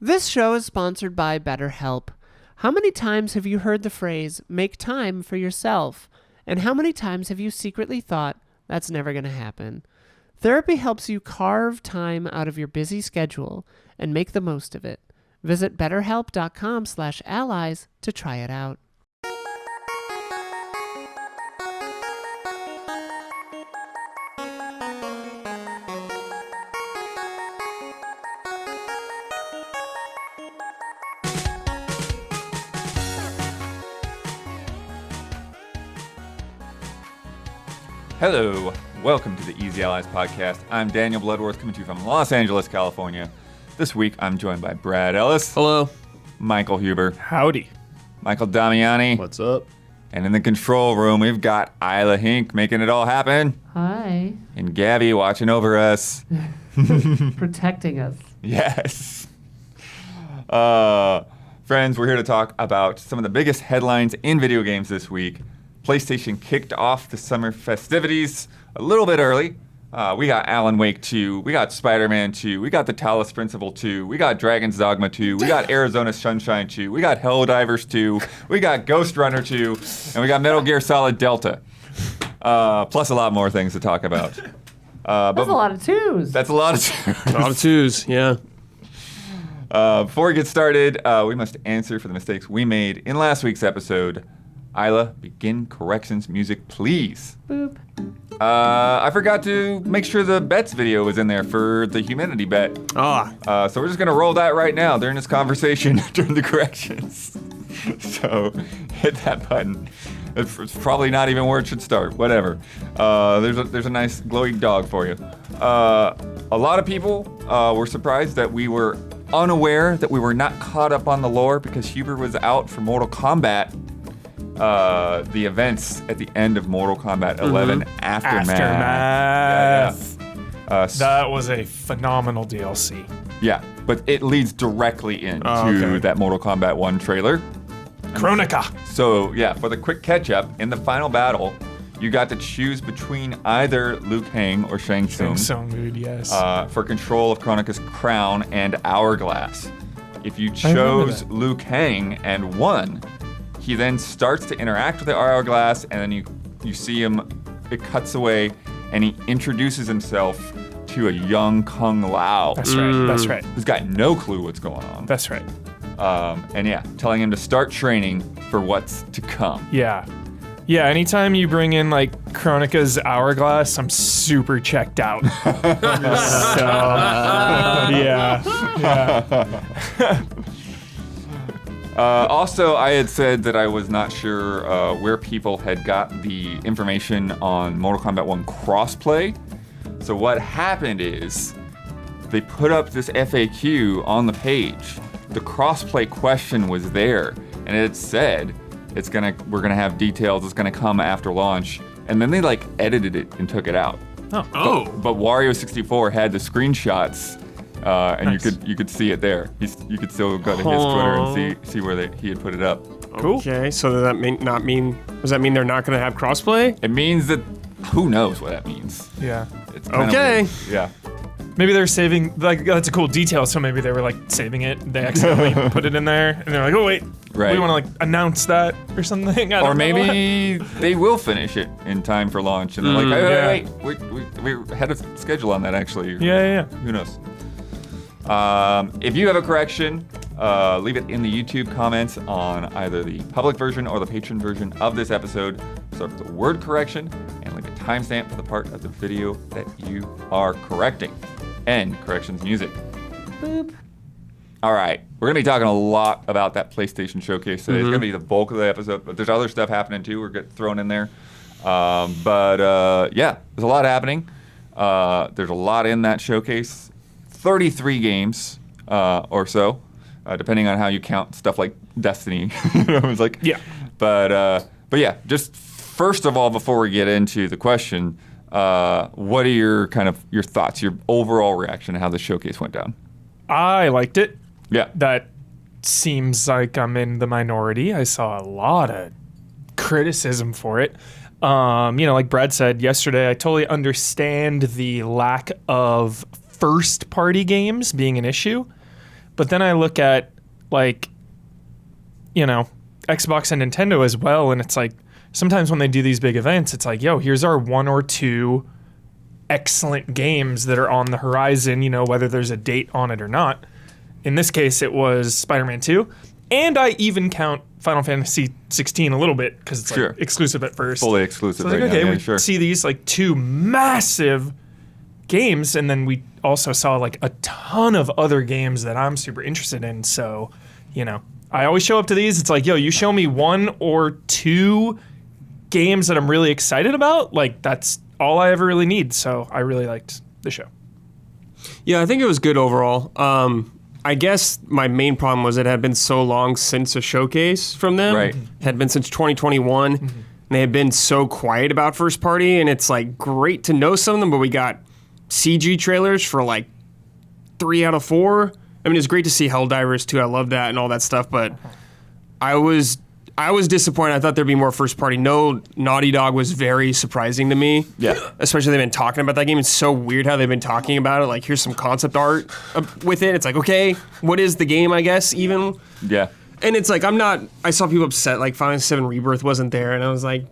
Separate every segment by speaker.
Speaker 1: This show is sponsored by BetterHelp. How many times have you heard the phrase, make time for yourself? And how many times have you secretly thought, that's never going to happen? Therapy helps you carve time out of your busy schedule and make the most of it. Visit betterhelp.com/allies to try it out.
Speaker 2: Hello, welcome to the Easy Allies podcast. I'm Daniel Bloodworth, coming to you from Los Angeles, California. This week, I'm joined by Brad Ellis.
Speaker 3: Hello.
Speaker 2: Michael Huber.
Speaker 3: Howdy.
Speaker 2: Michael Damiani.
Speaker 4: What's up?
Speaker 2: And in the control room, we've got Isla Hink making it all happen.
Speaker 1: Hi.
Speaker 2: And Gabby watching over us.
Speaker 1: Protecting us.
Speaker 2: Yes. Friends, we're here to talk about some of the biggest headlines in video games this week. PlayStation kicked off the summer festivities a little bit early. We got Alan Wake 2, we got Spider-Man 2, we got the Talos Principle 2, we got Dragon's Dogma 2, we got Arizona Sunshine 2, we got Helldivers 2, we got Ghostrunner 2, and we got Metal Gear Solid Delta. Plus a lot more things to talk about.
Speaker 1: That's a lot of twos.
Speaker 2: That's a lot of twos.
Speaker 3: A lot of twos, yeah.
Speaker 2: Before we get started, we must answer for the mistakes we made in last week's episode. Isla, begin corrections music, please.
Speaker 1: Boop.
Speaker 2: I forgot to make sure the bets video was in there for the humanity bet. So we're just going to roll that right now during this conversation during the corrections. So hit that button. It's probably not even where it should start. Whatever. There's a nice glowing dog for you. A lot of people were surprised that we were unaware that we were not caught up on the lore because Huber was out for Mortal Kombat. The events at the end of Mortal Kombat 11 Aftermath. Yeah.
Speaker 5: That was a phenomenal DLC.
Speaker 2: Yeah, but it leads directly into that Mortal Kombat 1 trailer.
Speaker 5: Chronica.
Speaker 2: So, yeah, for the quick catch-up, in the final battle, you got to choose between either Liu Kang or Shang Tsung.
Speaker 5: Shang Tsung, dude, yes.
Speaker 2: For control of Chronica's crown and Hourglass. If you chose Liu Kang and won, he then starts to interact with the Hourglass, and then you see him, it cuts away, and he introduces himself to a young Kung Lao.
Speaker 5: That's right.
Speaker 2: Who's got no clue what's going on.
Speaker 5: That's right.
Speaker 2: And yeah, telling him to start training for what's to come.
Speaker 5: Yeah. Yeah, anytime you bring in, like, Chronica's Hourglass, I'm super checked out. Yeah.
Speaker 2: Also, I had said that I was not sure where people had got the information on Mortal Kombat 1 crossplay. So what happened is they put up this FAQ on the page. The crossplay question was there, and it said we're gonna have details. It's gonna come after launch, and then they like edited it and took it out. But Wario64 had the screenshots. And nice. you could see it there. You could still go to his Twitter and see where he had put it up.
Speaker 3: Cool. Okay, so does that mean they're not going to have crossplay?
Speaker 2: It means that who knows what that means.
Speaker 5: Yeah.
Speaker 2: It's kind of, yeah.
Speaker 5: Maybe they're saving, like, that's a cool detail, so maybe they were, like, saving it. They accidentally put it in there, and they're like, oh, wait, we want to, like, announce that or something.
Speaker 2: Or maybe they will finish it in time for launch, and they're like, wait, we had a schedule on that, actually.
Speaker 5: Yeah.
Speaker 2: Who knows? If you have a correction, leave it in the YouTube comments on either the public version or the patron version of this episode. Start with the word correction and leave a timestamp for the part of the video that you are correcting. End corrections music.
Speaker 1: Boop.
Speaker 2: All right, we're going to be talking a lot about that PlayStation showcase today. It's going to be the bulk of the episode, but there's other stuff happening too. We're getting thrown in there. Yeah, there's a lot happening. There's a lot in that showcase. 33 games or so, depending on how you count stuff like Destiny. It's like,
Speaker 5: yeah.
Speaker 2: But yeah, just first of all, before we get into the question, what are your thoughts, your overall reaction to how the showcase went down?
Speaker 5: I liked it.
Speaker 2: Yeah.
Speaker 5: That seems like I'm in the minority. I saw a lot of criticism for it. Like Brad said yesterday, I totally understand the lack of first-party games being an issue. But then I look at, like, you know, Xbox and Nintendo as well, and it's like, sometimes when they do these big events, it's like, yo, here's our 1 or 2 excellent games that are on the horizon, you know, whether there's a date on it or not. In this case, it was Spider-Man 2, and I even count Final Fantasy 16 a little bit because it's like exclusive at first.
Speaker 2: Fully exclusive
Speaker 5: so
Speaker 2: right
Speaker 5: okay,
Speaker 2: now.
Speaker 5: we see these like 2 massive games, and then we also saw like a ton of other games that I'm super interested in. So, you know, I always show up to these. It's like, yo, you show me 1 or 2 games that I'm really excited about. Like, that's all I ever really need. So I really liked the show.
Speaker 3: Yeah, I think it was good overall. I guess my main problem was it had been so long since a showcase from them.
Speaker 2: Right.
Speaker 3: It had been since 2021. And they had been so quiet about first party. And it's like great to know some of them, but we got CG trailers for like 3 out of 4. I mean, it's great to see Helldivers too. I love that and all that stuff. But I was disappointed. I thought there'd be more first party. No, Naughty Dog was very surprising to me.
Speaker 2: Yeah.
Speaker 3: Especially they've been talking about that game. It's so weird how they've been talking about it. Like, here's some concept art with it. It's like, okay, what is the game, I guess, even?
Speaker 2: Yeah.
Speaker 3: And it's like, I saw people upset, like Final Fantasy VII Rebirth wasn't there. And I was like,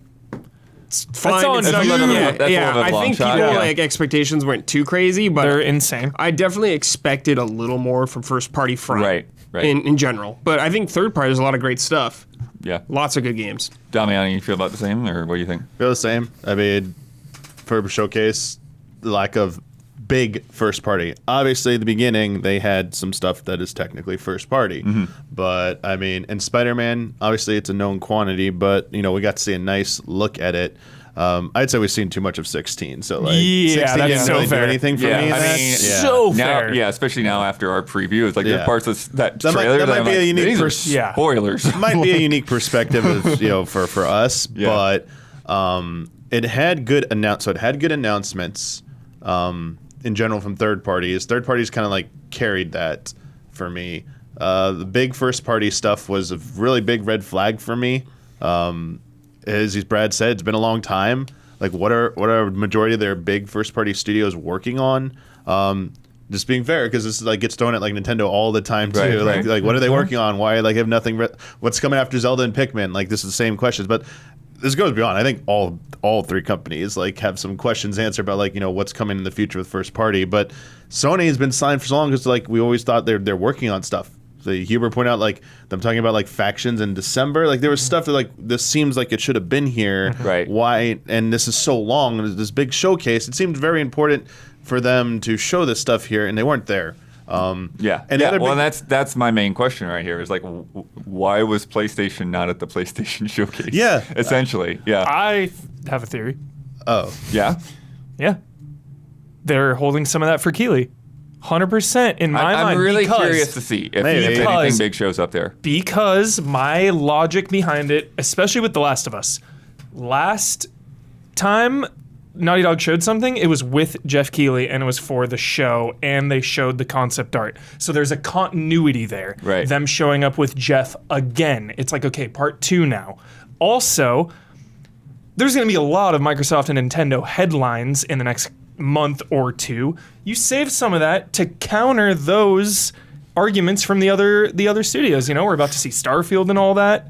Speaker 3: it's fine.
Speaker 5: all
Speaker 3: It's
Speaker 5: in
Speaker 3: not,
Speaker 5: good.
Speaker 2: That's a little bit
Speaker 3: I
Speaker 2: long
Speaker 3: think
Speaker 2: shot,
Speaker 3: people,
Speaker 2: yeah.
Speaker 3: like, expectations weren't too crazy, but
Speaker 5: They're insane.
Speaker 3: I definitely expected a little more from first party front.
Speaker 2: Right.
Speaker 3: In general. But I think third party, there's a lot of great stuff.
Speaker 2: Yeah.
Speaker 3: Lots of good games.
Speaker 2: Damiani, you feel about the same, or what do you think?
Speaker 4: Feel the same. I mean, for showcase, the lack of big first party. Obviously, at the beginning, they had some stuff that is technically first party. But, I mean, in Spider-Man, obviously it's a known quantity, but, you know, we got to see a nice look at it. I'd say we've seen too much of 16. So, like,
Speaker 5: Yeah,
Speaker 4: 16
Speaker 5: that's
Speaker 4: didn't
Speaker 5: so
Speaker 4: really do
Speaker 5: fair.
Speaker 4: anything for me.
Speaker 2: I
Speaker 4: That's-
Speaker 2: mean,
Speaker 5: So
Speaker 2: now,
Speaker 5: fair.
Speaker 2: yeah, especially now after our preview, it's like there's
Speaker 4: Yeah.
Speaker 2: parts of that
Speaker 4: That might-
Speaker 2: trailer
Speaker 4: that
Speaker 2: that
Speaker 4: might
Speaker 2: I'm
Speaker 4: be a
Speaker 2: like,
Speaker 4: unique
Speaker 2: these are
Speaker 4: pers-
Speaker 5: Yeah.
Speaker 2: spoilers.
Speaker 4: might be a unique perspective, of, you know, for us,
Speaker 2: Yeah.
Speaker 4: but it had good announcements in general from third parties. Third parties kind of like carried that for me. The big first party stuff was a really big red flag for me. As Brad said, it's been a long time. Like, what are a majority of their big first party studios working on? Just being fair, because this is like gets thrown at like Nintendo all the time too.
Speaker 2: Right.
Speaker 4: Like what are they working on? Why like have nothing? What's coming after Zelda and Pikmin? Like, this is the same questions, but this goes beyond. I think all 3 companies like have some questions answered about, like, you know, what's coming in the future with first party. But Sony has been signed for so long because, like, we always thought they're working on stuff. So Huber pointed out, like, them talking about like factions in December. Like, there was stuff that, like, this seems like it should have been here.
Speaker 2: Right.
Speaker 4: Why? And this is so long. This big showcase. It seemed very important for them to show this stuff here, and they weren't there.
Speaker 2: Yeah.
Speaker 4: And the other
Speaker 2: well,
Speaker 4: big-
Speaker 2: that's my main question right here is like, why was PlayStation not at the PlayStation showcase?
Speaker 4: Yeah.
Speaker 2: Essentially. Yeah.
Speaker 5: I have a theory.
Speaker 4: Oh,
Speaker 2: Yeah.
Speaker 5: Yeah. They're holding some of that for Keeley. 100% in my mind.
Speaker 2: I'm really
Speaker 5: because-
Speaker 2: curious to see if
Speaker 4: Maybe.
Speaker 2: anything
Speaker 5: Because-
Speaker 2: big shows up there.
Speaker 5: Because my logic behind it, especially with The Last of Us, last time Naughty Dog showed something, it was with Jeff Keighley and it was for the show, and they showed the concept art. So there's a continuity there.
Speaker 2: Right.
Speaker 5: Them showing up with Jeff again. It's like, okay, part 2 now. Also, there's going to be a lot of Microsoft and Nintendo headlines in the next month or 2. You save some of that to counter those arguments from the other studios. You know, we're about to see Starfield and all that.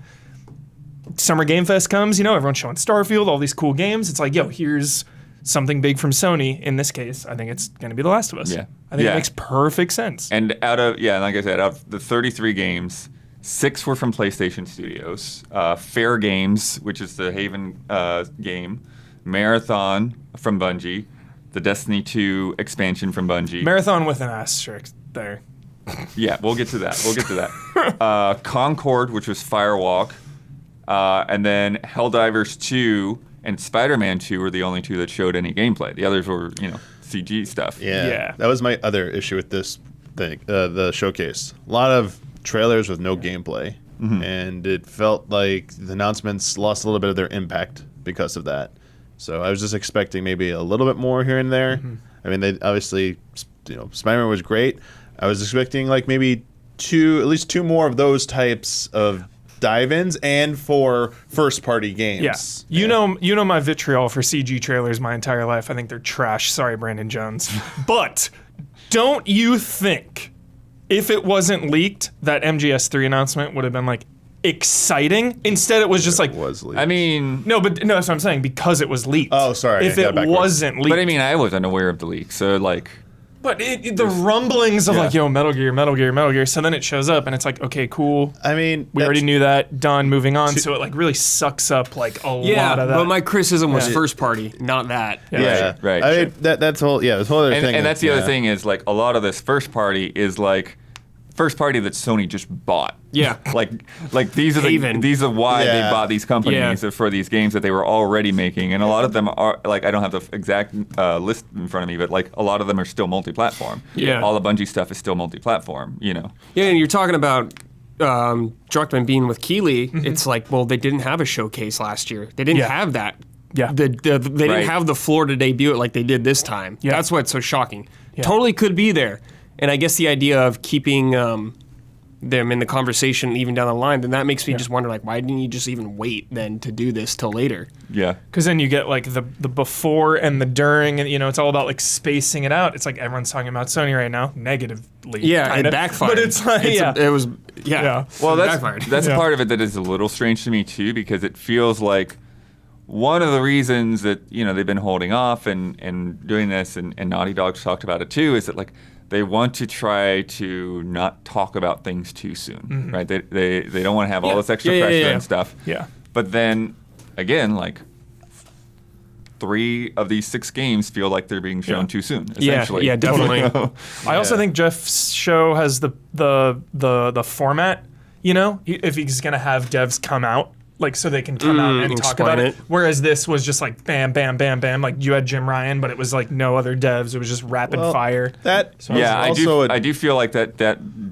Speaker 5: Summer Game Fest comes, you know, everyone's showing Starfield, all these cool games. It's like, yo, here's something big from Sony. In this case, I think it's going to be The Last of Us.
Speaker 2: Yeah.
Speaker 5: I think
Speaker 2: Yeah.
Speaker 5: it makes perfect sense.
Speaker 2: And like I said, out of the 33 games, 6 were from PlayStation Studios. Fairgames, which is the Haven game. Marathon from Bungie. The Destiny 2 expansion from Bungie.
Speaker 5: Marathon with an asterisk there.
Speaker 2: Yeah, we'll get to that. Concord, which was Firewalk. And then Helldivers 2 and Spider-Man 2 were the only 2 that showed any gameplay. The others were, you know, CG stuff.
Speaker 5: Yeah.
Speaker 4: That was my other issue with this thing, the showcase. A lot of trailers with no gameplay, and it felt like the announcements lost a little bit of their impact because of that. So I was just expecting maybe a little bit more here and there. I mean, they obviously, you know, Spider-Man was great. I was expecting like maybe at least 2 more of those types of dive-ins, and for first-party games.
Speaker 5: Yeah. You know my vitriol for CG trailers my entire life. I think they're trash. Sorry, Brandon Jones. But don't you think if it wasn't leaked, that MGS3 announcement would have been like exciting. Instead, it was just like,
Speaker 4: It was leaked.
Speaker 2: I mean,
Speaker 5: no, that's what I'm saying, because it was leaked.
Speaker 4: Oh, sorry,
Speaker 5: If
Speaker 4: I got
Speaker 5: it
Speaker 4: it backwards.
Speaker 5: wasn't leaked.
Speaker 2: but I mean, I was unaware of the leak, so like,
Speaker 5: But the rumblings of
Speaker 2: Yeah.
Speaker 5: like, yo, Metal Gear. So then it shows up and it's like, okay, cool.
Speaker 4: I mean,
Speaker 5: We already knew that. Done. Moving on. So it like really sucks up like a
Speaker 3: Yeah,
Speaker 5: lot of that.
Speaker 3: but my criticism was first party, not that.
Speaker 4: Yeah,
Speaker 2: Right,
Speaker 4: I
Speaker 2: sure.
Speaker 4: mean, that's whole. Yeah, this whole other thing.
Speaker 2: and that's the other
Speaker 4: yeah.
Speaker 2: thing is like a lot of this first party is like first party that Sony just bought.
Speaker 3: Yeah.
Speaker 2: like these are
Speaker 3: Haven.
Speaker 2: these are why they
Speaker 4: Yeah.
Speaker 2: bought these companies
Speaker 3: Yeah.
Speaker 2: for these games that they were already making, and a lot of them are like I don't have the exact list in front of me, but like a lot of them are still multi-platform.
Speaker 3: Yeah.
Speaker 2: all the Bungie stuff is still multi-platform. You know.
Speaker 3: Yeah, and you're talking about Druckmann being with Keeley. It's like, well, they didn't have a showcase last year. They didn't
Speaker 5: Yeah.
Speaker 3: have that.
Speaker 5: Yeah.
Speaker 3: They
Speaker 2: Right.
Speaker 3: didn't have the floor to debut it like they did this time.
Speaker 5: Yeah.
Speaker 3: That's what's so shocking.
Speaker 5: Yeah.
Speaker 3: Totally could be there. And I guess the idea of keeping them in the conversation even down the line, then that makes me just wonder, like, why didn't you just even wait then to do this till later?
Speaker 2: Yeah.
Speaker 5: Because then you get like the before and the during, and it's all about like spacing it out. It's like everyone's talking about Sony right now, negatively.
Speaker 3: Yeah,
Speaker 5: kinda.
Speaker 3: it backfired.
Speaker 5: But it's like,
Speaker 3: it was,
Speaker 5: Yeah.
Speaker 2: Well,
Speaker 3: it
Speaker 2: that's
Speaker 3: backfired.
Speaker 2: that's
Speaker 5: Yeah.
Speaker 2: part of it that is a little strange to me too, because it feels like one of the reasons that they've been holding off and doing this, and Naughty Dog's talked about it too, is that like they want to try to not talk about things too soon, right? They don't want to have all this extra pressure and stuff.
Speaker 5: Yeah.
Speaker 2: But then again, like 3 of these 6 games feel like they're being shown too soon. Essentially.
Speaker 3: yeah, definitely.
Speaker 5: I also think Jeff's show has the format. If he's gonna have devs come out, like so they can come out and talk
Speaker 3: explain
Speaker 5: about it.
Speaker 3: it.
Speaker 5: Whereas this was just like bam, bam, bam, bam. Like you had Jim Ryan, but it was like no other devs. It was just rapid fire.
Speaker 4: That
Speaker 2: Yeah,
Speaker 4: also
Speaker 2: I do feel like that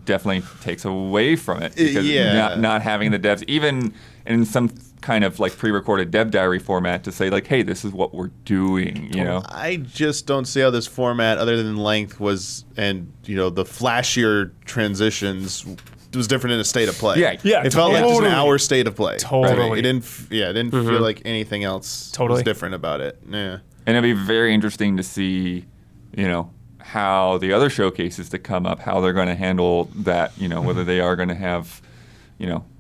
Speaker 2: definitely takes away from it, because
Speaker 4: yeah.
Speaker 2: not having the devs even in some kind of like pre-recorded dev diary format to say like, hey, this is what we're doing,
Speaker 4: I just don't see how this format, other than length, was and the flashier transitions was different in a state of play.
Speaker 2: Yeah,
Speaker 4: It felt like just an
Speaker 5: totally.
Speaker 4: hour state of play.
Speaker 5: Totally.
Speaker 4: It didn't. It didn't feel like anything else
Speaker 5: Totally.
Speaker 4: was different about it. Yeah.
Speaker 2: And it'd be very interesting to see, how the other showcases that come up, how they're going to handle that, whether they are going to have,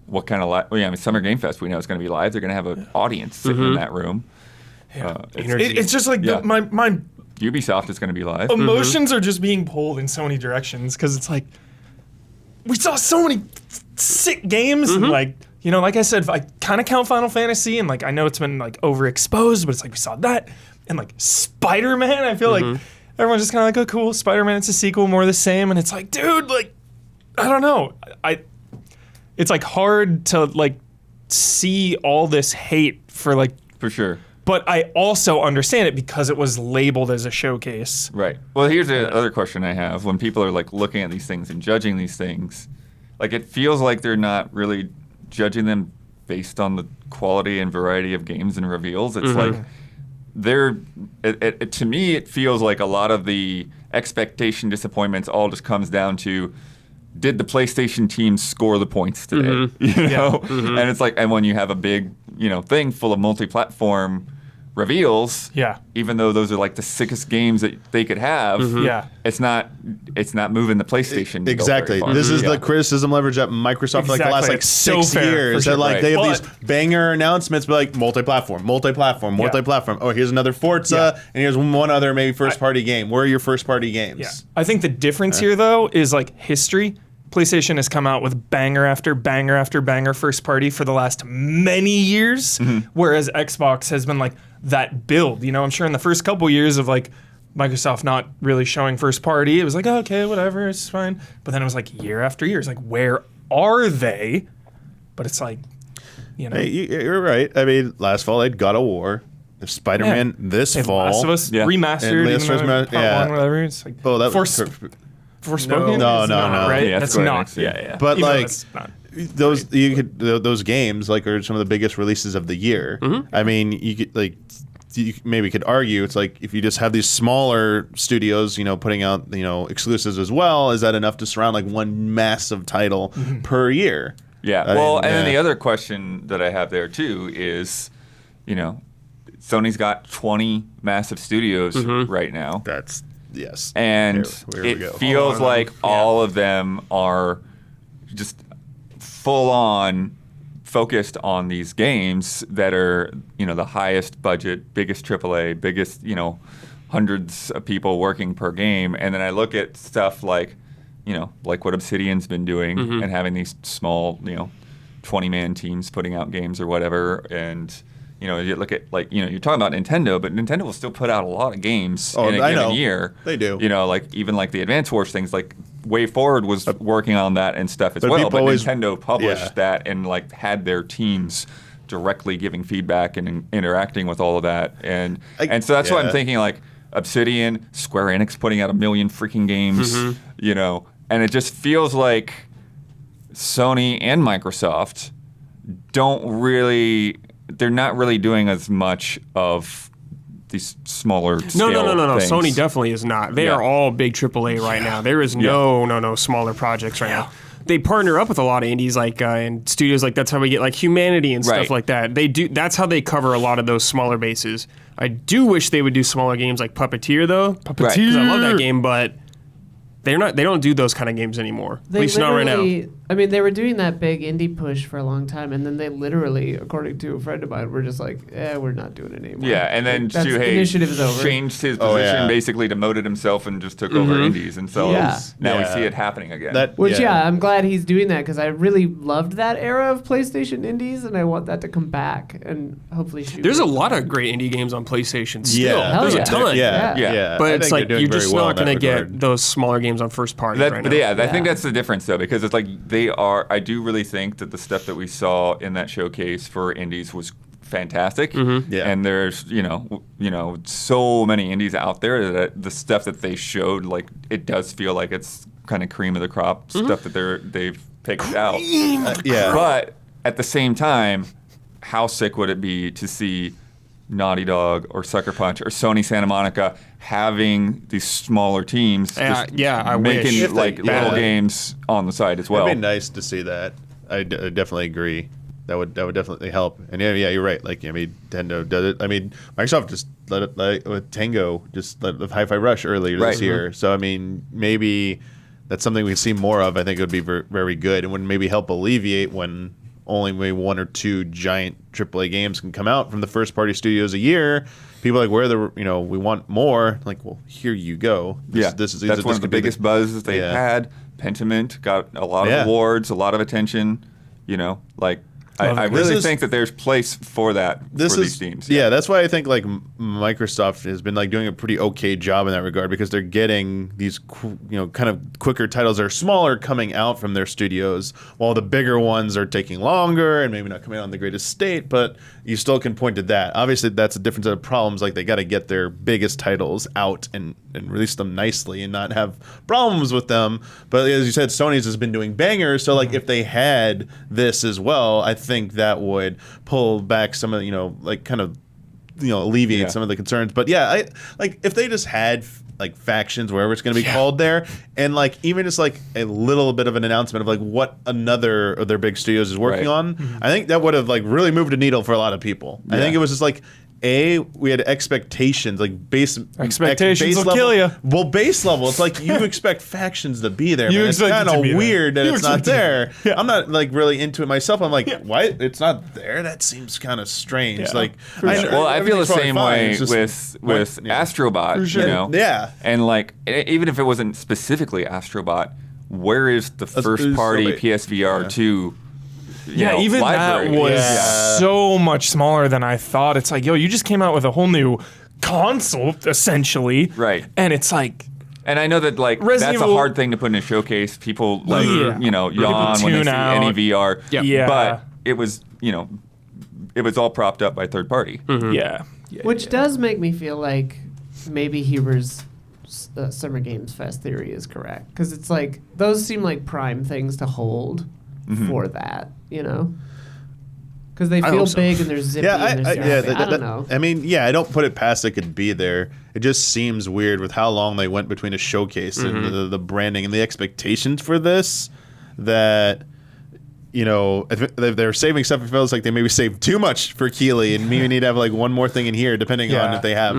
Speaker 2: what kind of Summer Game Fest, we know it's going to be live. They're going to have an audience sitting in that room.
Speaker 5: It's just like
Speaker 2: Yeah.
Speaker 5: my
Speaker 2: Ubisoft is going to be live.
Speaker 5: emotions are just being pulled in so many directions because it's like we saw so many sick games and like like I said, I kind of count Final Fantasy and like I know it's been like overexposed, but it's like we saw that and like Spider-Man. I feel like everyone's just kind of like, oh cool, Spider-Man, it's a sequel, more of the same, and it's like, dude, like I don't know, it's like hard to like see all this hate for like.
Speaker 2: For sure.
Speaker 5: But I also understand it because it was labeled as a showcase.
Speaker 2: Right. Well, here's the other question I have. When people are like looking at these things and judging these things, like it feels like they're not really judging them based on the quality and variety of games and reveals. It's like to me, it feels like a lot of the expectation disappointments all just comes down to, did the PlayStation team score the points today? And it's like, and when you have a big, thing full of multi-platform reveals, even though those are like the sickest games that they could have, it's not moving the PlayStation needle
Speaker 4: Exactly.
Speaker 2: very far.
Speaker 4: This is the criticism leverage at Microsoft for like the last
Speaker 5: Exactly.
Speaker 4: like
Speaker 5: So
Speaker 4: 6
Speaker 5: fair,
Speaker 4: years.
Speaker 5: for
Speaker 4: That
Speaker 5: sure.
Speaker 4: like they have
Speaker 5: But-
Speaker 4: these banger announcements, but like multi-platform. Oh, here's another Forza, and here's one other maybe first-party game. Where are your first-party games?
Speaker 5: Yeah. I think the difference here, though, is like history. PlayStation has come out with banger after banger after banger first party for the last many years, whereas Xbox has been like that build. I'm sure in the first couple years of like Microsoft not really showing first party, it was like, oh, okay, whatever, it's fine. But then it was like year after year. It's like, where are they? But it's like,
Speaker 4: Hey, you're right. I mean, last fall they had God of War, there's Spider-Man this
Speaker 5: Hey,
Speaker 4: fall.
Speaker 5: Last of Us
Speaker 2: Yeah.
Speaker 5: remastered,
Speaker 4: And Last of Us
Speaker 5: even though part
Speaker 4: yeah.
Speaker 5: one, whatever. It's like,
Speaker 4: Oh, that
Speaker 5: Force-
Speaker 4: was
Speaker 5: Forspoken?
Speaker 4: No,
Speaker 5: is
Speaker 4: no,
Speaker 5: not,
Speaker 4: no.
Speaker 5: right?
Speaker 2: Yeah,
Speaker 5: That's
Speaker 2: Square
Speaker 5: not.
Speaker 2: Enix, yeah.
Speaker 5: Yeah.
Speaker 4: But
Speaker 5: Even though
Speaker 4: like
Speaker 5: that's not.
Speaker 4: those games like are some of the biggest releases of the year. I mean, you could like you maybe could argue it's like if you just have these smaller studios, putting out exclusives as well, is that enough to surround like one massive title per year?
Speaker 2: Yeah.
Speaker 4: I
Speaker 2: Well,
Speaker 4: mean,
Speaker 2: and then
Speaker 4: yeah.
Speaker 2: the other question that I have there too is, Sony's got 20 massive studios right now.
Speaker 4: That's Yes.
Speaker 2: And
Speaker 4: Here we
Speaker 2: it
Speaker 4: go.
Speaker 2: feels like all of them are just full on focused on these games that are, the highest budget, biggest AAA, biggest, hundreds of people working per game. And then I look at stuff like, like what Obsidian's been doing and having these small, 20-man teams putting out games or whatever. And, you look at, like, you're talking about Nintendo, but Nintendo will still put out a lot of games in a given year.
Speaker 4: They do.
Speaker 2: Like even like the Advance Wars things, like Way Forward was working on that and stuff as well. But Nintendo published that and like had their teams directly giving feedback and interacting with all of that. And so that's why I'm thinking, like, Obsidian, Square Enix putting out 1 million freaking games, and it just feels like Sony and Microsoft they're not really doing as much of these smaller scale
Speaker 3: No.
Speaker 2: things.
Speaker 3: Sony definitely is not. They are all big AAA right now. There is no smaller projects right now. They partner up with a lot of indies, like and studios, like that's how we get like Humanity and stuff like that. They do. That's how they cover a lot of those smaller bases. I do wish they would do smaller games like Puppeteer, though.
Speaker 2: Right.
Speaker 3: 'Cause I love that game, but they're not. They don't do those kind of games anymore. At least not right now.
Speaker 1: I mean, they were doing that big indie push for a long time, and then they literally, according to a friend of mine, were just like, we're not doing it anymore.
Speaker 2: Yeah, and then
Speaker 1: That's
Speaker 2: Shuhei
Speaker 1: initiative is over.
Speaker 2: changed his position, basically demoted himself and just took over indies. And so now we see it happening again.
Speaker 1: I'm glad he's doing that because I really loved that era of PlayStation indies, and I want that to come back and hopefully shoot.
Speaker 3: There's a lot of great indie games on PlayStation still.
Speaker 4: Yeah.
Speaker 3: There's a ton.
Speaker 4: Yeah.
Speaker 3: But
Speaker 4: I
Speaker 3: it's
Speaker 4: think
Speaker 3: like
Speaker 4: they're doing
Speaker 3: you're
Speaker 4: very
Speaker 3: just
Speaker 4: well
Speaker 3: not
Speaker 4: in
Speaker 3: going to
Speaker 4: that
Speaker 3: get
Speaker 4: regard.
Speaker 3: those smaller games on first party right now.
Speaker 2: I think that's the difference, though, because it's like I do really think that the stuff that we saw in that showcase for indies was fantastic.
Speaker 4: Yeah.
Speaker 2: And there's so many indies out there that the stuff that they showed, like, it does feel like it's kind of cream of the crop stuff that they've picked out. But at the same time, how sick would it be to see Naughty Dog or Sucker Punch or Sony Santa Monica having these smaller teams
Speaker 3: I
Speaker 2: making
Speaker 3: wish.
Speaker 2: like little games on the side as well.
Speaker 4: It'd be nice to see that. I definitely agree. That would definitely help. And you're right. Like, Nintendo does it. I mean, Microsoft just let it, like with Tango, just let the Hi-Fi Rush earlier this year. So I mean, maybe that's something we see more of. I think it would be very good and would maybe help alleviate when only maybe 1 or 2 giant AAA games can come out from the first party studios a year. People are like, we want more. Like, well, here you go.
Speaker 2: That's one of the biggest buzzes they had. Pentiment got a lot of awards, a lot of attention. I really think that there's place for that for these teams.
Speaker 4: Yeah, that's why I think like Microsoft has been like doing a pretty okay job in that regard because they're getting these kind of quicker titles that are smaller coming out from their studios, while the bigger ones are taking longer and maybe not coming out in the greatest state. But you still can point to that. Obviously, that's a different set of problems. Like they got to get their biggest titles out and release them nicely and not have problems with them. But as you said, Sony's has been doing bangers. So like if they had this as well, I think that would pull back some of alleviate some of the concerns. But I like if they just had like factions, wherever it's going to be called there, and like even just like a little bit of an announcement of like what another of their big studios is working on. I think that would have like really moved a needle for a lot of people. I think it was just like we had expectations, like base
Speaker 5: will
Speaker 4: level.
Speaker 5: Kill you.
Speaker 4: Well, base level, it's like you expect factions to be there. It's kind of weird that it's not there. I'm not like really into it myself. I'm like, why it's not there? That seems kind of strange.
Speaker 5: Yeah.
Speaker 4: Like,
Speaker 2: I feel the same way
Speaker 4: with
Speaker 2: Astrobot. And like even if it wasn't specifically Astrobot, where is the first party PSVR 2?
Speaker 5: Even
Speaker 2: library.
Speaker 5: that was so much smaller than I thought. It's like, you just came out with a whole new console, essentially.
Speaker 2: Right.
Speaker 5: And it's like...
Speaker 2: And I know that, like, that's a hard thing to put in a showcase. People, like, yawn when they see any VR.
Speaker 5: Yeah.
Speaker 2: But it was, it was all propped up by third party.
Speaker 5: Yeah.
Speaker 1: Which does make me feel like maybe Huber's Summer Games Fest theory is correct. Because it's like, those seem like prime things to hold for that, Because they feel big and they're zippy and they're I don't know.
Speaker 4: I mean, I don't put it past it could be there. It just seems weird with how long they went between a showcase and the branding and the expectations for this that if they're saving stuff, it feels like they maybe saved too much for Keighley, and maybe need to have like one more thing in here, depending on if they have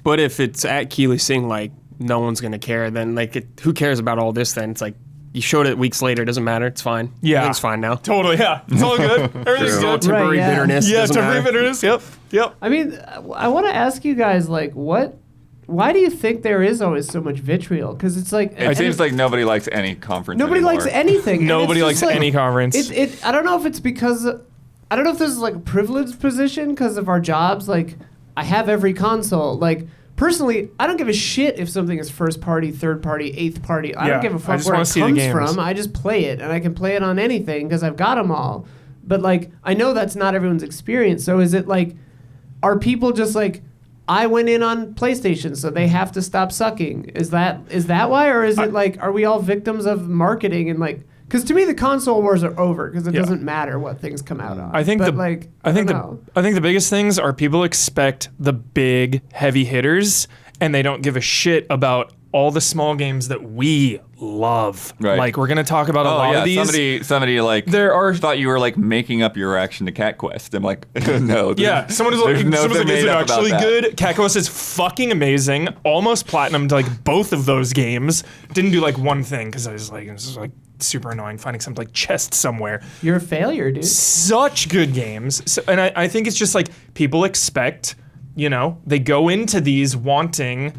Speaker 3: But if it's at Keighley saying like no one's gonna care, then like who cares about all this? Then it's like you showed it weeks later. It doesn't matter. It's fine.
Speaker 5: Yeah.
Speaker 3: Everything's fine now.
Speaker 5: Totally, yeah. It's all good. Everything's
Speaker 3: It's all
Speaker 5: good.
Speaker 3: temporary
Speaker 1: Right, yeah.
Speaker 3: bitterness.
Speaker 5: Yeah,
Speaker 3: doesn't
Speaker 5: temporary
Speaker 3: matter.
Speaker 5: bitterness. Yep.
Speaker 1: I mean, I want to ask you guys, like, why do you think there is always so much vitriol? Because it's like
Speaker 2: It seems like nobody likes any conference.
Speaker 1: nobody
Speaker 2: anymore.
Speaker 1: likes anything. and
Speaker 5: Nobody
Speaker 1: it's just
Speaker 5: likes any conference.
Speaker 1: I don't know if it's because I don't know if this is like a privileged position because of our jobs. Like, I have every console. Like, personally, I don't give a shit if something is first party, third party, eighth party. I
Speaker 5: Yeah,
Speaker 1: don't give a
Speaker 5: I
Speaker 1: fuck
Speaker 5: just
Speaker 1: where
Speaker 5: wanna
Speaker 1: it
Speaker 5: see the
Speaker 1: comes
Speaker 5: games.
Speaker 1: from. I just play it, and I can play it on anything because I've got them all. But like, I know that's not everyone's experience. So is it like, are people just like, I went in on PlayStation, so they have to stop sucking? Is that why, or is it like, are we all victims of marketing and like? Because to me, the console wars are over because it
Speaker 5: Yeah.
Speaker 1: doesn't matter what things come out on.
Speaker 5: I think
Speaker 1: but
Speaker 5: I think the biggest things are people expect the big heavy hitters and they don't give a shit about all the small games that we love.
Speaker 2: Right.
Speaker 5: Like we're gonna talk about a lot of these.
Speaker 2: Somebody like
Speaker 5: There are-
Speaker 2: thought you were like making up your reaction to Cat Quest. I'm like, no.
Speaker 5: Yeah, someone was like,
Speaker 2: there's nothing
Speaker 5: is
Speaker 2: made
Speaker 5: it
Speaker 2: up about
Speaker 5: actually
Speaker 2: that.
Speaker 5: good? Cat Quest is fucking amazing. Almost platinumed like both of those games. Didn't do like one thing because I was like, this is like super annoying finding some like chest somewhere.
Speaker 1: You're a failure, dude.
Speaker 5: Such good games. So, and I think it's just like people expect, they go into these wanting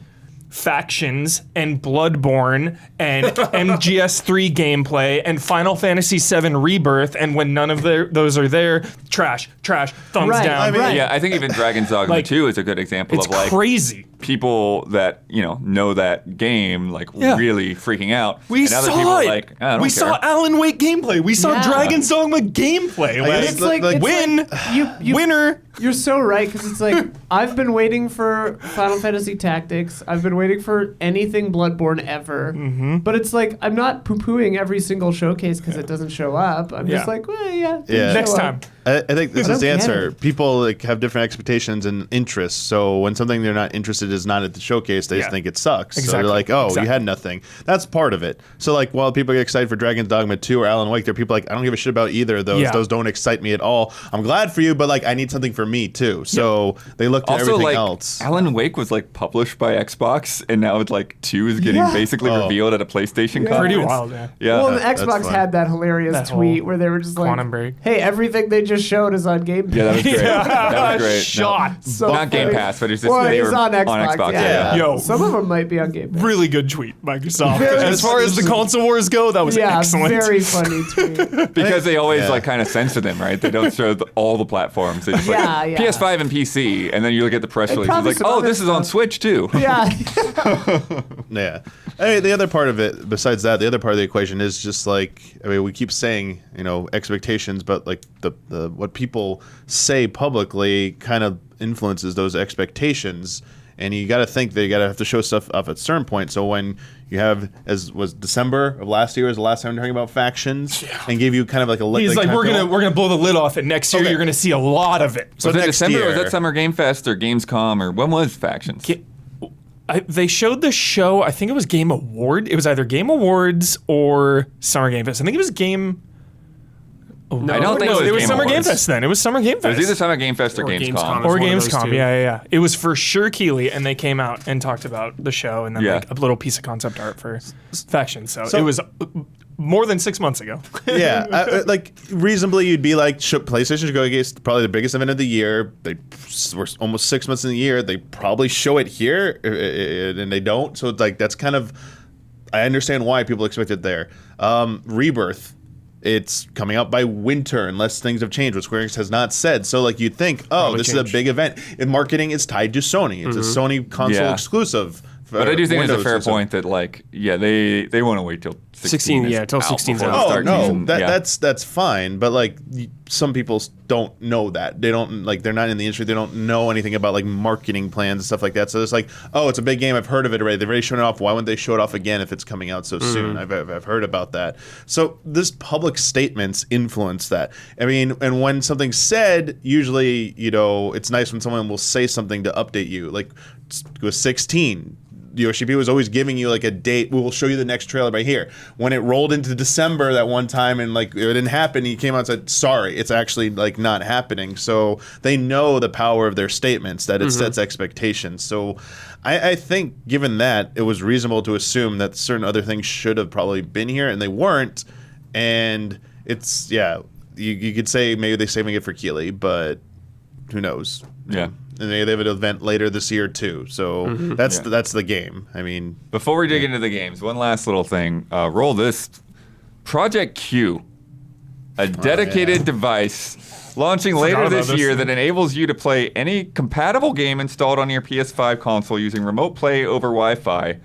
Speaker 5: factions and Bloodborne and MGS3 gameplay and Final Fantasy VII Rebirth, and when none of those are there, trash, thumbs
Speaker 1: Right,
Speaker 5: down.
Speaker 1: I mean, right.
Speaker 2: Yeah, I think even Dragon's Dogma
Speaker 5: Like,
Speaker 2: 2 is a good example
Speaker 5: it's
Speaker 2: of like
Speaker 5: crazy.
Speaker 2: people that know that game like really freaking out.
Speaker 5: We
Speaker 2: and other
Speaker 5: saw
Speaker 2: people
Speaker 5: it.
Speaker 2: are like, I don't
Speaker 5: we
Speaker 2: care.
Speaker 5: saw Alan Wake gameplay. We saw
Speaker 1: Yeah.
Speaker 5: Dragon's Dogma gameplay.
Speaker 1: It's like it's
Speaker 5: win,
Speaker 1: like you
Speaker 5: winner.
Speaker 1: You're so right because it's like I've been waiting for Final Fantasy Tactics. I've been waiting for anything Bloodborne ever.
Speaker 5: Mm-hmm.
Speaker 1: But it's like I'm not poo-pooing every single showcase because it doesn't show up. I'm just
Speaker 5: Yeah.
Speaker 1: like, well, yeah. didn't
Speaker 4: Yeah.
Speaker 1: show
Speaker 5: Next
Speaker 1: up.
Speaker 5: time.
Speaker 4: I think this
Speaker 1: I
Speaker 4: is the
Speaker 1: don't get
Speaker 4: answer.
Speaker 1: it.
Speaker 4: People like have different expectations and interests. So when something they're not interested is not at the showcase, they just
Speaker 5: Yeah.
Speaker 4: think it sucks. So
Speaker 5: Exactly.
Speaker 4: they're like, oh,
Speaker 5: Exactly.
Speaker 4: you had nothing. That's part of it. So like while people get excited for Dragon's Dogma 2 or Alan Wake, there are people like, I don't give a shit about either of those.
Speaker 5: Yeah.
Speaker 4: Those don't excite me at all. I'm glad for you, but like I need something for me too. So they look to
Speaker 2: Also,
Speaker 4: everything
Speaker 2: like,
Speaker 4: else.
Speaker 2: Alan Wake was like published by Xbox, and now it's like 2 is getting
Speaker 1: Yeah.
Speaker 2: basically
Speaker 4: Oh.
Speaker 2: revealed at a PlayStation conference.
Speaker 5: Pretty wild, yeah.
Speaker 2: Yeah.
Speaker 1: Well, and
Speaker 4: that's
Speaker 1: Xbox
Speaker 4: fun.
Speaker 1: had that hilarious
Speaker 5: That
Speaker 1: tweet
Speaker 5: whole
Speaker 1: where they were just like,
Speaker 5: Quantum Break.
Speaker 1: "Hey, everything they just showed is on Game Pass."
Speaker 2: Yeah, that was great. That was great.
Speaker 5: Shot.
Speaker 1: So
Speaker 2: Not Game
Speaker 1: funny.
Speaker 2: Pass, but it's just
Speaker 1: well,
Speaker 2: they
Speaker 1: it's
Speaker 2: were
Speaker 1: on Xbox.
Speaker 4: yeah.
Speaker 5: Yo.
Speaker 1: Some of them might be on Game Pass.
Speaker 5: Really good tweet, Microsoft.
Speaker 1: Very
Speaker 5: As far as the
Speaker 1: good.
Speaker 5: console wars go, that was
Speaker 1: Yeah,
Speaker 5: excellent.
Speaker 1: very funny tweet.
Speaker 2: Because they always
Speaker 4: Yeah.
Speaker 2: like kind of censor them, right? They don't show all the platforms. They just
Speaker 1: Yeah,
Speaker 2: like
Speaker 1: yeah.
Speaker 2: PS5 and PC, and then you look at the press release. It's
Speaker 1: probably
Speaker 2: like,
Speaker 1: some
Speaker 2: oh,
Speaker 1: other
Speaker 2: this is on
Speaker 1: stuff.
Speaker 2: Switch too.
Speaker 1: Yeah.
Speaker 4: Yeah. I mean, the other part of it, besides that, the other part of the equation is just like, I mean, we keep saying, expectations, but like the what people say publicly kind of influences those expectations. And you got to think that you got to have to show stuff up at a certain point. So when you have, as was December of last year, was the last time talking about factions, and gave you kind of like a
Speaker 5: He's like,
Speaker 4: kind
Speaker 5: we're
Speaker 4: of
Speaker 5: gonna blow the lid off it. Next year,
Speaker 4: Okay.
Speaker 5: you're gonna see a lot of it.
Speaker 4: So
Speaker 2: Was it
Speaker 4: next
Speaker 2: December? Or was
Speaker 4: year-
Speaker 2: that Summer Game Fest or Gamescom or when was Factions?
Speaker 5: They showed the show. I think it was Game Award. It was either Game Awards or Summer Game Fest. I think it was Game.
Speaker 2: I don't think
Speaker 5: no,
Speaker 2: it was
Speaker 5: it was
Speaker 2: Game
Speaker 5: Summer Game
Speaker 2: Awards.
Speaker 5: Fest then. It was Summer Game
Speaker 2: It
Speaker 5: Fest.
Speaker 2: was either Summer Game Fest or,
Speaker 3: Or
Speaker 2: Gamescom.
Speaker 3: Gamescom.
Speaker 5: or
Speaker 3: one of those
Speaker 5: Gamescom.
Speaker 3: two.
Speaker 5: Yeah. It was for sure Keighley, and they came out and talked about the show and then
Speaker 2: Yeah.
Speaker 5: like a little piece of concept art for Faction. So
Speaker 4: So-
Speaker 5: it was more than 6 months ago.
Speaker 4: yeah, like reasonably, you'd be like, PlayStation should go against probably the biggest event of the year. They were almost 6 months in the year. They probably show it here, and they don't. So it's like that's kind of, I understand why people expect it there. Rebirth, it's coming out by winter unless things have changed, which Square Enix has not said. So like you'd think,
Speaker 3: Probably
Speaker 4: this
Speaker 3: change.
Speaker 4: is a big event. And marketing is tied to Sony. It's a Sony console
Speaker 2: Yeah.
Speaker 4: exclusive.
Speaker 2: But I do think it's a
Speaker 4: Windows
Speaker 2: fair
Speaker 4: exclusive.
Speaker 2: point that like, yeah, they want to wait till 16 is
Speaker 3: till
Speaker 2: out
Speaker 3: 16 's
Speaker 2: before
Speaker 3: out.
Speaker 2: they
Speaker 4: Oh
Speaker 2: start
Speaker 4: no,
Speaker 2: using- yeah.
Speaker 4: that's fine. But like some people don't know that they don't like they're not in the industry. They don't know anything about like marketing plans and stuff like that. So it's like, oh, it's a big game. I've heard of it already. They've already shown it off. Why wouldn't they show it off again if it's coming out so soon? I've heard about that. So this public statements influence that. I mean, and when something's said, usually it's nice when someone will say something to update you. Like with 16. Yoshi P was always giving you like a date. We'll show you the next trailer by here. When it rolled into December that one time and like it didn't happen, he came out and said, sorry, it's actually like not happening. So they know the power of their statements, that it sets expectations. So I think given that, it was reasonable to assume that certain other things should have probably been here and they weren't. And it's, you could say maybe they're saving it for Keighley, but who knows?
Speaker 2: Yeah.
Speaker 4: And they have an event later this year too, so that's the game. I mean,
Speaker 2: before we dig into the games, one last little thing. Roll this. Project Q, a dedicated device launching later this year that enables you to play any compatible game installed on your PS5 console using remote play over Wi-Fi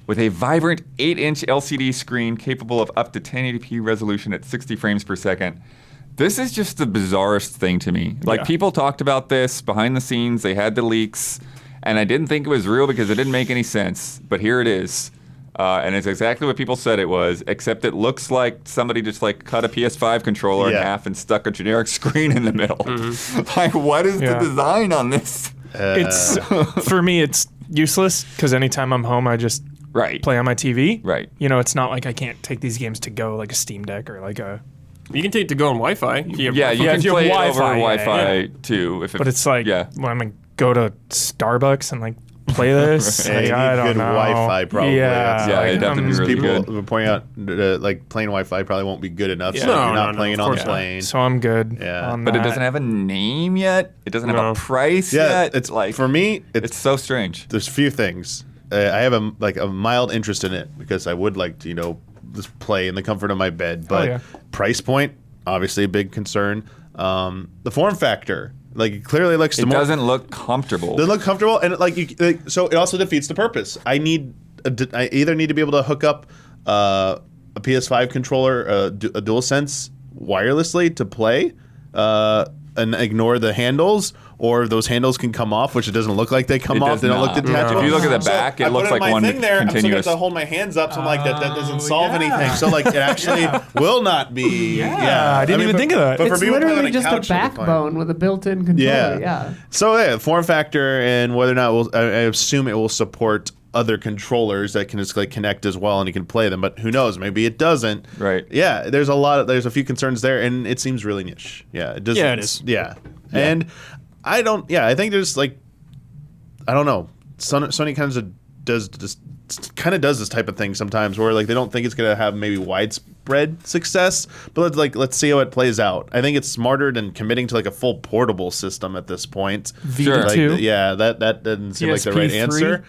Speaker 2: with a vibrant 8-inch LCD screen capable of up to 1080p resolution at 60 frames per second. This is just the bizarrest thing to me. Like, people talked about this behind the scenes. They had the leaks, and I didn't think it was real because it didn't make any sense. But here it is. And it's exactly what people said it was, except it looks like somebody just, like, cut a PS5 controller in half and stuck a generic screen in the middle. Like, what is the design on this?
Speaker 5: It's for me, it's useless because anytime I'm home, I just play on my TV.
Speaker 2: Right.
Speaker 5: You know, it's not like I can't take these games to go like a Steam Deck or like a...
Speaker 3: You can take it to go on Wi-Fi.
Speaker 2: You can play it over Wi-Fi too.
Speaker 5: But it's like, when I'm going to go to Starbucks and like play this, like, I don't
Speaker 4: good
Speaker 5: know.
Speaker 4: Wi-Fi probably.
Speaker 2: It'd have to be really good.
Speaker 4: People were pointing out like plain Wi-Fi probably won't be good enough, so
Speaker 3: No,
Speaker 4: you're not
Speaker 3: no,
Speaker 4: playing
Speaker 3: of
Speaker 4: on the
Speaker 3: course not.
Speaker 4: plane.
Speaker 5: So I'm good.
Speaker 4: Yeah.
Speaker 5: on
Speaker 2: But it
Speaker 5: that.
Speaker 2: doesn't have a name yet. It doesn't have a price yet.
Speaker 4: It's
Speaker 2: like,
Speaker 4: for me,
Speaker 2: it's so strange.
Speaker 4: There's a few things. I have a mild interest in it because I would like to just play in the comfort of my bed. But price point, obviously a big concern. The form factor, like it clearly looks.
Speaker 2: It doesn't look comfortable.
Speaker 4: Doesn't look comfortable, and so it also defeats the purpose. I either need to be able to hook up a PS5 controller, a DualSense wirelessly to play, and ignore the handles, or those handles can come off, which it doesn't look like they come off. They don't look detachable.
Speaker 2: If you look at the back, it looks like one
Speaker 4: thing there,
Speaker 2: continuous.
Speaker 4: I'm supposed to hold my hands up, so I'm like, that doesn't solve anything. So like, it actually will not be.
Speaker 5: I didn't even think of that.
Speaker 4: But for
Speaker 1: It's
Speaker 4: people playing on
Speaker 1: literally just a
Speaker 4: couch, it'll be fine.
Speaker 1: backbone with a built-in controller. Yeah.
Speaker 4: So form factor and whether or not I assume it will support other controllers that can just like connect as well and you can play them, but who knows? Maybe it doesn't.
Speaker 2: Right.
Speaker 4: Yeah. There's a few concerns there, and it seems really niche. Yeah. It does.
Speaker 3: Yeah, it is.
Speaker 4: Yeah. And I don't. Yeah. I think there's like, I don't know. Sony kind of does this type of thing sometimes, where like they don't think it's gonna have maybe widespread success, but let's see how it plays out. I think it's smarter than committing to like a full portable system at this point.
Speaker 2: Sure.
Speaker 4: Like,
Speaker 5: V2.
Speaker 4: that doesn't seem like the right
Speaker 5: PSP3.
Speaker 4: answer.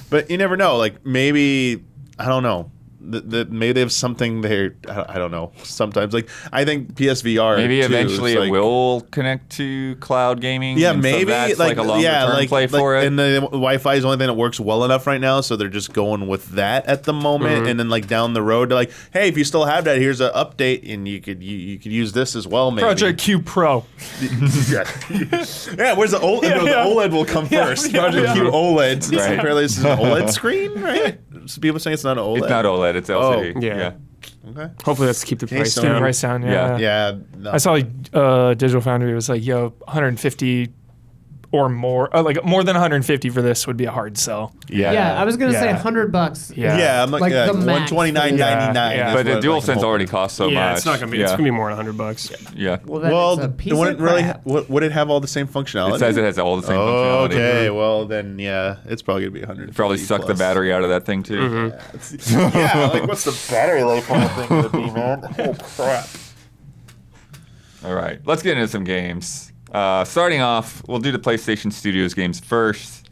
Speaker 4: But you never know. Like maybe, I don't know. Maybe they have something there. I don't know. Sometimes, like I think PSVR.
Speaker 2: Maybe
Speaker 4: too,
Speaker 2: eventually
Speaker 4: is, like,
Speaker 2: it will connect to cloud gaming.
Speaker 4: Yeah,
Speaker 2: and so
Speaker 4: maybe
Speaker 2: that's like a longer term play for it.
Speaker 4: And the Wi-Fi is the only thing that works well enough right now, so they're just going with that at the moment. And then like down the road, they're like, hey, if you still have that, here's an update, and you could use this as well. Maybe
Speaker 5: Project Q Pro.
Speaker 4: yeah, where's the OLED? The OLED will come first. Project Q OLED.
Speaker 2: Right.
Speaker 4: Apparently, this is an OLED screen, right? So people saying it's not an OLED.
Speaker 2: It's not OLED. It's LCD.
Speaker 3: Oh, yeah.
Speaker 4: Okay.
Speaker 3: Hopefully that's to keep the price
Speaker 4: Sony.
Speaker 3: down.
Speaker 5: Price down, yeah.
Speaker 4: Yeah. No.
Speaker 5: I saw Digital Foundry was like, 150 or more, like more than 150 for this would be a hard sell.
Speaker 1: Yeah, I was gonna say
Speaker 5: Yeah.
Speaker 1: $100.
Speaker 5: Yeah.
Speaker 4: Yeah, I'm like,
Speaker 1: Like the max.
Speaker 4: $129.99.
Speaker 5: Yeah.
Speaker 2: But the DualSense already costs so
Speaker 3: Yeah,
Speaker 2: much.
Speaker 3: it's not gonna be. It's gonna be more than $100.
Speaker 2: Yeah.
Speaker 1: Well, then
Speaker 4: Well,
Speaker 1: it's a piece
Speaker 4: wouldn't
Speaker 1: of
Speaker 4: really.
Speaker 1: crap.
Speaker 4: Would it have all the same functionality?
Speaker 2: It says it has all the same functionality.
Speaker 4: Okay, well then, yeah, it's probably gonna be 100.
Speaker 2: Probably suck the battery out of that thing too.
Speaker 4: Yeah, like what's the battery life on that thing gonna be, man? Oh crap!
Speaker 2: All right, let's get into some games. Starting off, we'll do the PlayStation Studios games first.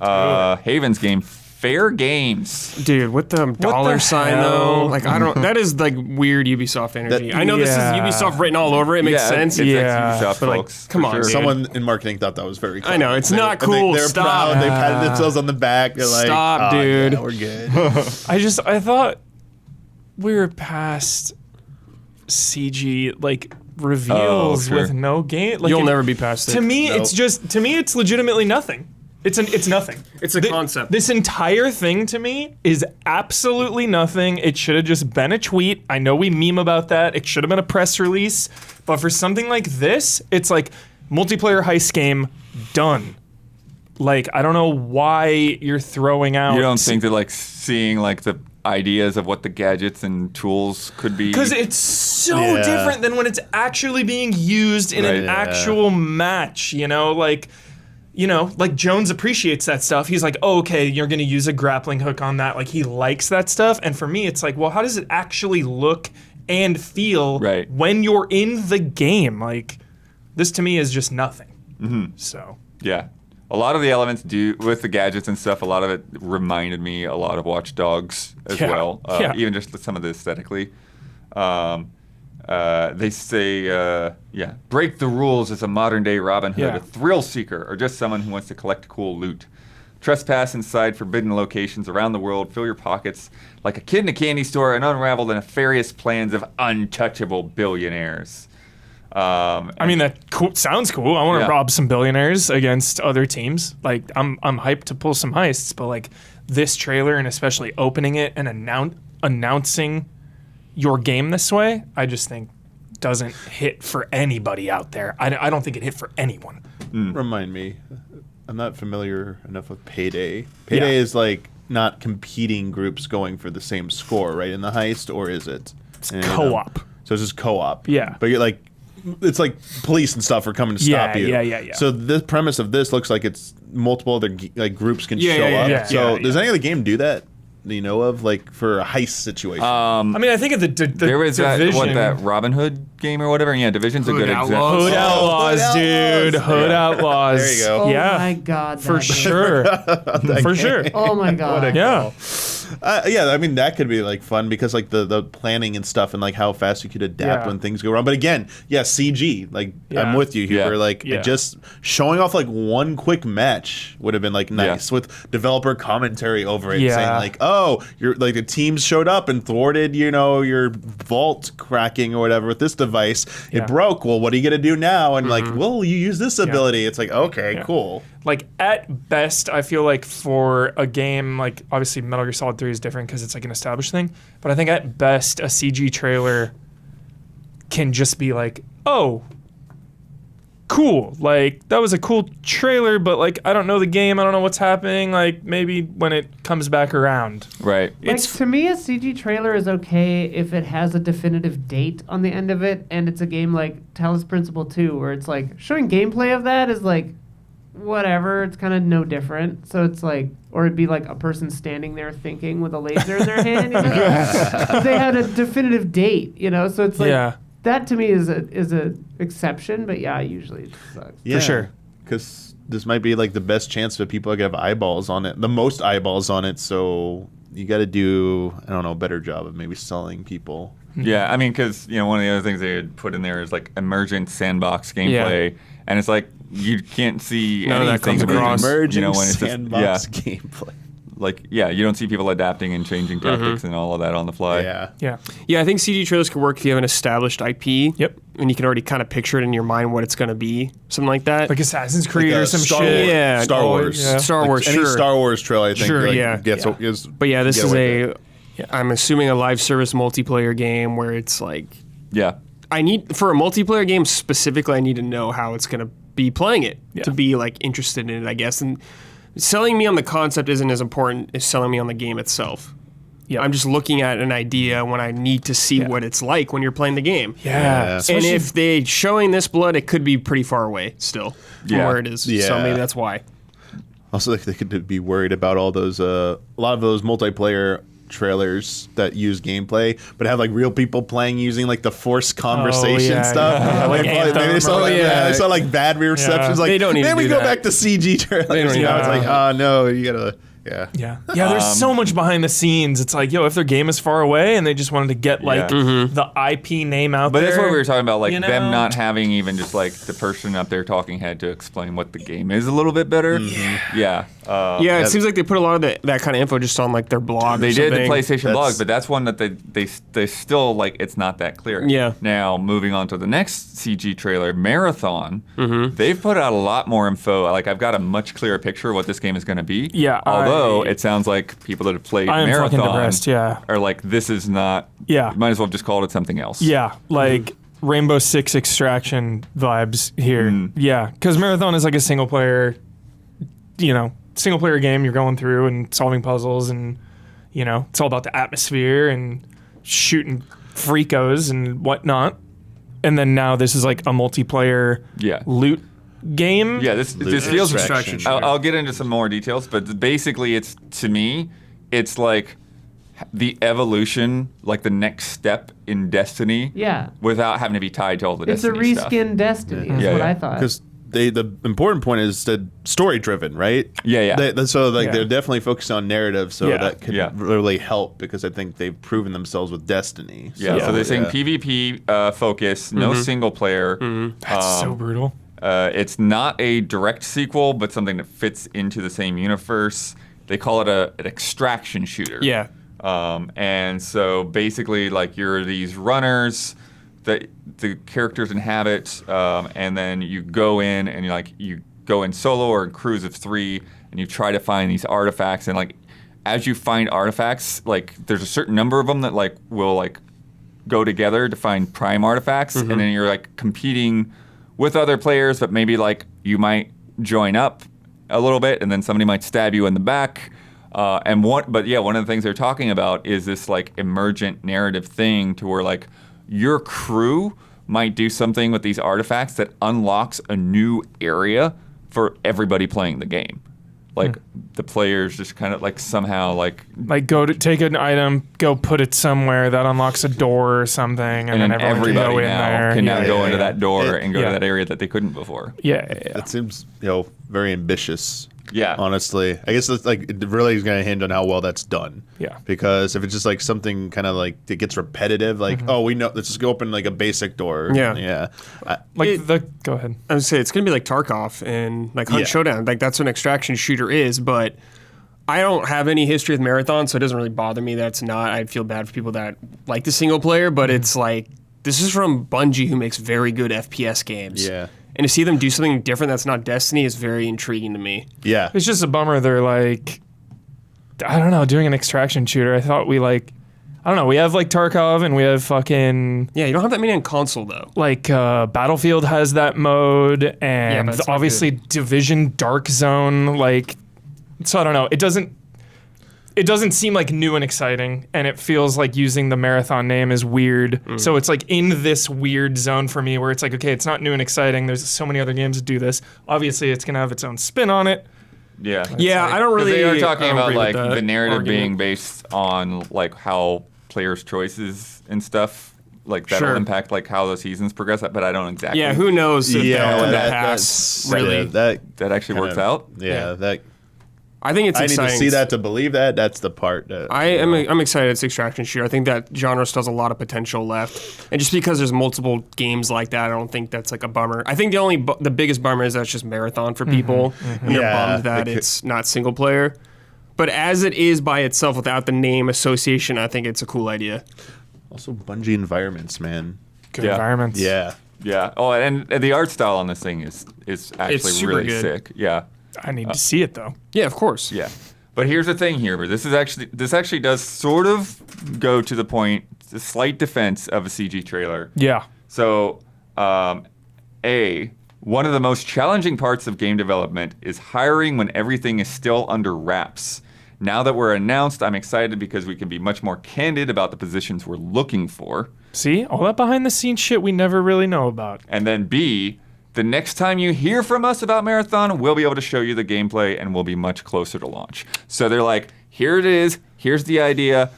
Speaker 2: Haven's game, Fair Games.
Speaker 3: Dude, with the dollar sign
Speaker 5: hell?
Speaker 3: though, like I don't. That is like weird Ubisoft energy. I know this is Ubisoft written all over it. It makes sense.
Speaker 2: It's
Speaker 5: Yeah,
Speaker 2: Ubisoft,
Speaker 3: but, like,
Speaker 2: folks.
Speaker 3: come
Speaker 2: for
Speaker 3: on,
Speaker 2: sure.
Speaker 3: dude.
Speaker 4: Someone in marketing thought that was very cool.
Speaker 3: I know, it's not cool.
Speaker 4: They're
Speaker 3: Stop.
Speaker 4: proud. They patted themselves on the back. They're like,
Speaker 3: Stop,
Speaker 4: "Oh,
Speaker 3: dude."
Speaker 4: yeah, we're good.
Speaker 5: I thought we were past CG like reveals
Speaker 2: sure.
Speaker 5: with no game. Like
Speaker 3: You'll never be past it.
Speaker 5: To me,
Speaker 4: Nope.
Speaker 5: it's legitimately nothing. It's nothing.
Speaker 3: It's a concept.
Speaker 5: This entire thing to me is absolutely nothing. It should have just been a tweet. I know we meme about that. It should have been a press release. But for something like this, it's like multiplayer heist game done. Like, I don't know why you're throwing out.
Speaker 2: You don't think that like seeing like the ideas of what the gadgets and tools could be?
Speaker 5: Because it's so
Speaker 4: Yeah.
Speaker 5: different than when it's actually being used in
Speaker 2: Right.
Speaker 5: an
Speaker 2: Yeah.
Speaker 5: actual match, like Jones appreciates that stuff. He's like, oh, okay, you're going to use a grappling hook on that. Like, he likes that stuff. And for me, it's like, well, how does it actually look and feel
Speaker 2: Right.
Speaker 5: when you're in the game? Like, this to me is just nothing. So,
Speaker 2: Yeah. A lot of the elements with the gadgets and stuff, a lot of it reminded me a lot of Watch Dogs as
Speaker 5: Yeah.
Speaker 2: well.
Speaker 5: Yeah.
Speaker 2: Even just some of the aesthetically. They say, break the rules as a modern day Robin Hood,
Speaker 5: Yeah.
Speaker 2: a thrill seeker, or just someone who wants to collect cool loot. Trespass inside forbidden locations around the world, fill your pockets like a kid in a candy store, and unravel the nefarious plans of untouchable billionaires.
Speaker 5: I mean, that sounds cool. I want to
Speaker 2: Yeah.
Speaker 5: rob some billionaires against other teams. Like, I'm hyped to pull some heists, but like this trailer and especially opening it and announcing your game this way, I just think doesn't hit for anybody out there. I don't think it hit for anyone.
Speaker 4: Remind me. I'm not familiar enough with Payday. Payday
Speaker 5: Yeah.
Speaker 4: is like not competing groups going for the same score, right, in the heist, or is it? It's
Speaker 5: co-op.
Speaker 4: So it's just co-op.
Speaker 5: Yeah.
Speaker 4: But you're like, it's like police and stuff are coming to stop you.
Speaker 5: Yeah.
Speaker 4: So the premise of this looks like it's multiple other like groups can
Speaker 3: Yeah,
Speaker 4: show
Speaker 3: yeah,
Speaker 4: up.
Speaker 3: yeah,
Speaker 4: So
Speaker 5: yeah.
Speaker 4: does any other game do that? Do you know of, like, for a heist situation?
Speaker 5: I mean, I think of the
Speaker 2: There was
Speaker 5: Division.
Speaker 2: that Robin Hood game or whatever. Yeah, Division's a
Speaker 3: Hood
Speaker 2: good
Speaker 3: Outlaws.
Speaker 2: example.
Speaker 5: Hood Outlaws,
Speaker 4: Hood
Speaker 5: dude.
Speaker 4: Outlaws.
Speaker 5: Hood
Speaker 4: Yeah.
Speaker 5: Outlaws.
Speaker 4: There you go.
Speaker 1: Oh
Speaker 5: Yeah,
Speaker 1: my god.
Speaker 5: for
Speaker 1: that game.
Speaker 5: sure. For sure.
Speaker 1: Oh my god.
Speaker 5: Yeah.
Speaker 4: Yeah, I mean that could be like fun because like the planning and stuff and like how fast you could adapt
Speaker 5: Yeah.
Speaker 4: when things go wrong. But again, yeah, CG. Like
Speaker 5: Yeah.
Speaker 4: I'm with you here.
Speaker 2: Yeah.
Speaker 4: Like
Speaker 5: Yeah.
Speaker 4: just showing off like one quick match would have been like nice with developer commentary over it,
Speaker 5: Yeah.
Speaker 4: saying like, oh, you're like the teams showed up and thwarted, your vault cracking or whatever with this device.
Speaker 5: Yeah.
Speaker 4: It broke. Well, what are you gonna do now? And like, well, you use this ability. It's like, okay,
Speaker 5: Yeah.
Speaker 4: cool.
Speaker 5: Like, at best, I feel like for a game, like, obviously Metal Gear Solid 3 is different because it's like an established thing, but I think at best a CG trailer can just be like, oh, cool, like, that was a cool trailer, but like, I don't know the game, I don't know what's happening, like, maybe when it comes back around.
Speaker 2: Right.
Speaker 1: Like, to me, a CG trailer is okay if it has a definitive date on the end of it, and it's a game like Talos Principle 2, where it's like, showing gameplay of that is like, whatever, it's kind of no different. So it's like, or it'd be like a person standing there thinking with a laser in their hand. But they had a definitive date, so it's like,
Speaker 5: Yeah.
Speaker 1: that to me is a exception, but yeah, usually it sucks.
Speaker 4: Yeah,
Speaker 5: sure.
Speaker 4: Because this might be like the best chance that people are gonna have eyeballs on it, the most eyeballs on it. So you got to do, I don't know, a better job of maybe selling people.
Speaker 2: Yeah, I mean, because one of the other things they had put in there is like emergent sandbox gameplay, and it's like you can't see
Speaker 3: None of that
Speaker 2: anything
Speaker 3: comes
Speaker 2: emergent,
Speaker 3: across.
Speaker 4: Emerging
Speaker 2: when it's
Speaker 4: sandbox
Speaker 2: just,
Speaker 4: gameplay.
Speaker 2: you don't see people adapting and changing tactics and all of that on the fly.
Speaker 4: Yeah.
Speaker 5: Yeah.
Speaker 3: Yeah, I think CG trailers could work if you have an established IP.
Speaker 5: Yep.
Speaker 3: And you can already kind of picture it in your mind what it's going to be, something like that.
Speaker 5: Like Assassin's Creed
Speaker 4: Like
Speaker 5: or
Speaker 4: a
Speaker 5: some
Speaker 4: Star
Speaker 5: shit.
Speaker 4: Wars.
Speaker 3: Yeah.
Speaker 4: Star
Speaker 5: Oh,
Speaker 4: Wars.
Speaker 5: yeah.
Speaker 3: Star Wars,
Speaker 4: Any
Speaker 3: sure.
Speaker 4: Star Wars trailer, I think,
Speaker 3: Sure,
Speaker 4: like,
Speaker 3: yeah.
Speaker 4: gets
Speaker 5: Yeah.
Speaker 4: is.
Speaker 3: But yeah, this
Speaker 4: get
Speaker 3: is
Speaker 4: away with it.
Speaker 3: I'm assuming a live service multiplayer game where it's like,
Speaker 2: Yeah.
Speaker 3: I need, for a multiplayer game specifically, I need to know how it's going to be playing it to be like interested in it, I guess. And selling me on the concept isn't as important as selling me on the game itself.
Speaker 5: Yeah.
Speaker 3: I'm just looking at an idea when I need to see what it's like when you're playing the game.
Speaker 5: Yeah.
Speaker 3: And if they showing this blood, it could be pretty far away still from
Speaker 2: Yeah.
Speaker 3: where it is. So
Speaker 4: Yeah.
Speaker 3: maybe that's why.
Speaker 4: Also, they could be worried about all those, a lot of those multiplayer trailers that use gameplay, but have like real people playing using like the forced conversation
Speaker 5: yeah,
Speaker 4: stuff.
Speaker 5: yeah.
Speaker 4: Like,
Speaker 5: Like
Speaker 4: maybe they saw,
Speaker 3: Anthem.
Speaker 4: like,
Speaker 3: Oh, yeah.
Speaker 4: they saw like bad receptions. Like
Speaker 3: They don't need
Speaker 4: then
Speaker 3: to
Speaker 4: we
Speaker 3: do
Speaker 4: go
Speaker 3: that.
Speaker 4: back to CG trailers.
Speaker 3: don't need
Speaker 4: Now
Speaker 3: to
Speaker 4: it's
Speaker 3: do
Speaker 4: like,
Speaker 3: that.
Speaker 4: oh no, you gotta, yeah.
Speaker 5: Yeah. Yeah, there's so much behind the scenes. It's like, if their game is far away and they just wanted to get like the IP name out
Speaker 2: But
Speaker 5: there.
Speaker 2: that's what we were talking about, like
Speaker 5: you
Speaker 2: them
Speaker 5: know?
Speaker 2: not having even just like the person up there talking head to explain what the game is a little bit better. Yeah.
Speaker 3: Yeah, it seems like they put a lot of that kind of info just on like their blog.
Speaker 2: They
Speaker 3: or
Speaker 2: did the
Speaker 3: something.
Speaker 2: PlayStation blog,
Speaker 4: That's-
Speaker 2: but that's one that they still like. It's not that clear.
Speaker 3: Yeah.
Speaker 2: Now moving on to the next CG trailer, Marathon.
Speaker 3: Mm-hmm.
Speaker 2: They've put out a lot more info. Like I've got a much clearer picture of what this game is going to be.
Speaker 5: Yeah,
Speaker 2: Although it sounds like people that have played
Speaker 5: I am fucking
Speaker 2: Marathon
Speaker 5: depressed, yeah.
Speaker 2: are like, this is not.
Speaker 5: Yeah.
Speaker 2: Might as well have just called it something else.
Speaker 5: Yeah, like Rainbow Six Extraction vibes here. Yeah, because Marathon is like a single player single player game you're going through and solving puzzles, and it's all about the atmosphere and shooting freakos and whatnot. And then now this is like a multiplayer loot game.
Speaker 2: Yeah, this feels
Speaker 4: extraction.
Speaker 2: I'll get into some more details, but basically to me, it's like the evolution, like the next step in Destiny.
Speaker 1: Yeah.
Speaker 2: Without having to be tied to all the
Speaker 1: It's a
Speaker 2: Destiny stuff.
Speaker 1: reskin Destiny, is what I thought.
Speaker 4: Because the important point is that story driven, right?
Speaker 2: Yeah.
Speaker 4: They're definitely focused on narrative, so that could really help, because I think they've proven themselves with Destiny.
Speaker 2: So they're saying PvP focus, no single player.
Speaker 5: That's so brutal.
Speaker 2: It's not a direct sequel, but something that fits into the same universe. They call it an extraction shooter.
Speaker 3: Yeah.
Speaker 2: And so basically, like, you're these runners that the characters inhabit, and then you go in and you go in solo or in crews of 3, and you try to find these artifacts. And like, as you find artifacts, like there's a certain number of them that like will like go together to find prime artifacts, and then you're like competing with other players, but maybe like you might join up a little bit, and then somebody might stab you in the back. One of the things they're talking about is this like emergent narrative thing to where like your crew might do something with these artifacts that unlocks a new area for everybody playing the game. Like the players just kind of like somehow like
Speaker 5: go to take an item, go put it somewhere that unlocks a door or something, and then everyone can go in there.
Speaker 2: Can now go into that door and go to that area that they couldn't before.
Speaker 4: That seems very ambitious.
Speaker 2: Yeah.
Speaker 4: Honestly, I guess it's like it really is going to hinge on how well that's done.
Speaker 5: Yeah.
Speaker 4: Because if it's just like something kind of like that gets repetitive, like we know, let's just go open like a basic door.
Speaker 3: Yeah.
Speaker 5: Go ahead.
Speaker 3: I would say it's gonna be like Tarkov and like Hunt Showdown. Like that's what an extraction shooter is, but I don't have any history with Marathon, so it doesn't really bother me that it's not. I feel bad for people that like the single player, but it's like this is from Bungie, who makes very good FPS games.
Speaker 4: Yeah.
Speaker 3: And to see them do something different that's not Destiny is very intriguing to me.
Speaker 4: Yeah.
Speaker 5: It's just a bummer they're like, I don't know, doing an extraction shooter. I thought we have like Tarkov and we have fucking...
Speaker 3: Yeah, you don't have that many on console, though.
Speaker 5: Like Battlefield has that mode, and
Speaker 3: but
Speaker 5: obviously Division Dark Zone, like... So I don't know. It doesn't seem like new and exciting, and it feels like using the Marathon name is weird. So it's like in this weird zone for me where it's like, okay, it's not new and exciting. There's so many other games that do this. Obviously, it's going to have its own spin on it.
Speaker 2: Yeah.
Speaker 3: I don't really...
Speaker 2: They are talking about like
Speaker 3: the
Speaker 2: the narrative
Speaker 3: argument.
Speaker 2: being based on like how players' choices and stuff, like that'll impact like how the seasons progress, but I don't exactly...
Speaker 3: Yeah, who knows if that'll come to
Speaker 4: that's
Speaker 3: pass, really.
Speaker 2: that actually works out.
Speaker 4: That
Speaker 3: I think it's
Speaker 4: I need
Speaker 3: exciting.
Speaker 4: to see that to believe that. That's the part that
Speaker 3: I'm excited it's extraction shooter. I think that genre still has a lot of potential left. And just because there's multiple games like that, I don't think that's like a bummer. I think the biggest bummer is that it's just Marathon for people. And they're bummed that it's not single player. But as it is by itself without the name association, I think it's a cool idea.
Speaker 4: Also, Bungie environments, man.
Speaker 5: Good environments.
Speaker 4: Yeah.
Speaker 2: Yeah. Oh, and the art style on this thing is actually
Speaker 3: super
Speaker 2: really
Speaker 3: good.
Speaker 2: sick. Yeah.
Speaker 5: I need to see it, though.
Speaker 3: Yeah, of course.
Speaker 2: Yeah. But here's the thing here, but this actually does sort of go to the point, the slight defense of a CG trailer.
Speaker 5: Yeah.
Speaker 2: So, one of the most challenging parts of game development is hiring when everything is still under wraps. Now that we're announced, I'm excited because we can be much more candid about the positions we're looking for.
Speaker 5: See? All that behind-the-scenes shit we never really know about.
Speaker 2: And then B, the next time you hear from us about Marathon, we'll be able to show you the gameplay and we'll be much closer to launch. So they're like, here it is, here's the idea,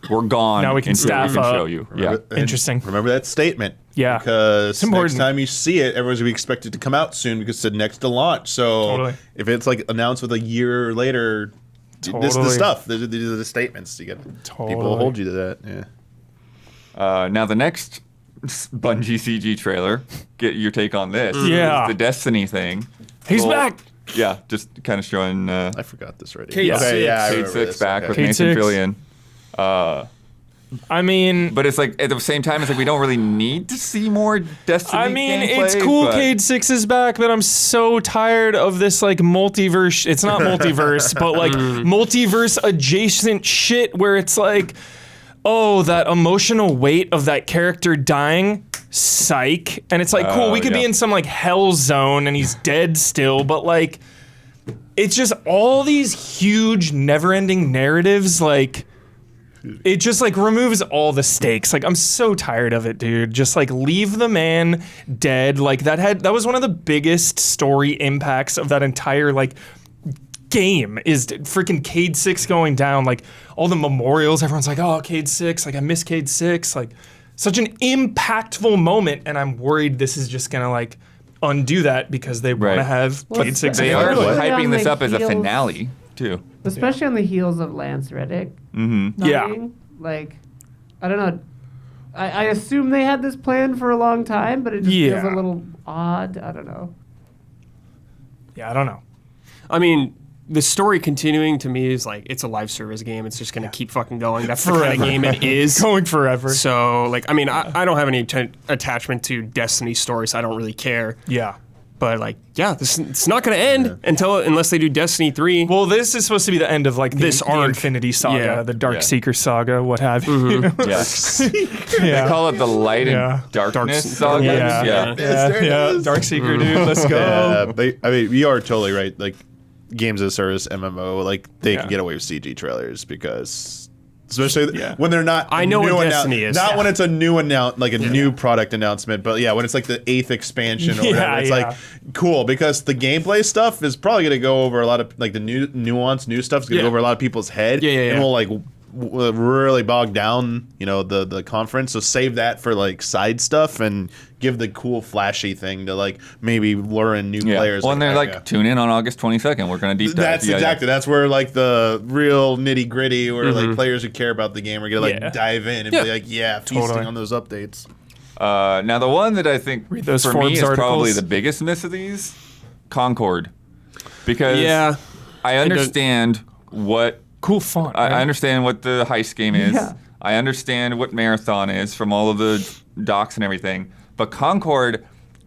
Speaker 2: we're gone.
Speaker 5: Now we can
Speaker 2: until
Speaker 5: staff
Speaker 2: we can
Speaker 5: up.
Speaker 2: show you.
Speaker 5: Interesting.
Speaker 4: Remember that statement.
Speaker 5: Yeah.
Speaker 4: Because
Speaker 5: It's
Speaker 4: next
Speaker 5: important.
Speaker 4: time you see it, everyone's going to be expected to come out soon because it's next to launch. So
Speaker 5: Totally.
Speaker 4: if it's like announced with a year later, this is the
Speaker 5: Totally.
Speaker 4: stuff. These are the statements. You get people
Speaker 5: Totally.
Speaker 4: hold you to that. Yeah.
Speaker 2: Now the next Bungie CG trailer, get your take on this.
Speaker 5: Yeah.
Speaker 2: Is the Destiny thing.
Speaker 5: He's
Speaker 2: Well,
Speaker 5: back!
Speaker 2: Yeah, just kind of showing
Speaker 4: I forgot this already.
Speaker 3: Kate
Speaker 4: okay,
Speaker 3: Six.
Speaker 4: yeah, I
Speaker 2: Cade
Speaker 4: remember
Speaker 2: 6
Speaker 4: this.
Speaker 2: back
Speaker 4: Okay.
Speaker 2: with
Speaker 5: Cade
Speaker 2: Nathan
Speaker 5: 6.
Speaker 2: Fillion.
Speaker 5: I mean...
Speaker 2: But it's like, at the same time, it's like we don't really need to see more Destiny
Speaker 5: I mean,
Speaker 2: gameplay,
Speaker 5: it's cool
Speaker 2: but-
Speaker 5: Cade 6 is back, but I'm so tired of this, like, multiverse... It's not multiverse, but, like, multiverse adjacent shit where it's like, oh, that emotional weight of that character dying, psych. And it's like, cool, we could be
Speaker 2: yeah.
Speaker 5: in some, like, hell zone and he's dead still, but, like... it's just all these huge, never-ending narratives, like, it just, like, removes all the stakes. Like, I'm so tired of it, dude. Just, like, leave the man dead. Like, that was one of the biggest story impacts of that entire, like, game is freaking Cade 6 going down. Like, all the memorials, everyone's like, oh, Cade 6, like, I miss Cade 6. Like, such an impactful moment, and I'm worried this is just gonna, like, undo that because they want to have Cade 6.
Speaker 2: They are
Speaker 1: Especially
Speaker 2: hyping
Speaker 1: on
Speaker 2: this
Speaker 1: the
Speaker 2: up as a
Speaker 1: heels-
Speaker 2: finale, too.
Speaker 1: Especially on the heels of Lance Reddick.
Speaker 5: Yeah.
Speaker 1: Like, I don't know. I assume they had this plan for a long time, but it just feels a little odd. I don't know.
Speaker 5: Yeah, I don't know.
Speaker 3: I mean, the story continuing to me is like, it's a live service game. It's just going to keep fucking going. That's the kind of game it is.
Speaker 5: Going forever.
Speaker 3: So, like, I mean, I don't have any attachment to Destiny stories. So I don't really care.
Speaker 5: Yeah.
Speaker 3: But, like, yeah, it's not going to end unless they do Destiny 3.
Speaker 5: Well, this is supposed to be the end of, like,
Speaker 3: This
Speaker 5: the
Speaker 3: arc.
Speaker 5: Infinity Saga,
Speaker 3: Yeah.
Speaker 5: the Dark
Speaker 2: Yeah.
Speaker 5: Seeker Saga, what have you.
Speaker 2: Yes. They call it the Light
Speaker 5: Yeah.
Speaker 2: and Darkness
Speaker 3: Dark-
Speaker 2: Saga.
Speaker 5: Yeah.
Speaker 2: Yeah.
Speaker 5: Yeah, Dark Seeker, dude. Let's go.
Speaker 4: Yeah, but I mean, you are totally right. Like, games as a service, MMO, like, they
Speaker 5: Yeah.
Speaker 4: can get away with CG trailers because. Especially
Speaker 5: Yeah.
Speaker 4: when they're not.
Speaker 3: I know
Speaker 4: new
Speaker 3: what Destiny is.
Speaker 4: Not
Speaker 3: Yeah.
Speaker 4: when it's a new new product announcement, but yeah, when it's like the 8th expansion or
Speaker 5: Yeah,
Speaker 4: whatever, it's
Speaker 5: yeah.
Speaker 4: like cool because the gameplay stuff is probably gonna go over a lot of like the new stuff is gonna go over a lot of people's head.
Speaker 3: Yeah, yeah, yeah.
Speaker 4: And will like really bog down, the conference. So save that for like side stuff and give the cool flashy thing to like maybe lure in new
Speaker 2: Yeah.
Speaker 4: players.
Speaker 2: Well, and they're like,
Speaker 4: yeah.
Speaker 2: tune in on August 22nd. We're going to deep dive.
Speaker 4: That's exactly. That's where like the real nitty gritty, where like players who care about the game are gonna like
Speaker 5: Yeah.
Speaker 4: dive in and be like, feasting on those updates.
Speaker 2: Now, the one that I think
Speaker 5: Read those
Speaker 2: for me
Speaker 5: Forbes
Speaker 2: is probably
Speaker 5: articles.
Speaker 2: the biggest miss of these, Concord, because
Speaker 3: Yeah.
Speaker 2: I understand what
Speaker 5: Cool font.
Speaker 2: I
Speaker 5: right?
Speaker 2: understand what the heist game is.
Speaker 1: Yeah.
Speaker 2: I understand what Marathon is from all of the docs and everything. But Concord,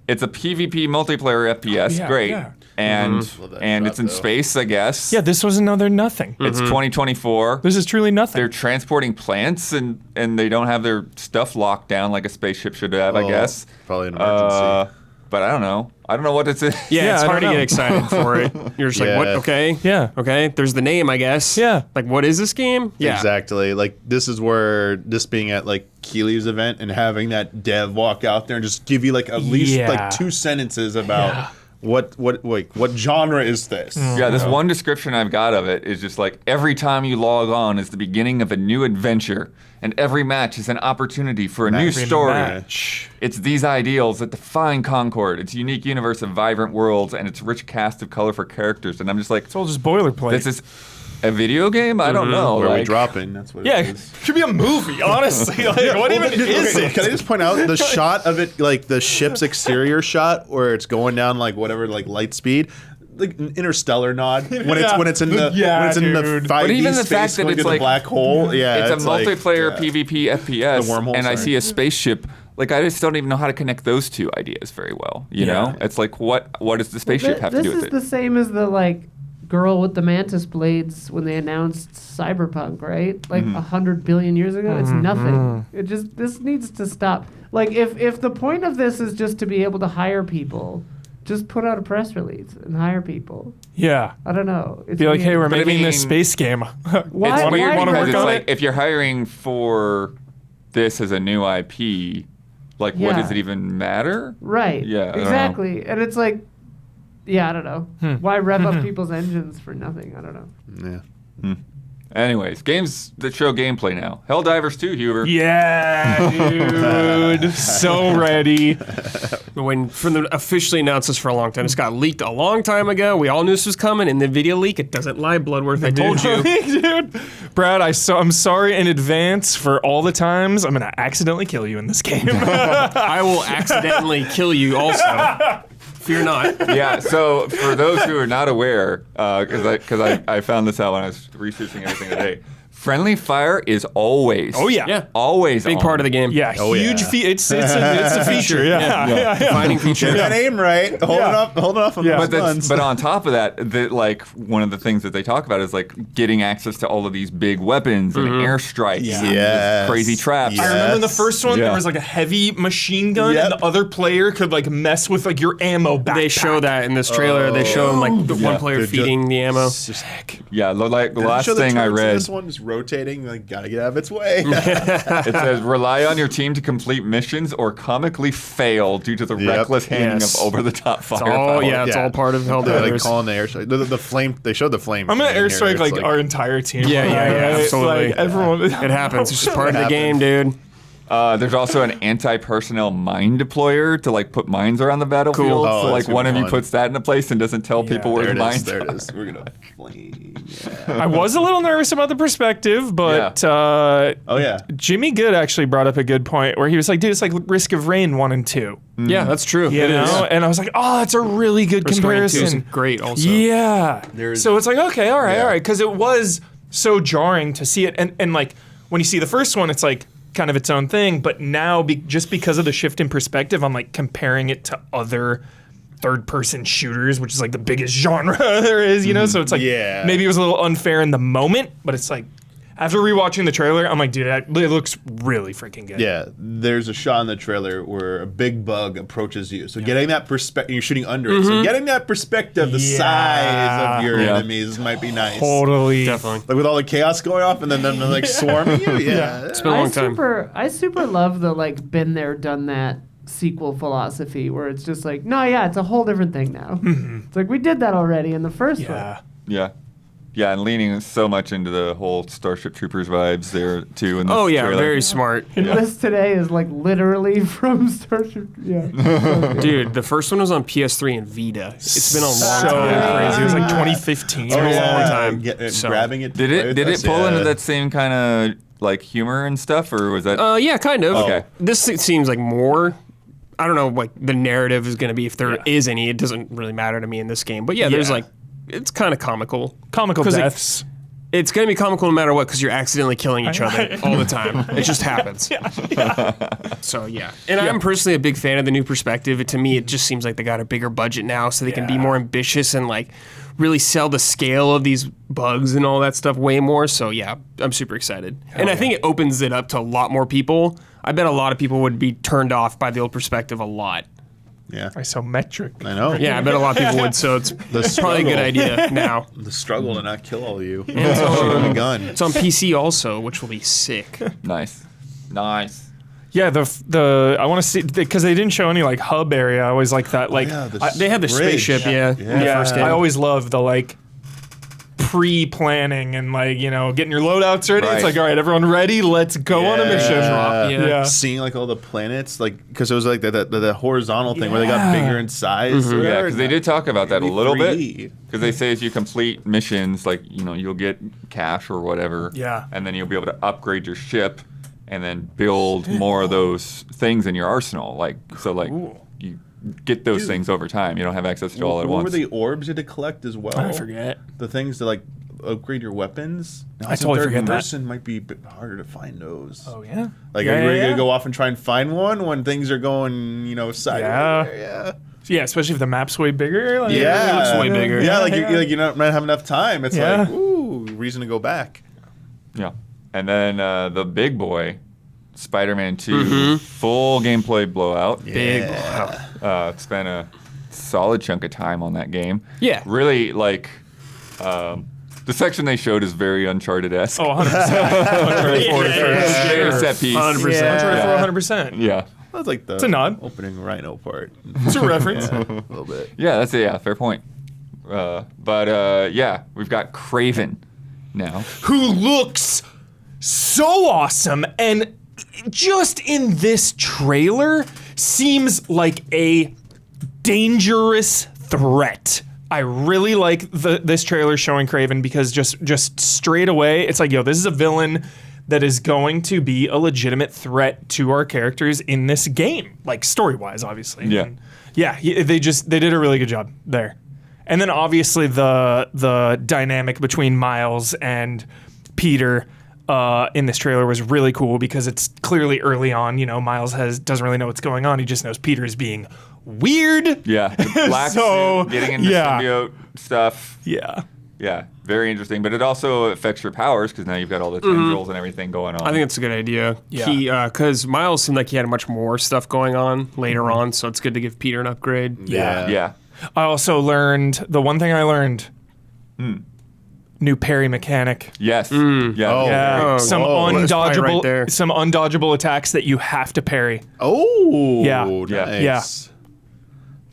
Speaker 2: it's a PvP multiplayer FPS,
Speaker 5: yeah,
Speaker 2: great,
Speaker 5: yeah.
Speaker 2: and
Speaker 4: Love that
Speaker 2: and
Speaker 4: shot,
Speaker 2: it's in
Speaker 4: though.
Speaker 2: space, I guess.
Speaker 5: Yeah, this was another nothing.
Speaker 2: It's 2024.
Speaker 5: This is truly nothing.
Speaker 2: They're transporting plants and they don't have their stuff locked down like a spaceship should have, I guess.
Speaker 4: Probably an emergency.
Speaker 2: But I don't know. I don't know what it's.
Speaker 3: Yeah, it's
Speaker 5: I
Speaker 3: hard to
Speaker 5: don't
Speaker 3: get
Speaker 5: know.
Speaker 3: excited for it. You're just like, what?
Speaker 4: Yeah.
Speaker 3: Okay.
Speaker 5: Yeah.
Speaker 3: Okay. There's the name, I guess.
Speaker 5: Yeah.
Speaker 3: Like, what is this game? Yeah.
Speaker 4: Exactly. Like this is where this being at like Keely's event and having that dev walk out there and just give you like at least
Speaker 5: Yeah.
Speaker 4: like 2 sentences about what genre is this?
Speaker 2: Yeah, this one description I've got of it is just like every time you log on is the beginning of a new adventure, and every match is an opportunity for a new
Speaker 4: Every
Speaker 2: story.
Speaker 5: Match.
Speaker 2: It's these ideals that define Concord, its unique universe of vibrant worlds, and its rich cast of colorful characters. And I'm just like,
Speaker 5: It's all just boilerplate.
Speaker 2: this is a video game? I don't know.
Speaker 4: Where are we
Speaker 2: like-
Speaker 4: dropping? That's what
Speaker 5: yeah,
Speaker 4: it
Speaker 5: it
Speaker 4: is.
Speaker 5: should be a movie, honestly. Like, what even is
Speaker 4: Okay,
Speaker 5: it?
Speaker 4: Can I just point out the shot of it, like the ship's exterior shot, where it's going down like whatever, like light speed, like an interstellar nod when
Speaker 5: Yeah.
Speaker 4: it's in the
Speaker 5: Yeah,
Speaker 4: when it's in the
Speaker 5: dude.
Speaker 4: 5D
Speaker 2: But even the
Speaker 4: space
Speaker 2: fact that
Speaker 4: going
Speaker 2: it's
Speaker 4: to the
Speaker 2: like-
Speaker 4: black hole, yeah,
Speaker 2: it's a
Speaker 4: like,
Speaker 2: multiplayer
Speaker 4: yeah.
Speaker 2: PvP FPS,
Speaker 4: The wormhole,
Speaker 2: and I
Speaker 4: sorry.
Speaker 2: see a spaceship. Like, I just don't even know how to connect those two ideas very well. You
Speaker 5: Yeah.
Speaker 2: know, it's like what does the spaceship have to do with
Speaker 1: This
Speaker 2: it?
Speaker 1: is the same as the like girl with the mantis blades when they announced Cyberpunk, right? Like 100 billion years ago. It's nothing. This needs to stop. Like if the point of this is just to be able to hire people, just put out a press release and hire people.
Speaker 5: Yeah.
Speaker 1: I don't know. It's
Speaker 5: Be like, hey,
Speaker 1: weird.
Speaker 5: we're
Speaker 2: But I
Speaker 5: making this
Speaker 2: mean-
Speaker 5: space game.
Speaker 1: Why-
Speaker 2: It's weird
Speaker 1: why-
Speaker 5: wanna
Speaker 2: because
Speaker 5: work
Speaker 2: it's
Speaker 5: on
Speaker 2: like
Speaker 5: it?
Speaker 2: if you're hiring for this as a new IP, like what
Speaker 1: Yeah.
Speaker 2: does it even matter?
Speaker 1: Right.
Speaker 2: Yeah, I don't know.
Speaker 1: Exactly. And it's like, yeah, I don't know.
Speaker 5: Hmm.
Speaker 1: Why rev up people's engines for nothing? I don't know.
Speaker 4: Yeah.
Speaker 2: Anyways, games that show gameplay now. Helldivers 2, Huber.
Speaker 5: Yeah, dude. So ready.
Speaker 3: When from the officially announced this for a long time, this got leaked a long time ago. We all knew this was coming, and the video leak, it doesn't lie, Bloodworth. I told you.
Speaker 5: Dude. Brad, I'm sorry in advance for all the times I'm going to accidentally kill you in this game.
Speaker 3: I will accidentally kill you also. Fear not.
Speaker 2: Yeah, so for those who are not aware, because I found this out when I was researching everything today, Friendly fire is always.
Speaker 5: Oh yeah.
Speaker 3: Yeah.
Speaker 2: Always
Speaker 3: Big
Speaker 2: on.
Speaker 3: part of the game.
Speaker 5: Yeah,
Speaker 4: Oh,
Speaker 5: huge.
Speaker 4: yeah.
Speaker 5: It's a feature. Yeah.
Speaker 3: Defining feature.
Speaker 4: Get that aim right. Holding off on
Speaker 5: Yeah.
Speaker 4: those guns.
Speaker 2: But on top of that, like one of the things that they talk about is like getting access to all of these big weapons and airstrikes,
Speaker 5: Yeah.
Speaker 2: and
Speaker 4: Yes.
Speaker 2: crazy traps.
Speaker 4: Yeah.
Speaker 5: I remember in the first one
Speaker 2: Yeah.
Speaker 5: there was like a heavy machine gun,
Speaker 4: Yep.
Speaker 5: and the other player could like mess with like your ammo backpack.
Speaker 3: They show that in this trailer. They show him like the one player
Speaker 4: Dude,
Speaker 3: feeding the ammo.
Speaker 4: It's just
Speaker 2: Yeah, like the last
Speaker 4: show the
Speaker 2: thing I
Speaker 4: turrets in
Speaker 2: read,
Speaker 4: This one is rotating. Like, gotta get out of its way.
Speaker 2: it says rely on your team to complete missions or comically fail due to the reckless handing
Speaker 3: Yes.
Speaker 2: of over-the-top
Speaker 3: It's
Speaker 2: firepower.
Speaker 3: all it's
Speaker 4: Yeah.
Speaker 3: all part of
Speaker 4: They're like
Speaker 3: Helldivers.
Speaker 4: calling the airstrike. The flame. They showed the flame.
Speaker 5: I'm gonna
Speaker 4: in here.
Speaker 5: airstrike
Speaker 4: It's
Speaker 5: like our entire team.
Speaker 3: Yeah,
Speaker 5: right?
Speaker 3: absolutely.
Speaker 5: Like everyone.
Speaker 3: It happens. It's just part of the game, dude.
Speaker 2: There's also an anti-personnel mine deployer to like put mines around the battlefield.
Speaker 3: Cool.
Speaker 4: Oh,
Speaker 2: So like
Speaker 4: that's
Speaker 2: one of you
Speaker 4: fun.
Speaker 2: puts that into place and doesn't tell people where
Speaker 4: There
Speaker 2: the
Speaker 4: it
Speaker 2: mines
Speaker 4: is. There
Speaker 2: are.
Speaker 4: it is. We're gonna flame. Yeah.
Speaker 5: I was a little nervous about the perspective, but
Speaker 4: Oh yeah.
Speaker 5: Jimmy Good actually brought up a good point where he was like, "Dude, it's like Risk of Rain 1 and 2."
Speaker 3: Yeah, that's true.
Speaker 5: You
Speaker 3: It
Speaker 5: know,
Speaker 3: is.
Speaker 5: and I was like, "Oh, that's a really good
Speaker 3: Risk of Rain 2 is
Speaker 5: comparison."
Speaker 3: great also.
Speaker 5: Yeah.
Speaker 4: There's-
Speaker 5: So it's like, okay, all
Speaker 4: Yeah.
Speaker 5: right, because it was so jarring to see it, and like when you see the first one, it's like kind of its own thing, but now just because of the shift in perspective, I'm like comparing it to other third-person shooters, which is like the biggest genre there is, you know. So it's like
Speaker 4: Yeah.
Speaker 5: maybe it was a little unfair in the moment, but it's like after rewatching the trailer, I'm like, dude, it looks really freaking good.
Speaker 4: Yeah, there's a shot in the trailer where a big bug approaches you. So getting that perspective, you're shooting under it. So getting that perspective, the size of your
Speaker 2: Yeah.
Speaker 4: enemies might be nice.
Speaker 5: Totally.
Speaker 3: Definitely.
Speaker 4: Like with all the chaos going off and then them like swarming you. Yeah.
Speaker 3: It's been a long time.
Speaker 1: I super love the like been there, done that sequel philosophy where it's just like, no, yeah, it's a whole different thing now. It's like we did that already in the first one.
Speaker 5: Yeah.
Speaker 2: Yeah. Yeah, and leaning so much into the whole Starship Troopers vibes there too. In this
Speaker 3: Oh yeah,
Speaker 2: trailer.
Speaker 3: very smart.
Speaker 1: And this today is like literally from Starship. Yeah.
Speaker 3: Dude, the first one was on PS3 and Vita. It's been a long
Speaker 5: So
Speaker 3: time.
Speaker 5: crazy. It was like 2015.
Speaker 3: been a long time.
Speaker 4: Get, grabbing it. to
Speaker 2: Did
Speaker 4: play
Speaker 2: it
Speaker 4: with
Speaker 2: did
Speaker 4: us,
Speaker 2: it pull
Speaker 4: yeah.
Speaker 2: into that same kind of like humor and stuff, or was that?
Speaker 3: Yeah, kind of.
Speaker 2: Okay.
Speaker 3: This seems like more. I don't know what the narrative is going to be, if there is any. It doesn't really matter to me in this game. But yeah, there's
Speaker 5: Yeah.
Speaker 3: like, it's kind of comical.
Speaker 5: Comical
Speaker 3: 'Cause
Speaker 5: deaths.
Speaker 3: It's going to be comical no matter what because you're accidentally killing each other all the time. It just happens. So yeah. And I'm personally a big fan of the new perspective. To me, it just seems like they got a bigger budget now so they can be more ambitious and like really sell the scale of these bugs and all that stuff way more. So yeah, I'm super excited. And I think it opens it up to a lot more people. I bet a lot of people would be turned off by the old perspective a lot.
Speaker 4: Yeah.
Speaker 5: Isometric.
Speaker 4: I know.
Speaker 3: Yeah, I bet a lot of people would. So it's probably a
Speaker 4: struggle.
Speaker 3: good idea now.
Speaker 4: The struggle to not kill all of you.
Speaker 3: It's
Speaker 4: Shooting
Speaker 3: on,
Speaker 4: a gun.
Speaker 3: it's on PC also, which will be sick.
Speaker 2: Nice.
Speaker 5: Yeah, the I want to see because they didn't show any like hub area. I always like that. Like,
Speaker 4: Yeah, the
Speaker 3: They had the
Speaker 4: bridge.
Speaker 3: spaceship, yeah. in the
Speaker 5: yeah,
Speaker 3: first game.
Speaker 5: I always love the like pre-planning and like getting your loadouts ready.
Speaker 2: Right.
Speaker 5: It's like, all right, everyone ready? Let's go on a mission.
Speaker 3: Drop, yeah.
Speaker 5: Yeah.
Speaker 4: Seeing like all the planets, like because it was like the horizontal thing where they got bigger in size.
Speaker 2: Yeah, because they did talk about that a
Speaker 4: Maybe
Speaker 2: little
Speaker 4: 3D.
Speaker 2: bit. Because they say as you complete missions, like you'll get cash or whatever.
Speaker 5: Yeah.
Speaker 2: And then you'll be able to upgrade your ship, and then build more of those things in your arsenal. Like you get those things over time. You don't have access to all at
Speaker 4: What
Speaker 2: once.
Speaker 4: were the orbs you had to collect as well?
Speaker 5: I forget.
Speaker 4: The things to like upgrade your weapons. Now,
Speaker 5: I
Speaker 4: as a
Speaker 5: totally
Speaker 4: third
Speaker 5: forget that.
Speaker 4: person might be a bit harder to find those.
Speaker 5: Oh yeah.
Speaker 4: Like,
Speaker 5: yeah,
Speaker 4: are you ready
Speaker 5: yeah.
Speaker 4: to go off and try and find one when things are going, sideways?
Speaker 5: Yeah. Yeah, especially if the map's way bigger. Like,
Speaker 4: Yeah.
Speaker 3: It looks way bigger.
Speaker 4: Yeah, like you don't have enough time. It's
Speaker 5: Yeah.
Speaker 4: like, ooh, reason to go back.
Speaker 2: Yeah. And then the big boy, Spider-Man 2, full gameplay blowout.
Speaker 3: Big.
Speaker 2: Spent a solid chunk of time on that game.
Speaker 3: Yeah.
Speaker 2: Really, like, the section they showed is very Uncharted-esque.
Speaker 5: Oh, 100%.
Speaker 2: Very set piece.
Speaker 3: 100%.
Speaker 1: Yeah.
Speaker 5: 100%.
Speaker 2: Yeah.
Speaker 4: That's like the
Speaker 5: It's a nod.
Speaker 4: opening Rhino part.
Speaker 5: It's a reference.
Speaker 4: A little bit.
Speaker 2: Yeah, that's it. Yeah, fair point. But yeah, we've got Craven now.
Speaker 5: Who looks so awesome and just in this trailer seems like a dangerous threat. I really like this trailer showing Craven because just straight away it's like, yo, this is a villain that is going to be a legitimate threat to our characters in this game, like story-wise, obviously.
Speaker 2: Yeah.
Speaker 5: And yeah, they did a really good job there. And then obviously the dynamic between Miles and Peter in this trailer was really cool because it's clearly early on. You know, Miles doesn't really know what's going on. He just knows Peter is being weird.
Speaker 2: Yeah, the black suit, getting into symbiote stuff.
Speaker 5: Yeah.
Speaker 2: Yeah, very interesting. But it also affects your powers because now you've got all the tendrils and everything going on.
Speaker 3: I think it's a good idea.
Speaker 5: Yeah.
Speaker 3: Because Miles seemed like he had much more stuff going on later on, so it's good to give Peter an upgrade.
Speaker 2: Yeah.
Speaker 5: I also learned, the one thing I learned, new parry mechanic.
Speaker 2: Yes. Yeah.
Speaker 4: Oh.
Speaker 5: Yeah,
Speaker 3: Oh,
Speaker 5: some
Speaker 3: whoa, that's probably
Speaker 5: undodgeable,
Speaker 3: right there.
Speaker 5: some undodgeable attacks that you have to parry,
Speaker 4: Oh.
Speaker 5: Yeah.
Speaker 4: Nice.
Speaker 5: Yeah.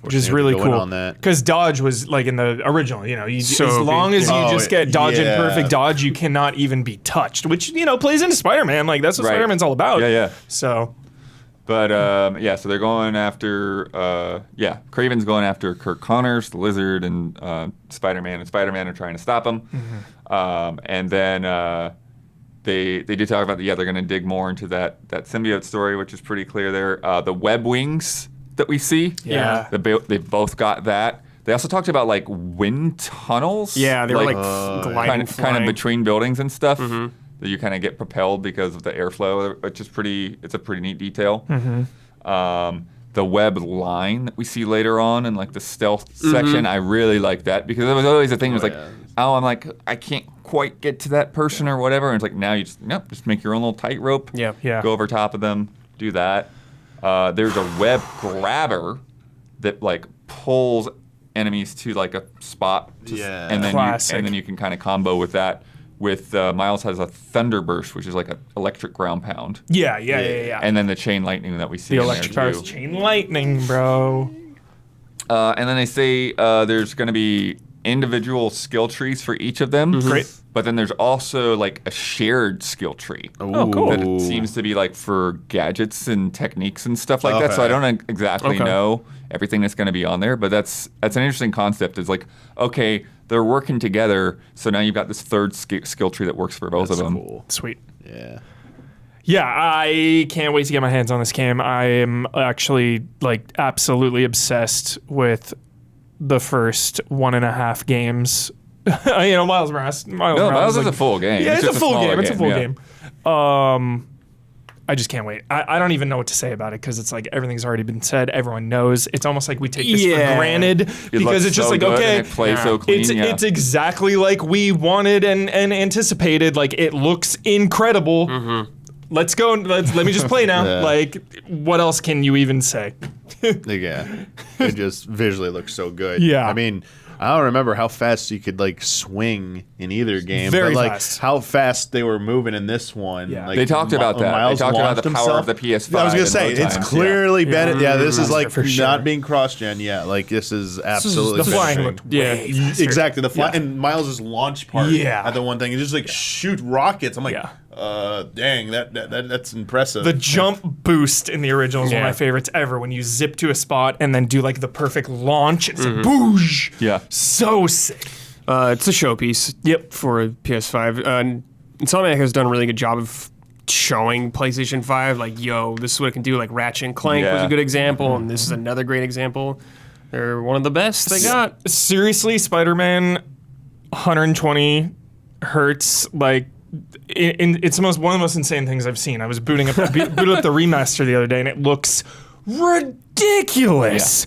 Speaker 5: which is
Speaker 4: Fortunately,
Speaker 5: really
Speaker 4: to go in
Speaker 5: cool.
Speaker 4: on that.
Speaker 5: Because dodge was like in the original. You know,
Speaker 3: So
Speaker 5: as long as you
Speaker 4: Oh,
Speaker 5: just get dodge and
Speaker 4: yeah.
Speaker 5: perfect dodge, you cannot even be touched. Which plays into Spider-Man. Like that's what
Speaker 2: Right.
Speaker 5: Spider-Man's all about.
Speaker 2: Yeah.
Speaker 5: So
Speaker 2: But so they're going after Kraven's going after Kirk Connors, the Lizard, and Spider-Man, and Spider-Man are trying to stop him. And then they did talk about they're going to dig more into that symbiote story, which is pretty clear there. The web wings that we see,
Speaker 5: Yeah.
Speaker 2: they both got that. They also talked about like wind tunnels.
Speaker 3: Yeah, they were like gliding,
Speaker 2: kind of
Speaker 3: flying.
Speaker 2: between buildings and stuff. That you kind of get propelled because of the airflow, which is it's a pretty neat detail. The web line that we see later on in like the stealth section, I really like that because it was always a thing. It was I'm like, I can't quite get to that person or whatever. And it's like, now you just make your own little tightrope.
Speaker 5: Yeah.
Speaker 2: Go over top of them, do that. There's a web grabber that like pulls enemies to like a spot.
Speaker 4: Yeah.
Speaker 2: And then
Speaker 5: Classic.
Speaker 2: you can kind of combo with that. With Miles has a thunderburst, which is like an electric ground pound,
Speaker 5: yeah.
Speaker 2: and then the chain lightning that we see
Speaker 5: The
Speaker 2: in
Speaker 5: electric
Speaker 2: there
Speaker 5: powers,
Speaker 2: too.
Speaker 5: chain lightning, bro.
Speaker 2: And then they say there's going to be individual skill trees for each of them.
Speaker 5: Great.
Speaker 2: But then there's also like a shared skill tree.
Speaker 5: Oh, cool.
Speaker 2: That it seems to be like for gadgets and techniques and stuff like that. So I
Speaker 4: Okay.
Speaker 2: don't exactly know everything that's going to be on there, but that's an interesting concept. It's like, okay, they're working together, so now you've got this third skill tree that works for both
Speaker 4: That's
Speaker 2: of them.
Speaker 4: cool.
Speaker 5: Sweet.
Speaker 4: Yeah.
Speaker 5: Yeah, I can't wait to get my hands on this game. I am actually like absolutely obsessed with the first 1.5 games. Miles Morales.
Speaker 2: Miles is a full game.
Speaker 5: Yeah, it's a
Speaker 2: just
Speaker 5: full
Speaker 2: smaller
Speaker 5: game. It's a full
Speaker 2: yeah.
Speaker 5: game. I just can't wait. I don't even know what to say about it because it's like everything's already been said. Everyone knows. It's almost like we take this for granted
Speaker 2: It
Speaker 5: because
Speaker 2: looks
Speaker 5: it's just
Speaker 2: so
Speaker 5: like,
Speaker 2: good
Speaker 5: okay,
Speaker 2: and it plays so clean.
Speaker 5: it's exactly like we wanted and anticipated. Like it looks incredible. Let's go. Let me just play now.
Speaker 4: Yeah.
Speaker 5: Like, what else can you even say?
Speaker 4: Yeah. It just visually looks so good.
Speaker 5: Yeah.
Speaker 4: I mean, I don't remember how fast you could like swing in either game,
Speaker 5: Very
Speaker 4: but like
Speaker 5: fast.
Speaker 4: how fast they were moving in this one.
Speaker 5: Yeah.
Speaker 4: Like,
Speaker 2: They talked about that.
Speaker 4: Miles
Speaker 2: They talked about
Speaker 4: launched
Speaker 2: the power of
Speaker 4: himself.
Speaker 2: the PS5
Speaker 4: I was gonna say
Speaker 2: in low
Speaker 4: it's
Speaker 2: times,
Speaker 4: clearly been. Yeah, this is like
Speaker 5: For sure.
Speaker 4: not being cross-gen. Yeah, like this is absolutely
Speaker 5: the flying
Speaker 4: finishing.
Speaker 5: looked way faster.
Speaker 4: Exactly the fly and Miles's launch part.
Speaker 5: Yeah.
Speaker 4: at the one thing, he just like shoot rockets. I'm like,
Speaker 5: Yeah.
Speaker 4: dang, that's impressive.
Speaker 5: The jump boost in the original is one of
Speaker 3: Yeah.
Speaker 5: my favorites ever. When you zip to a spot and then do like the perfect launch, it's like boosh.
Speaker 2: Yeah.
Speaker 5: So sick.
Speaker 3: It's a showpiece.
Speaker 5: Yep.
Speaker 3: For a PS5. Insomniac has done a really good job of showing PlayStation 5, like, yo, this is what it can do. Like Ratchet and Clank was
Speaker 2: Yeah.
Speaker 3: a good example, and this is another great example. They're one of the best they got.
Speaker 5: Seriously, Spider-Man 120 hertz, like it's one of the most insane things I've seen. I was booted up the remaster the other day, and it looks ridiculous.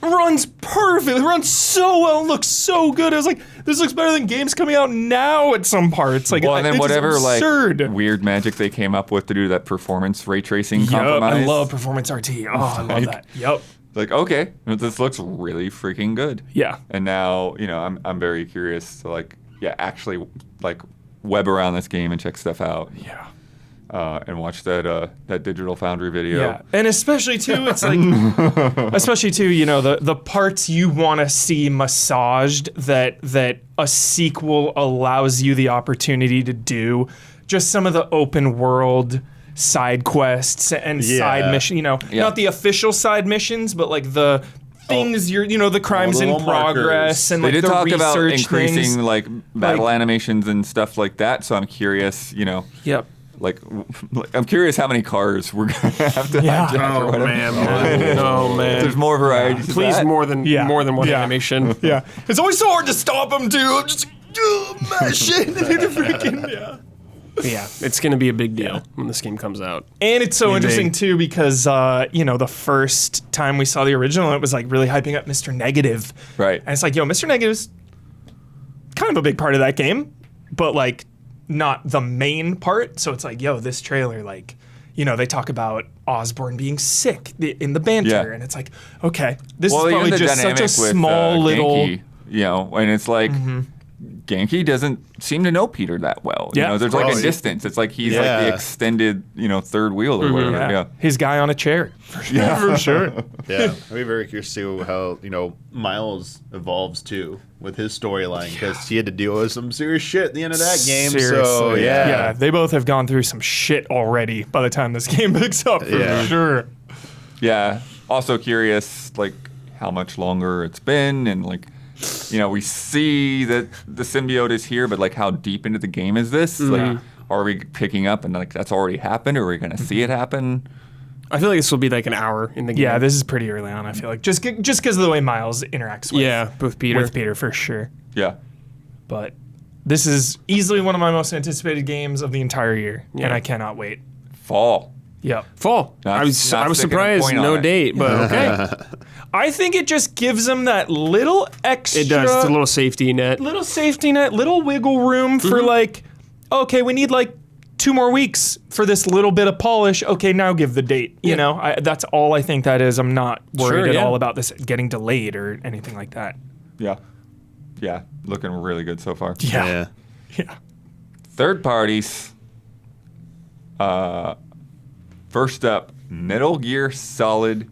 Speaker 5: Runs perfect. It runs so well. Looks so good. I was like, this looks better than games coming out now at some parts. Like,
Speaker 2: Well, and then
Speaker 5: it's
Speaker 2: whatever
Speaker 5: absurd.
Speaker 2: like weird magic they came up with to do that performance ray tracing
Speaker 5: Yup,
Speaker 2: compromise.
Speaker 5: I love performance RT. Oh, I love that. Yep.
Speaker 2: Like, okay, this looks really freaking good.
Speaker 5: Yeah.
Speaker 2: And now, I'm very curious to actually like web around this game and check stuff out.
Speaker 5: Yeah.
Speaker 2: And watch that Digital Foundry video.
Speaker 5: Yeah, and especially too, it's like, especially too, the parts you want to see massaged that a sequel allows you the opportunity to do. Just some of the open world side quests and side mission. Not the official side missions, but like the things the crimes in
Speaker 4: little
Speaker 5: progress
Speaker 4: markers.
Speaker 5: and
Speaker 2: They
Speaker 5: like
Speaker 2: did
Speaker 5: the
Speaker 2: talk about
Speaker 5: research
Speaker 2: increasing
Speaker 5: things.
Speaker 2: like battle animations and stuff like that. So I'm curious,
Speaker 5: Yep.
Speaker 2: like I'm curious how many cars we're gonna have to hijack or
Speaker 3: Oh,
Speaker 2: whatever.
Speaker 3: man. Oh, man.
Speaker 2: There's more variety. to
Speaker 3: Please,
Speaker 2: that.
Speaker 3: more than one
Speaker 5: Yeah.
Speaker 3: animation.
Speaker 5: Yeah, it's always so hard to stop them too. I'm just mash it into freaking
Speaker 3: But yeah, it's going to be a big deal when this game comes out.
Speaker 5: And it's so
Speaker 3: Big.
Speaker 5: interesting too because the first time we saw the original, it was like really hyping up Mr. Negative.
Speaker 2: Right.
Speaker 5: And it's like, Mr. Negative's kind of a big part of that game, but like not the main part. So it's like, this trailer, like, they talk about Osborn being sick in the banter,
Speaker 2: Yeah.
Speaker 5: and it's like, okay, this is
Speaker 2: even
Speaker 5: probably
Speaker 2: the
Speaker 5: just such a
Speaker 2: dynamic with,
Speaker 5: small little.
Speaker 2: Genki, and it's like Genki doesn't seem to know Peter that well.
Speaker 5: Yeah.
Speaker 2: There's like
Speaker 4: Oh,
Speaker 2: a
Speaker 4: yeah.
Speaker 2: distance. It's like he's like
Speaker 4: Yeah.
Speaker 2: the extended, third wheel or whatever. Yeah.
Speaker 5: His guy on a chair.
Speaker 2: Yeah.
Speaker 5: For sure.
Speaker 4: Yeah, I'd be very curious to see how Miles evolves too with his storyline because he had to deal with some serious shit at the end of that game. So
Speaker 5: Seriously.
Speaker 4: yeah,
Speaker 5: Yeah, they both have gone through some shit already by the time this game picks up, for
Speaker 4: Yeah.
Speaker 5: sure.
Speaker 2: Yeah. Also curious, like, how much longer it's been, and like, we see that the symbiote is here, but like, how deep into the game is this? Like, are we picking up and like that's already happened, or are we gonna see it happen?
Speaker 3: I feel like this will be like an hour in the game.
Speaker 5: Yeah, this is pretty early on, I feel like. Just because of the way Miles interacts
Speaker 3: with Peter.
Speaker 5: with Peter, for sure.
Speaker 2: Yeah.
Speaker 5: But this is easily one of my most anticipated games of the entire year,
Speaker 3: Yeah.
Speaker 5: and I cannot wait.
Speaker 2: Fall.
Speaker 5: Yep.
Speaker 3: Fall.
Speaker 2: Not-
Speaker 3: I was
Speaker 2: not sticking a
Speaker 3: surprised.
Speaker 2: point on
Speaker 3: No
Speaker 2: it.
Speaker 3: date, but okay.
Speaker 5: I think it just gives them that little extra...
Speaker 3: It does. It's a little safety net.
Speaker 5: little safety net, little wiggle room for like, okay, we need like 2 more weeks for this little bit of polish. Okay, now give the date. You know, that's all I think that is. I'm not worried at all about this getting delayed or anything like that.
Speaker 2: Yeah. Yeah. Looking really good so far.
Speaker 5: Yeah.
Speaker 2: Third parties. First up, Metal Gear Solid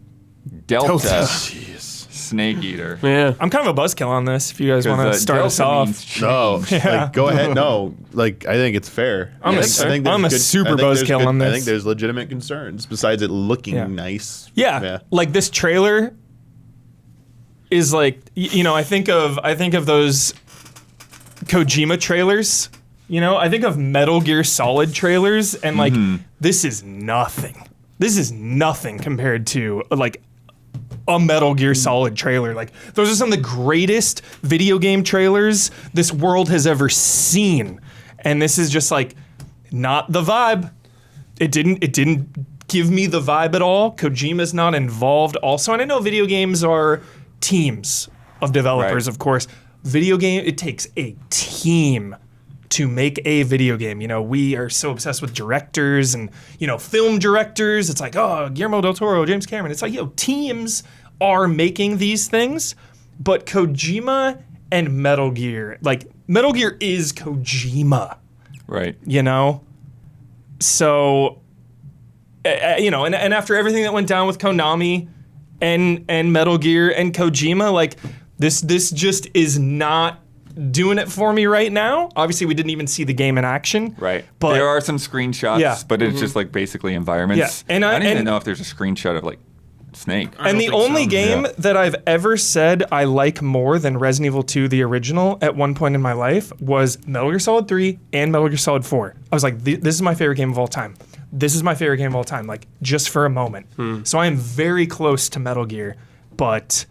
Speaker 2: Delta. Snake Eater.
Speaker 3: Yeah.
Speaker 5: I'm kind of a buzzkill on this if you guys want to start us
Speaker 2: Delta
Speaker 5: off.
Speaker 2: means change.
Speaker 4: No,
Speaker 5: Yeah.
Speaker 4: like go ahead. No, like I think it's fair.
Speaker 5: I'm a
Speaker 4: I
Speaker 5: su-
Speaker 4: think there's
Speaker 5: I'm a super
Speaker 4: I think there's
Speaker 5: buzzkill on
Speaker 4: I
Speaker 5: this.
Speaker 4: think there's legitimate concerns besides it looking
Speaker 5: Yeah.
Speaker 4: nice.
Speaker 5: Yeah, like this trailer is like I think of those Kojima trailers. I think of Metal Gear Solid trailers, and like this is nothing. This is nothing compared to like a Metal Gear Solid trailer. Like those are some of the greatest video game trailers this world has ever seen, and this is just like not the vibe. It didn't give me the vibe at all. Kojima's not involved also, and I know video games are teams of developers,
Speaker 2: Right.
Speaker 5: of course. It takes a team to make a video game. We are so obsessed with directors and, film directors. It's like, oh, Guillermo del Toro, James Cameron. It's like, teams are making these things, but Kojima and Metal Gear, like Metal Gear is Kojima,
Speaker 2: Right.
Speaker 5: So, and after everything that went down with Konami and Metal Gear and Kojima, like this just is not doing it for me right now. Obviously, we didn't even see the game in action.
Speaker 2: Right.
Speaker 5: But
Speaker 2: there are some screenshots,
Speaker 5: Yeah.
Speaker 2: but it's just like basically environments.
Speaker 5: Yeah. And
Speaker 2: I don't even
Speaker 5: and-
Speaker 2: know if there's a screenshot of like Snake.
Speaker 5: And the only game that I've ever said I like more than Resident Evil 2, the original, at one point in my life was Metal Gear Solid 3 and Metal Gear Solid 4. I was like, this is my favorite game of all time. This is my favorite game of all time, like just for a moment. So I am very close to Metal Gear, but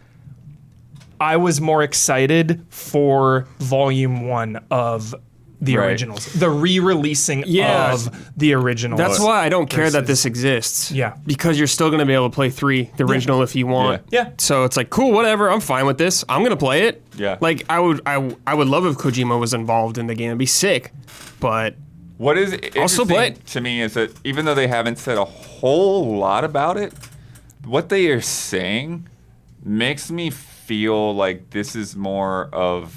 Speaker 5: I was more excited for Volume 1 of the
Speaker 2: Right.
Speaker 5: originals, the re-releasing
Speaker 3: Yeah.
Speaker 5: of the originals.
Speaker 3: That's why I don't care that
Speaker 5: versus-
Speaker 3: this exists.
Speaker 5: Yeah.
Speaker 3: Because you're still going to be able to play 3, the original, if you want.
Speaker 5: Yeah.
Speaker 3: So it's like, cool, whatever. I'm fine with this. I'm going to play it.
Speaker 2: Yeah.
Speaker 3: Like, I would love if Kojima was involved in the game. It'd be sick. But
Speaker 2: What is
Speaker 3: I'll still play
Speaker 2: interesting to me is that even though they haven't said a whole lot about it, what they are saying makes me feel like this is more of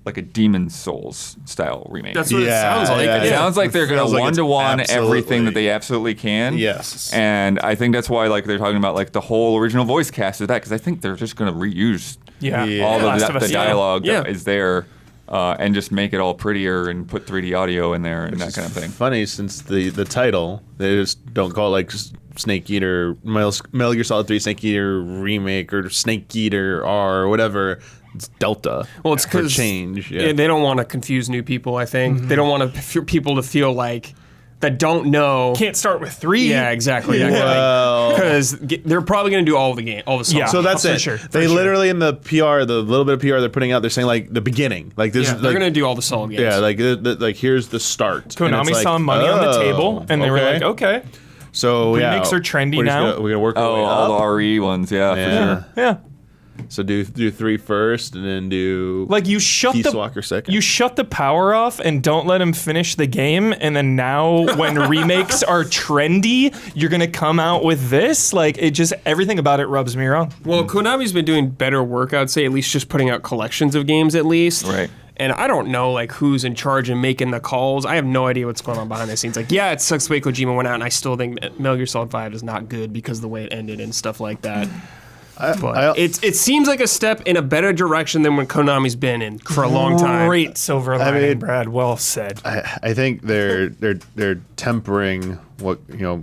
Speaker 2: like a Demon Souls style remake.
Speaker 3: that's what it
Speaker 4: Yeah,
Speaker 3: sounds like.
Speaker 4: yeah,
Speaker 2: It sounds like they're going
Speaker 4: feels
Speaker 2: to
Speaker 4: like it's
Speaker 2: one-to-one everything that
Speaker 4: absolutely-
Speaker 2: they absolutely can.
Speaker 4: Yes.
Speaker 2: And I think that's why like they're talking about like the whole original voice cast of that, because I think they're just going to reuse
Speaker 5: Yeah.
Speaker 4: Yeah.
Speaker 2: all
Speaker 5: Last
Speaker 2: of
Speaker 5: of Us,
Speaker 2: the
Speaker 5: yeah.
Speaker 2: dialogue that
Speaker 3: Yeah.
Speaker 2: is there and just make it all prettier and put 3D audio in there and that kind of thing.
Speaker 4: Funny since the title, they just don't call it like Snake Eater, Metal Gear Solid 3 Snake Eater remake or Snake Eater R or whatever. It's Delta.
Speaker 3: Well, it's
Speaker 4: for
Speaker 3: because
Speaker 4: change.
Speaker 3: they don't want to confuse new people, I think. They don't want people to feel like that don't know.
Speaker 5: Can't start with 3.
Speaker 3: Yeah, exactly.
Speaker 4: Well,
Speaker 3: Because they're probably going to do all the songs.
Speaker 5: Yeah.
Speaker 4: so that's
Speaker 5: for
Speaker 4: it.
Speaker 5: sure, for
Speaker 4: They
Speaker 5: sure.
Speaker 4: literally in the PR, the little bit of PR they're putting out, they're saying like the beginning, like this.
Speaker 3: Yeah,
Speaker 4: is
Speaker 3: they're
Speaker 4: like,
Speaker 3: going to do all the solo games.
Speaker 4: yeah, like here's the start. And
Speaker 5: Konami
Speaker 4: it's like,
Speaker 5: saw money on the table, and they were
Speaker 4: okay.
Speaker 5: like, okay.
Speaker 4: So
Speaker 5: Remakes are trendy
Speaker 4: we're just
Speaker 5: now.
Speaker 4: we're gonna work our
Speaker 2: Oh,
Speaker 4: way
Speaker 2: all
Speaker 4: up.
Speaker 2: the RE ones, yeah,
Speaker 4: Yeah.
Speaker 2: for sure.
Speaker 5: Yeah.
Speaker 4: So do 3 first, and then do
Speaker 5: Like you shut
Speaker 4: Peace
Speaker 5: the
Speaker 4: Walker second.
Speaker 5: you shut the power off and don't let him finish the game, and then now when remakes are trendy, you're gonna come out with this. Like it just everything about it rubs me wrong.
Speaker 3: Well, Konami's been doing better work, I'd say, at least just putting out collections of games at least.
Speaker 2: Right.
Speaker 3: And I don't know like who's in charge and making the calls. I have no idea what's going on behind the scenes. Like, yeah, it sucks the way Kojima went out, and I still think Metal Gear Solid 5 is not good because of the way it ended and stuff like that. But it seems like a step in a better direction than what Konami's been in for a long time.
Speaker 5: Great silver lining,
Speaker 4: mean-
Speaker 5: Brad. Well said.
Speaker 4: I think they're tempering what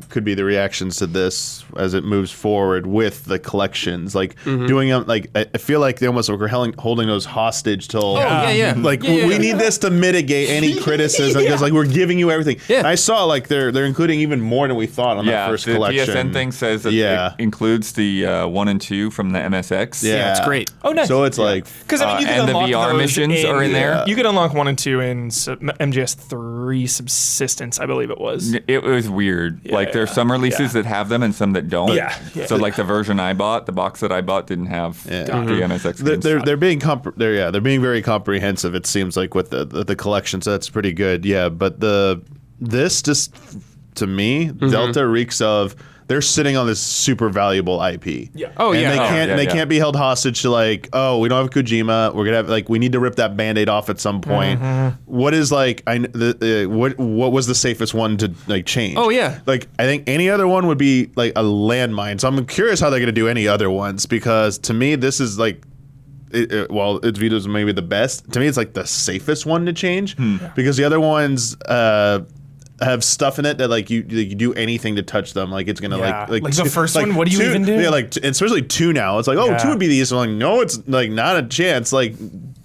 Speaker 4: could be the reactions to this as it moves forward with the collections, like doing them. Like I feel like they almost were holding those hostage till.
Speaker 3: Yeah.
Speaker 4: Like
Speaker 3: Yeah,
Speaker 4: we
Speaker 3: yeah.
Speaker 4: need this to mitigate any criticism because like we're giving you everything.
Speaker 3: Yeah.
Speaker 4: And I saw like they're including even more than we thought on
Speaker 2: Yeah,
Speaker 4: that first
Speaker 2: the
Speaker 4: collection.
Speaker 2: PSN thing says that
Speaker 4: Yeah.
Speaker 2: it includes the 1 and 2 from the MSX.
Speaker 4: Yeah.
Speaker 3: It's great.
Speaker 5: Oh, nice.
Speaker 4: So it's like
Speaker 5: Because I mean, you can
Speaker 2: and the
Speaker 5: unlock
Speaker 2: VR
Speaker 5: those
Speaker 2: missions are in there.
Speaker 5: You could unlock 1 and 2 in MGS3 Subsistence, I believe it was.
Speaker 2: It was weird. Like there's some releases that have them and some that don't.
Speaker 5: Yeah.
Speaker 2: So like the version I bought, the box that I bought didn't have the MSX games.
Speaker 4: they're being they're being very comprehensive. It seems like with the collection, so that's pretty good. Yeah, but this just to me Delta reeks of they're sitting on this super valuable IP.
Speaker 5: Yeah.
Speaker 3: Oh,
Speaker 4: And
Speaker 3: yeah.
Speaker 4: they can't be held hostage to like, oh, we don't have Kojima. We're gonna have like we need to rip that Band-Aid off at some point. What is like what was the safest one to like change?
Speaker 3: Oh, yeah.
Speaker 4: Like I think any other one would be like a landmine. So I'm curious how they're gonna do any other ones because to me this is like while its Vito's maybe the best, to me it's like the safest one to change because the other ones have stuff in it that like you do anything to touch them, like it's gonna
Speaker 5: Yeah.
Speaker 4: like
Speaker 5: Like the first one, what do you
Speaker 4: 2
Speaker 5: even do?
Speaker 4: Yeah, like especially 2 now. It's like, oh,
Speaker 5: Yeah.
Speaker 4: 2 would be the easiest one. Like, no, it's like not a chance. Like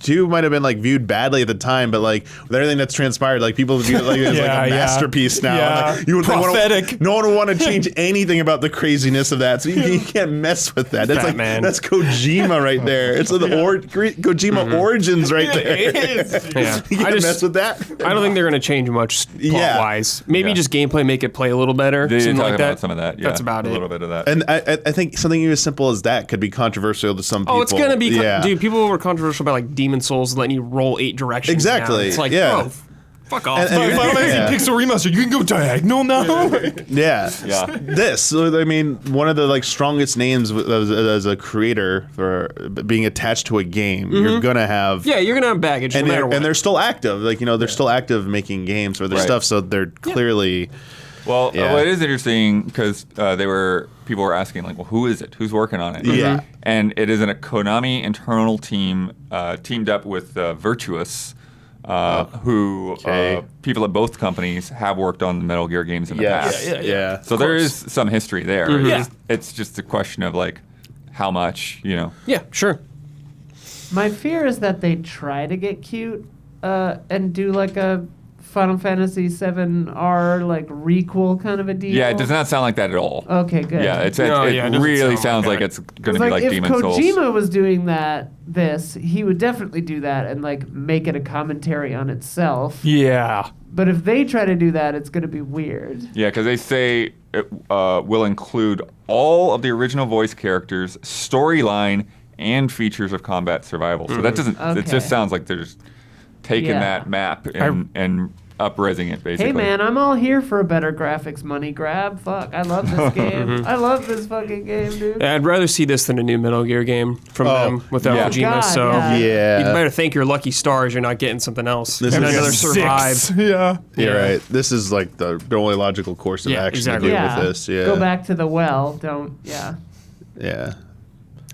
Speaker 4: 2 might have been like viewed badly at the time, but like with everything that's transpired, like people view it like it's like a masterpiece now.
Speaker 5: Yeah.
Speaker 4: Like, you would
Speaker 5: Prophetic.
Speaker 4: no one would want to change anything about the craziness of that. So you can't mess with that. That's
Speaker 3: Batman.
Speaker 4: that's Kojima right there. It's the Kojima origins right there.
Speaker 3: Yeah.
Speaker 4: You can't mess with that.
Speaker 3: I don't think they're going to change much plot-wise. Maybe
Speaker 2: Yeah.
Speaker 3: just gameplay, make it play a little better.
Speaker 2: They did
Speaker 3: something
Speaker 2: talk
Speaker 3: like
Speaker 2: about
Speaker 3: that.
Speaker 2: some of that. Yeah,
Speaker 3: That's about
Speaker 2: a
Speaker 3: it.
Speaker 2: little bit of that.
Speaker 4: And I think something as simple as that could be controversial to some people.
Speaker 3: Oh, it's gonna be,
Speaker 4: yeah.
Speaker 3: dude. People were controversial about like Demon Souls letting you roll 8 directions.
Speaker 4: Exactly,
Speaker 3: now. It's like,
Speaker 4: yeah.
Speaker 3: bro, fuck off.
Speaker 4: And-
Speaker 5: Final Fantasy
Speaker 4: Yeah.
Speaker 5: Pixel Remaster, you can go diagonal now.
Speaker 4: Yeah.
Speaker 2: Yeah.
Speaker 4: This, so, I mean, one of the like strongest names as a creator for being attached to a game. You're gonna have.
Speaker 3: yeah, you're gonna have baggage
Speaker 4: And
Speaker 3: no matter what.
Speaker 4: they're still active, like they're still active making games for their
Speaker 2: Right.
Speaker 4: stuff. So they're clearly.
Speaker 2: Well,
Speaker 4: Yeah.
Speaker 2: what is interesting because people were asking like, well, who is it? Who's working on it?
Speaker 4: Yeah.
Speaker 2: And it is a Konami internal team teamed up with Virtuous, who
Speaker 4: Okay.
Speaker 2: people at both companies have worked on the Metal Gear games in the past.
Speaker 4: Yeah.
Speaker 2: So there is some history there.
Speaker 5: Yeah.
Speaker 2: It's just a question of like how much,
Speaker 3: yeah, sure.
Speaker 1: My fear is that they try to get cute and do like a Final Fantasy VII R like requel kind of a deal.
Speaker 2: Yeah, it does not sound like that at all.
Speaker 1: Okay, good.
Speaker 2: Yeah, it
Speaker 3: No, yeah, it doesn't
Speaker 2: really
Speaker 3: sound
Speaker 2: sounds
Speaker 3: like
Speaker 2: like
Speaker 3: that.
Speaker 2: it's going to
Speaker 1: Like
Speaker 2: be like
Speaker 1: if
Speaker 2: Demon Souls.
Speaker 1: Kojima was doing this, he would definitely do that and like make it a commentary on itself.
Speaker 5: Yeah.
Speaker 1: But if they try to do that, it's going to be weird.
Speaker 2: Yeah, because they say it will include all of the original voice characters, storyline, and features of combat survival. So that doesn't. It
Speaker 1: Okay.
Speaker 2: just sounds like they're just taking
Speaker 1: Yeah.
Speaker 2: that map and up-resing it basically.
Speaker 1: Hey man, I'm all here for a better graphics money grab. Fuck, I love this game. I love this fucking game, dude.
Speaker 3: Yeah, I'd rather see this than a new Metal Gear game from them without
Speaker 2: yeah.
Speaker 3: Kojima.
Speaker 1: God,
Speaker 3: so
Speaker 1: yeah.
Speaker 4: Yeah.
Speaker 3: you better thank your lucky stars you're not getting something else.
Speaker 4: This
Speaker 3: And
Speaker 4: is
Speaker 3: another Survive.
Speaker 5: 6. Yeah.
Speaker 4: You're right. This is like the only logical course of
Speaker 3: Yeah,
Speaker 4: action
Speaker 3: exactly.
Speaker 4: to do
Speaker 1: Yeah.
Speaker 4: with this. Yeah.
Speaker 1: Go back to the well. Don't. Yeah.
Speaker 4: Yeah.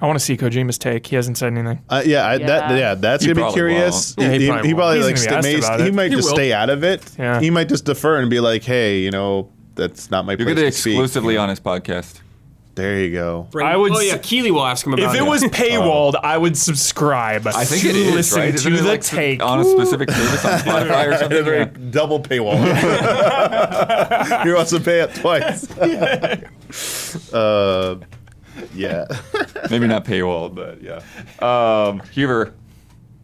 Speaker 5: I want to see Kojima's take. He hasn't said anything.
Speaker 4: That's
Speaker 2: He
Speaker 4: gonna be
Speaker 2: probably
Speaker 4: curious.
Speaker 3: won't. Yeah, he probably
Speaker 4: he probably
Speaker 5: won't.
Speaker 4: like
Speaker 5: He's gonna be asked about
Speaker 4: he
Speaker 5: it.
Speaker 4: might
Speaker 3: He
Speaker 4: just
Speaker 3: will.
Speaker 4: stay out of it.
Speaker 5: Yeah.
Speaker 4: He might just defer and be like, hey, that's not my
Speaker 2: You're
Speaker 4: place
Speaker 2: going to
Speaker 4: to speak.
Speaker 2: exclusively on his podcast.
Speaker 4: There you go.
Speaker 5: I would.
Speaker 3: Oh yeah, Keely will ask him about
Speaker 5: If it was paywalled, I would subscribe.
Speaker 2: I think
Speaker 5: to
Speaker 2: it is,
Speaker 5: listen
Speaker 2: right?
Speaker 5: to
Speaker 2: Isn't it
Speaker 5: the
Speaker 2: like
Speaker 5: take
Speaker 2: on a specific service on Spotify or something?
Speaker 4: They're
Speaker 2: Yeah.
Speaker 4: double paywall. He wants to pay it twice. Yeah.
Speaker 2: Maybe not paywall, but yeah. Huber,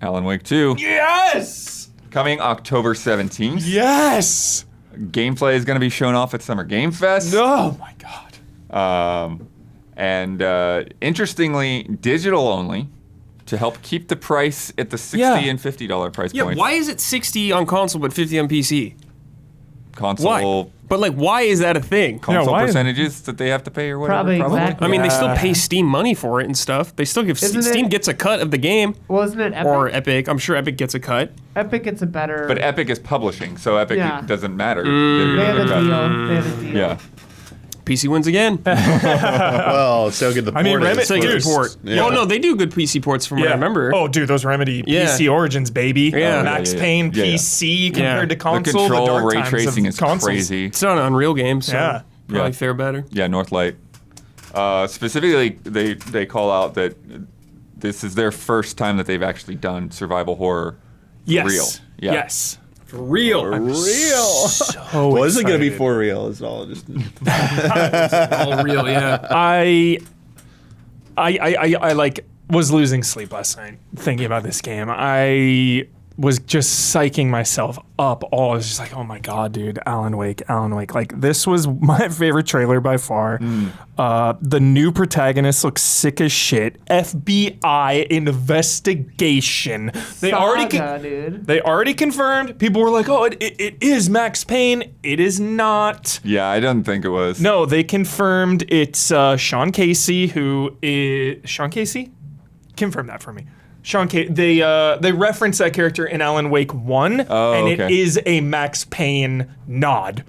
Speaker 2: Alan Wake 2,
Speaker 5: Yes.
Speaker 2: coming October 17th.
Speaker 5: Yes.
Speaker 2: Gameplay is going to be shown off at Summer Game Fest.
Speaker 5: Oh my God.
Speaker 2: And interestingly, digital only to help keep the price at the $60
Speaker 5: Yeah.
Speaker 2: and $50 price
Speaker 3: Yeah,
Speaker 2: points.
Speaker 3: why is it 60 on console but 50 on PC?
Speaker 2: Console,
Speaker 3: Why? But like, why is that a thing?
Speaker 2: console
Speaker 5: why is-
Speaker 2: percentages that they have to pay or whatever.
Speaker 1: Probably exactly.
Speaker 3: I mean, they still
Speaker 5: Yeah.
Speaker 3: pay Steam money for it and stuff. They still give
Speaker 1: Isn't
Speaker 3: Steam
Speaker 1: it-
Speaker 3: gets a cut of the game,
Speaker 1: Wasn't it Epic?
Speaker 3: or Epic. I'm sure Epic gets a cut.
Speaker 1: Epic gets a better.
Speaker 2: But Epic is publishing, so Epic
Speaker 1: Yeah.
Speaker 2: doesn't matter.
Speaker 1: they have a
Speaker 2: They're-
Speaker 1: deal. They have a deal.
Speaker 2: Yeah.
Speaker 3: PC wins again.
Speaker 4: Well, so good the port
Speaker 5: I mean,
Speaker 4: is
Speaker 5: Remedy-
Speaker 3: So
Speaker 5: Dude.
Speaker 3: good port.
Speaker 4: Yeah.
Speaker 3: Oh no, they do good PC ports from what I remember.
Speaker 5: Oh, dude, those Remedy
Speaker 3: Yeah.
Speaker 5: PC Origins, baby.
Speaker 3: Yeah.
Speaker 5: Max
Speaker 2: Yeah.
Speaker 5: Payne
Speaker 2: Yeah.
Speaker 5: PC compared to
Speaker 2: The
Speaker 5: console.
Speaker 2: control
Speaker 5: dark
Speaker 2: ray
Speaker 5: times
Speaker 2: tracing
Speaker 5: of
Speaker 2: is
Speaker 5: consoles.
Speaker 2: crazy.
Speaker 3: It's not an Unreal game, so
Speaker 5: Yeah.
Speaker 3: probably
Speaker 2: Yeah.
Speaker 3: fare better.
Speaker 2: Yeah, Northlight. Specifically, they call out that this is their first time that they've actually done survival horror
Speaker 5: Yes.
Speaker 2: real. Yeah.
Speaker 5: Yes.
Speaker 3: For real.
Speaker 4: real.
Speaker 5: So
Speaker 4: Well, this is gonna be
Speaker 5: excited.
Speaker 4: for real. Is all. Just
Speaker 3: All real, yeah.
Speaker 5: I like was losing sleep last night thinking about this game. I was just psyching myself up. I was just like, oh my God, dude, Alan Wake. Like, this was my favorite trailer by far. The new protagonist looks sick as shit. FBI investigation. They
Speaker 1: Saga, dude.
Speaker 5: They already confirmed. People were like, oh, it is Max Payne. It is not.
Speaker 2: Yeah, I don't think it was.
Speaker 5: No, they confirmed it's Sean Casey, who is Sean Casey. Confirm that for me. Sean Casey. They reference that character in Alan Wake 1, and it
Speaker 2: okay.
Speaker 5: is a Max Payne nod.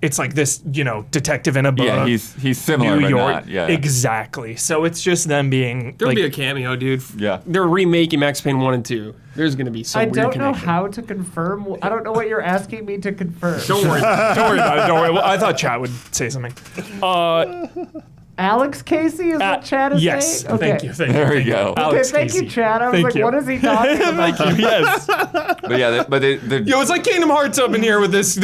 Speaker 5: It's like this, detective in a book.
Speaker 2: Yeah, he's similar,
Speaker 5: New
Speaker 2: but
Speaker 5: York.
Speaker 2: not. Yeah.
Speaker 5: Exactly. So it's just them being.
Speaker 3: There'll
Speaker 5: like,
Speaker 3: be a cameo, dude.
Speaker 2: Yeah.
Speaker 3: They're remaking Max Payne 1 and 2. There's gonna be some
Speaker 1: I
Speaker 3: weird
Speaker 1: don't know
Speaker 3: connection.
Speaker 1: how to confirm. I don't know what you're asking me to confirm.
Speaker 5: Don't worry. Don't worry about it. Don't worry. Well, I thought Chat would say something.
Speaker 1: Alex Casey is what Chad is
Speaker 5: yes.
Speaker 1: saying? Okay.
Speaker 5: Thank you.
Speaker 2: There we go.
Speaker 1: Okay,
Speaker 5: Alex
Speaker 1: thank
Speaker 5: Casey.
Speaker 1: you, Chad. I was
Speaker 5: Thank
Speaker 1: like,
Speaker 5: you.
Speaker 1: what is he talking about?
Speaker 5: Thank you. Yes.
Speaker 2: But yeah, the
Speaker 5: Yo, it's like Kingdom Hearts up in here with this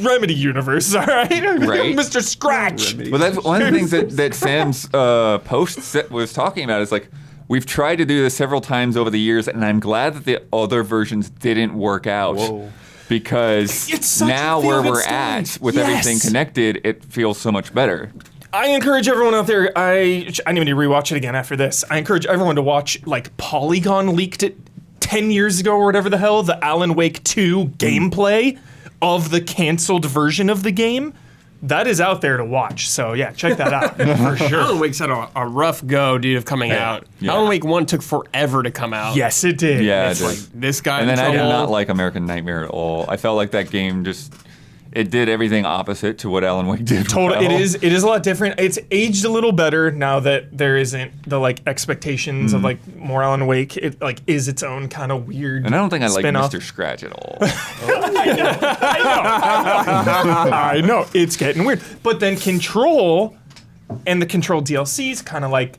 Speaker 5: Remedy universe, all right?
Speaker 2: Right.
Speaker 5: Mr. Scratch.
Speaker 2: well, that's one of the things that Sam's post was talking about is like, we've tried to do this several times over the years, and I'm glad that the other versions didn't work out.
Speaker 4: Whoa.
Speaker 2: Because
Speaker 5: It's such a
Speaker 2: now where
Speaker 5: feel-good
Speaker 2: we're
Speaker 5: story.
Speaker 2: at with
Speaker 5: Yes.
Speaker 2: everything connected, it feels so much better.
Speaker 5: I encourage everyone out there, I need to rewatch it again after this. I encourage everyone to watch, like, Polygon leaked it 10 years ago or whatever the hell, the Alan Wake 2 gameplay of the canceled version of the game. That is out there to watch. So, yeah, check that out for sure.
Speaker 3: Alan Wake's had a rough go, dude, of coming out.
Speaker 2: Yeah.
Speaker 3: Alan Wake 1 took forever to come out.
Speaker 5: Yes, it did.
Speaker 2: Yeah,
Speaker 3: It's
Speaker 2: it
Speaker 3: like,
Speaker 2: is.
Speaker 3: this guy
Speaker 2: And
Speaker 3: in
Speaker 2: then I did
Speaker 3: trouble.
Speaker 2: not like American Nightmare at all. I felt like that game it did everything opposite to what Alan Wake did.
Speaker 5: Total.
Speaker 2: well.
Speaker 5: It is a lot different. It's aged a little better now that there isn't the like expectations of like more Alan Wake. It like is its own kind of weird.
Speaker 2: And I don't think I like
Speaker 5: spin-off.
Speaker 2: Mr. Scratch at all.
Speaker 5: I know it's getting weird. But then Control and the Control DLC is kind of like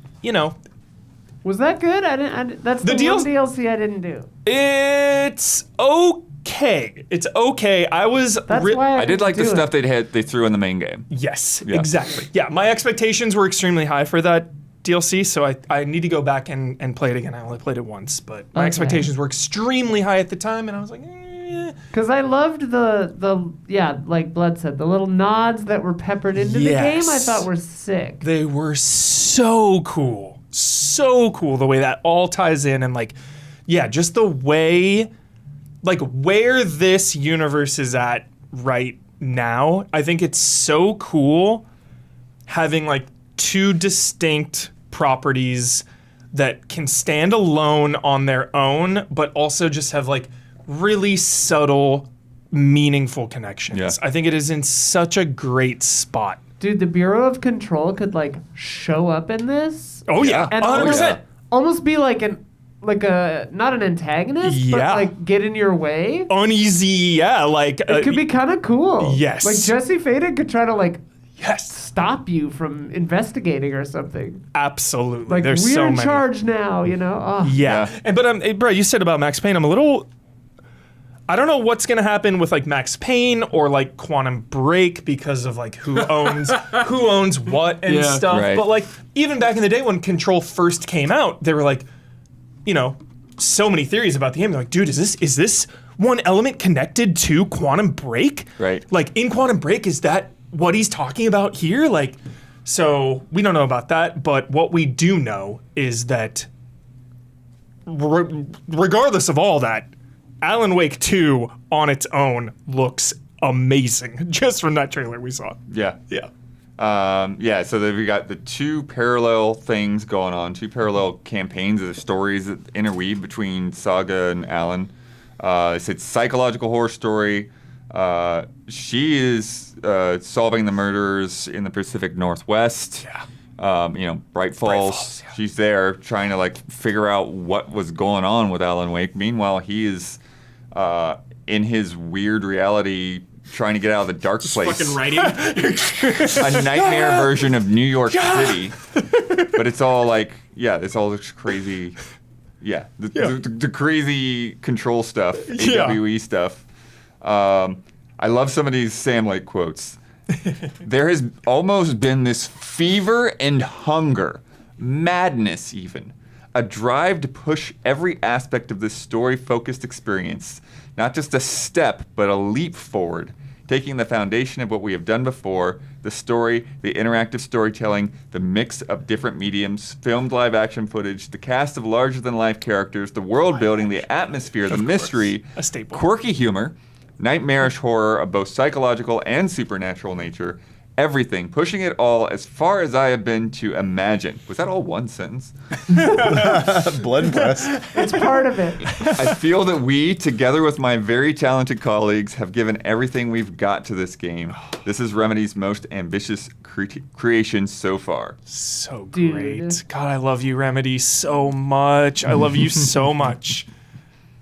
Speaker 1: Was that good? I didn't. That's the,
Speaker 5: The
Speaker 1: one
Speaker 5: deals-
Speaker 1: DLC I didn't do.
Speaker 5: it's okay. It's okay.
Speaker 1: That's why
Speaker 2: I did like the
Speaker 1: do it.
Speaker 2: stuff they threw in the main game.
Speaker 5: Yes,
Speaker 2: Yeah.
Speaker 5: exactly. Yeah, my expectations were extremely high for that DLC, so I need to go back and play it again. I only played it once, but my
Speaker 1: Okay.
Speaker 5: expectations were extremely high at the time, and I was like, eh.
Speaker 1: Because I loved the like Blood said, the little nods that were peppered into the game. I
Speaker 5: Yes.
Speaker 1: thought were sick.
Speaker 5: They were so cool. So cool the way that all ties in and like, yeah, just the way, like where this universe is at right now. I think it's so cool having like two distinct properties that can stand alone on their own, but also just have like really subtle, meaningful connections.
Speaker 2: Yeah.
Speaker 5: I think it is in such a great spot.
Speaker 1: Dude, the Bureau of Control could like show up in this
Speaker 5: Oh yeah,
Speaker 1: and
Speaker 5: 100%.
Speaker 1: almost be like a not an antagonist, but
Speaker 5: Yeah.
Speaker 1: like get in your way.
Speaker 5: Uneasy, yeah, like
Speaker 1: It could be kind of cool.
Speaker 5: yes.
Speaker 1: Like Jesse Faden could try to like stop you from investigating or something.
Speaker 5: Absolutely.
Speaker 1: Like,
Speaker 5: There's
Speaker 1: we're
Speaker 5: so
Speaker 1: in
Speaker 5: many.
Speaker 1: charge now, you know? Oh.
Speaker 5: Yeah. But bro, you said about Max Payne, I'm a little. I don't know what's gonna happen with like Max Payne or like Quantum Break because of like who owns what and stuff.
Speaker 2: Right.
Speaker 5: But like even back in the day when Control first came out, they were like, you know, so many theories about the game. They're like, dude, is this one element connected to Quantum Break?
Speaker 2: Right.
Speaker 5: Like in Quantum Break, is that what he's talking about here? Like, so we don't know about that, but what we do know is that regardless of all that, Alan Wake 2 on its own looks amazing just from that trailer we saw.
Speaker 2: Yeah.
Speaker 5: Yeah.
Speaker 2: So we got the two parallel things going on, two parallel campaigns of the stories that interweave between Saga and Alan. It's a psychological horror story. She is solving the murders in the Pacific Northwest.
Speaker 5: Yeah.
Speaker 2: Bright Falls.
Speaker 5: Yeah.
Speaker 2: She's there trying to like figure out what was going on with Alan Wake. Meanwhile, he is in his weird reality trying to get out of the dark place.
Speaker 3: Fucking writing.
Speaker 2: A nightmare version of New York City. But it's all like, it's all this crazy, the crazy Control stuff, AWE stuff. I love some of these Sam Lake quotes. There has almost been this fever and hunger, madness even, a drive to push every aspect of this story-focused experience, not just a step, but a leap forward, taking the foundation of what we have done before, the story, the interactive storytelling, the mix of different mediums, filmed live-action footage, the cast of larger-than-life characters, the world building, the atmosphere, the mystery,
Speaker 5: A staple.
Speaker 2: quirky humor, nightmarish horror of both psychological and supernatural nature, everything, pushing it all as far as I have been to imagine. Was that all one sentence?
Speaker 4: Blood and breast.
Speaker 1: It's part of it.
Speaker 2: I feel that we, together with my very talented colleagues, have given everything we've got to this game. This is Remedy's most ambitious creation so far.
Speaker 5: So
Speaker 1: Dude.
Speaker 5: great. God, I love you, Remedy, so much. I love you so much.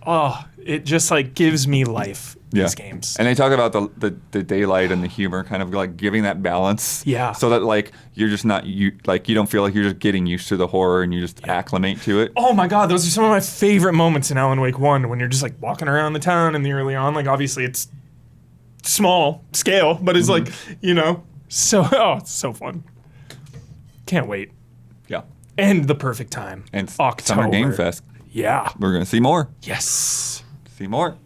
Speaker 5: Oh, it just like gives me life. These games.
Speaker 2: And they talk about the daylight and the humor, kind of like giving that balance.
Speaker 5: Yeah.
Speaker 2: So that like you're just not you don't feel like you're just getting used to the horror and you just acclimate to it.
Speaker 5: Oh my God, those are some of my favorite moments in Alan Wake 1 when you're just like walking around the town in the early on. Like obviously it's small scale, but it's like, it's so fun. Can't wait.
Speaker 2: Yeah.
Speaker 5: And the perfect time.
Speaker 2: And
Speaker 5: October.
Speaker 2: Summer Game Fest.
Speaker 5: Yeah.
Speaker 2: We're gonna see more.
Speaker 5: Yes.
Speaker 2: See more.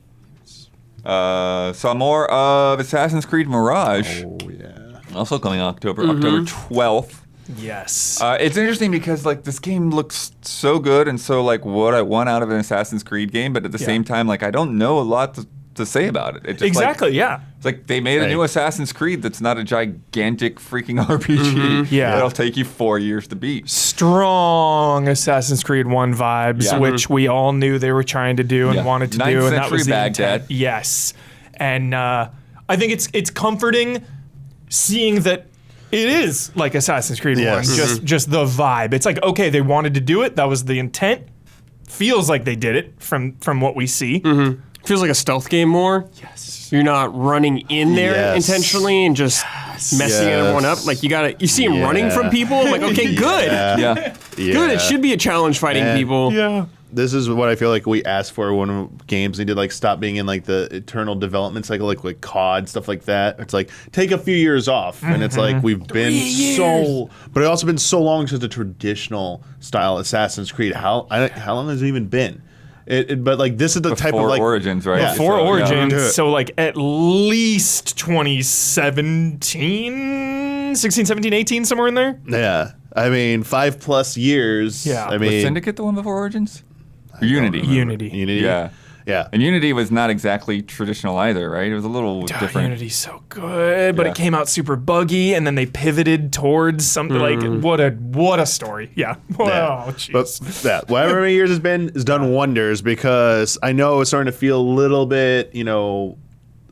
Speaker 2: Saw more of Assassin's Creed Mirage.
Speaker 4: Oh, yeah.
Speaker 2: Also coming October 12th.
Speaker 5: Yes.
Speaker 2: It's interesting because like this game looks so good and so like what I want out of an Assassin's Creed game, but at the same time, like I don't know a lot to say about it. It just,
Speaker 5: exactly, yeah.
Speaker 2: It's like they made a new Assassin's Creed that's not a gigantic freaking RPG.
Speaker 5: Yeah.
Speaker 2: That'll take you 4 years to beat.
Speaker 5: Strong Assassin's Creed 1 vibes,
Speaker 2: Yeah.
Speaker 5: which we all knew they were trying to do and wanted to
Speaker 2: 9th
Speaker 5: do, and that
Speaker 2: century
Speaker 5: was the
Speaker 2: Baghdad.
Speaker 5: intent. Yes. And I think it's comforting seeing that it is like Assassin's Creed 1, just the vibe. It's like, okay, they wanted to do it, that was the intent. Feels like they did it from what we see.
Speaker 3: Feels like a stealth game more.
Speaker 5: Yes.
Speaker 3: You're not running in there
Speaker 4: Yes.
Speaker 3: intentionally and just messing everyone up. Like you see him running from people. Like, okay, good.
Speaker 2: Yeah.
Speaker 3: Good. It should be a challenge fighting
Speaker 4: And-
Speaker 3: people.
Speaker 5: Yeah.
Speaker 4: This is what I feel like we asked for when games need to like stop being in like the eternal development cycle, like COD, stuff like that. It's like take a few years off, and it's like we've been but it's also been so long since the traditional style Assassin's Creed. How long has it even been? But like this is the type of
Speaker 2: Before
Speaker 4: like
Speaker 2: Origins, right?
Speaker 4: Yeah.
Speaker 5: Before
Speaker 2: So,
Speaker 5: Origins,
Speaker 4: Yeah.
Speaker 5: so like at least 2017, 16, 17, 18, somewhere in there.
Speaker 4: Yeah, I mean 5+ years.
Speaker 5: Yeah.
Speaker 4: I
Speaker 2: Was
Speaker 4: mean
Speaker 2: Syndicate the one before Origins? Or Unity.
Speaker 5: Unity.
Speaker 4: Unity.
Speaker 2: Yeah.
Speaker 4: Yeah.
Speaker 2: And Unity was not exactly traditional either, right? It was a little different.
Speaker 5: Unity's so good, but
Speaker 2: Yeah.
Speaker 5: it came out super buggy, and then they pivoted towards something like what a story. Yeah. Wow.
Speaker 4: But
Speaker 5: Jeez.
Speaker 4: that whatever many years it's been has done wonders because I know it's starting to feel a little bit,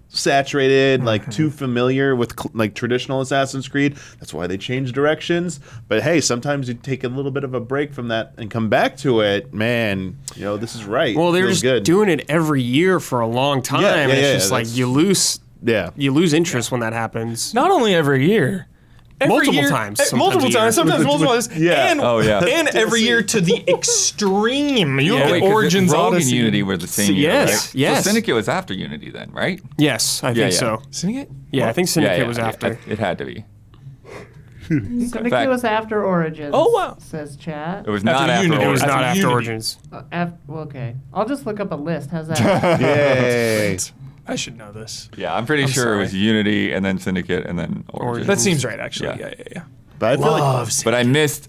Speaker 4: saturated, like too familiar with like traditional Assassin's Creed. That's why they changed directions. But hey, sometimes you take a little bit of a break from that and come back to it. Man, this is right.
Speaker 3: Well, they're
Speaker 4: Feels
Speaker 3: just
Speaker 4: good.
Speaker 3: doing it every year for a long time.
Speaker 4: Yeah,
Speaker 3: and it's just like
Speaker 4: that's-
Speaker 3: you lose
Speaker 4: Yeah.
Speaker 3: interest when that happens.
Speaker 5: Not only every year,
Speaker 3: Multiple times, sometimes a year.
Speaker 5: sometimes multiple times.
Speaker 4: Yeah.
Speaker 5: And,
Speaker 2: Oh, yeah.
Speaker 5: and every year to the extreme. You
Speaker 3: Yeah.
Speaker 5: get
Speaker 3: Wait,
Speaker 5: Origins
Speaker 2: Rogue and
Speaker 5: Odyssey.
Speaker 2: Unity were the same year,
Speaker 3: Yes,
Speaker 2: right?
Speaker 3: yes.
Speaker 2: So Syndicate was after Unity then, right?
Speaker 3: Yes, I think
Speaker 2: yeah.
Speaker 3: so.
Speaker 5: Syndicate?
Speaker 3: Yeah, I think Syndicate was after.
Speaker 2: It had to be.
Speaker 1: Syndicate
Speaker 2: fact-
Speaker 1: was after Origins.
Speaker 5: Oh, wow.
Speaker 1: Says chat.
Speaker 2: It was not after
Speaker 5: Unity.
Speaker 3: It was
Speaker 5: After
Speaker 3: not after
Speaker 5: Unity.
Speaker 3: Origins.
Speaker 1: Well, okay. I'll just look up a list. How's that?
Speaker 4: Yay.
Speaker 5: I should know this.
Speaker 2: Yeah, I'm pretty sure
Speaker 5: sorry.
Speaker 2: it was Unity and then Syndicate and then Origins.
Speaker 5: That seems right, actually.
Speaker 2: Yeah.
Speaker 5: Yeah.
Speaker 4: But I feel like
Speaker 2: But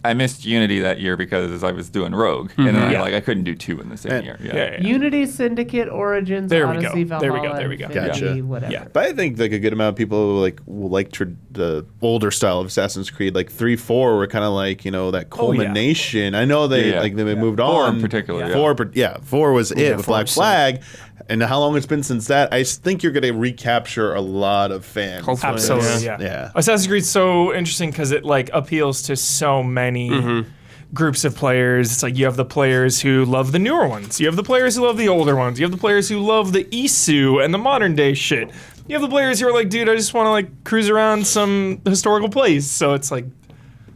Speaker 2: I missed Unity that year because I was doing Rogue, and then
Speaker 5: Yeah.
Speaker 2: I couldn't do two in the same
Speaker 4: And-
Speaker 2: year.
Speaker 5: Yeah.
Speaker 1: Unity, Syndicate, Origins,
Speaker 5: There we go.
Speaker 1: Odyssey,
Speaker 5: There we go.
Speaker 1: Valhalla,
Speaker 5: There we go.
Speaker 1: Infinity,
Speaker 4: Gotcha.
Speaker 1: whatever.
Speaker 5: Yeah.
Speaker 4: But I think like a good amount of people will like the older style of Assassin's Creed, like 3, 4 were kind of like that culmination. I know they
Speaker 2: Yeah.
Speaker 4: they moved
Speaker 2: 4
Speaker 4: on.
Speaker 2: in particular, yeah.
Speaker 4: 4 was it with
Speaker 3: 4
Speaker 4: Black
Speaker 3: was
Speaker 4: Flag, and how long it's been since that. I think you're gonna recapture a lot of fans.
Speaker 3: Hopefully.
Speaker 5: Absolutely,
Speaker 3: Yeah.
Speaker 5: yeah.
Speaker 4: Yeah.
Speaker 5: Assassin's Creed's so interesting because it appeals to so many groups of players. It's like you have the players who love the newer ones. You have the players who love the older ones. You have the players who love the Isu and the modern day shit. You have the players who are like, dude, I just want to cruise around some historical place. So it's like,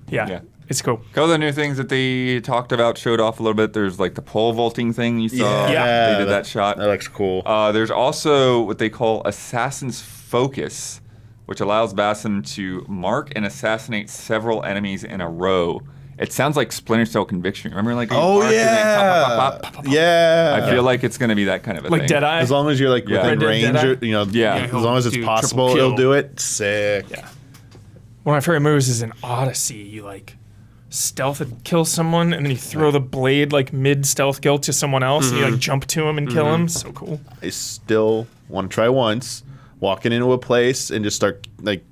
Speaker 5: yeah. It's cool.
Speaker 2: A couple of the new things that they talked about, showed off a little bit. There's the pole vaulting thing you saw.
Speaker 5: Yeah.
Speaker 2: They did that shot.
Speaker 4: That looks cool.
Speaker 2: There's also what they call Assassin's Focus, which allows Basim to mark and assassinate several enemies in a row. It sounds like Splinter Cell Conviction. Remember, you
Speaker 4: Oh
Speaker 2: mark and then pop, pop,
Speaker 4: yeah,
Speaker 2: pop, pop, pop, pop.
Speaker 4: yeah.
Speaker 2: I feel like it's going to be that kind of a
Speaker 5: Like
Speaker 2: thing.
Speaker 5: Deadeye.
Speaker 4: As long as you're
Speaker 2: Yeah.
Speaker 4: within
Speaker 5: Red Dead
Speaker 4: range,
Speaker 5: Deadeye?
Speaker 2: Yeah.
Speaker 4: as long as it's
Speaker 3: Do
Speaker 4: possible,
Speaker 3: triple
Speaker 4: it'll
Speaker 3: kill.
Speaker 4: do it. Sick.
Speaker 5: Yeah. One of my favorite moves is in Odyssey. You stealth and kill someone, and then you throw the blade mid stealth kill to someone else, and you jump to him and kill him. So cool.
Speaker 4: I still want to try once, walking into a place and just start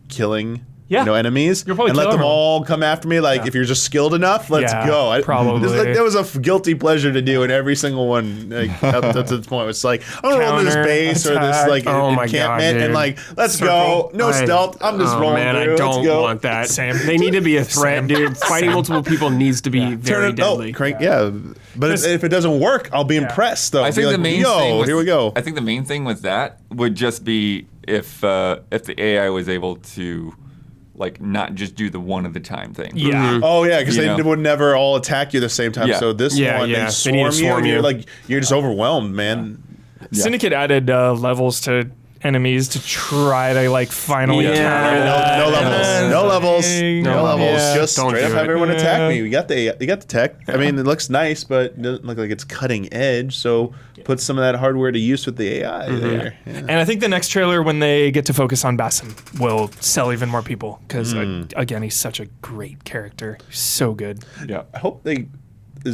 Speaker 4: killing enemies,
Speaker 5: You'll probably
Speaker 4: and let
Speaker 5: kill
Speaker 4: them
Speaker 5: everyone.
Speaker 4: all come after me. If you're just skilled enough, let's
Speaker 5: Yeah,
Speaker 4: go.
Speaker 5: probably.
Speaker 4: There was a guilty pleasure to do in every single one up to this point. It's like I'm gonna roll into this
Speaker 5: Counter,
Speaker 4: base or this
Speaker 5: attack.
Speaker 3: Oh my God,
Speaker 4: encampment
Speaker 3: dude.
Speaker 4: and let's
Speaker 5: Circle.
Speaker 4: go. No stealth. I'm just rolling
Speaker 3: man,
Speaker 4: through.
Speaker 3: I
Speaker 4: Let's
Speaker 3: don't
Speaker 4: go.
Speaker 3: want that.
Speaker 5: Same.
Speaker 3: They need to be a threat, dude. Fighting multiple people needs to be very deadly.
Speaker 4: crank. Yeah, but if it doesn't work, I'll be impressed though.
Speaker 2: I think
Speaker 4: Be
Speaker 2: the main
Speaker 4: yo,
Speaker 2: thing.
Speaker 4: here we go.
Speaker 2: I think the main thing with that would just be if the AI was able to not just do the one at a time thing.
Speaker 5: Yeah.
Speaker 4: Oh yeah, because
Speaker 2: You
Speaker 4: they
Speaker 2: know.
Speaker 4: would never all attack you at the same time.
Speaker 2: Yeah.
Speaker 4: So this
Speaker 3: Yeah,
Speaker 4: one,
Speaker 3: yeah.
Speaker 4: they
Speaker 3: They need
Speaker 4: swarm
Speaker 3: to
Speaker 4: you,
Speaker 3: swarm
Speaker 4: and
Speaker 3: you.
Speaker 4: you're just overwhelmed, man.
Speaker 5: Syndicate added levels to enemies to try to finally
Speaker 3: Yeah.
Speaker 5: counter that.
Speaker 4: No levels.
Speaker 3: No levels.
Speaker 4: Just
Speaker 3: Don't
Speaker 4: straight up
Speaker 3: do
Speaker 4: have
Speaker 3: it.
Speaker 4: everyone attack
Speaker 5: Yeah.
Speaker 4: me. You got the tech. I mean, it looks nice, but it doesn't look like it's cutting edge. So put some of that hardware to use with the AI there. Yeah.
Speaker 5: And I think the next trailer, when they get to focus on Basim, will sell even more people because again, he's such a great character. He's so good.
Speaker 2: Yeah.
Speaker 4: I hope they.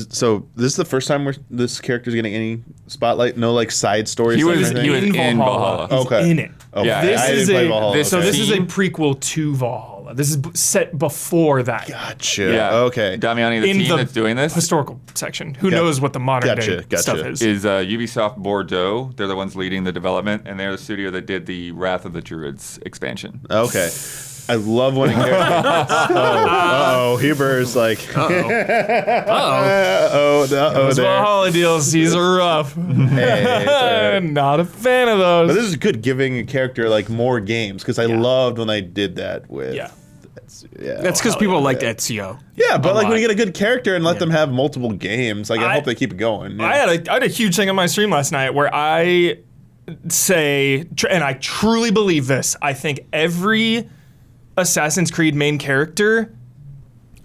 Speaker 4: So this is the first time where this character's getting any spotlight. No side stories.
Speaker 2: He
Speaker 4: or
Speaker 2: was-
Speaker 4: anything?
Speaker 2: he was in Valhalla.
Speaker 5: He's
Speaker 4: Okay.
Speaker 5: in it.
Speaker 4: Okay.
Speaker 2: Yeah,
Speaker 5: This
Speaker 4: I
Speaker 5: is
Speaker 4: didn't play
Speaker 5: a
Speaker 4: Valhalla.
Speaker 2: this-
Speaker 5: so
Speaker 4: okay.
Speaker 5: this is a
Speaker 2: Scene?
Speaker 5: prequel to Valhalla. This is set before that.
Speaker 4: Gotcha.
Speaker 2: Yeah.
Speaker 4: Okay.
Speaker 2: Damiani, the
Speaker 5: In
Speaker 2: team
Speaker 5: the
Speaker 2: that's doing this,
Speaker 5: Historical section. Who
Speaker 4: Got-
Speaker 5: knows what the modern
Speaker 4: Gotcha,
Speaker 5: day
Speaker 4: gotcha.
Speaker 5: stuff is?
Speaker 2: is Ubisoft Bordeaux. They're the ones leading the development, and they're the studio that did the Wrath of the Druids expansion.
Speaker 4: Okay. I love when a character. oh, Huber's like.
Speaker 3: Uh-oh.
Speaker 5: Those
Speaker 4: there.
Speaker 5: Valhalla DLCs are rough.
Speaker 4: Hey, it's all right.
Speaker 5: Not a fan of those.
Speaker 4: But this is good, giving a character more games because I loved when they did that with.
Speaker 5: Yeah.
Speaker 3: That's because people liked Ezio.
Speaker 4: Yeah, but when
Speaker 3: lot.
Speaker 4: you get a good character and let them have multiple games, I hope they keep it going. Yeah.
Speaker 5: I had a huge thing on my stream last night where I say, and I truly believe this, I think every Assassin's Creed main character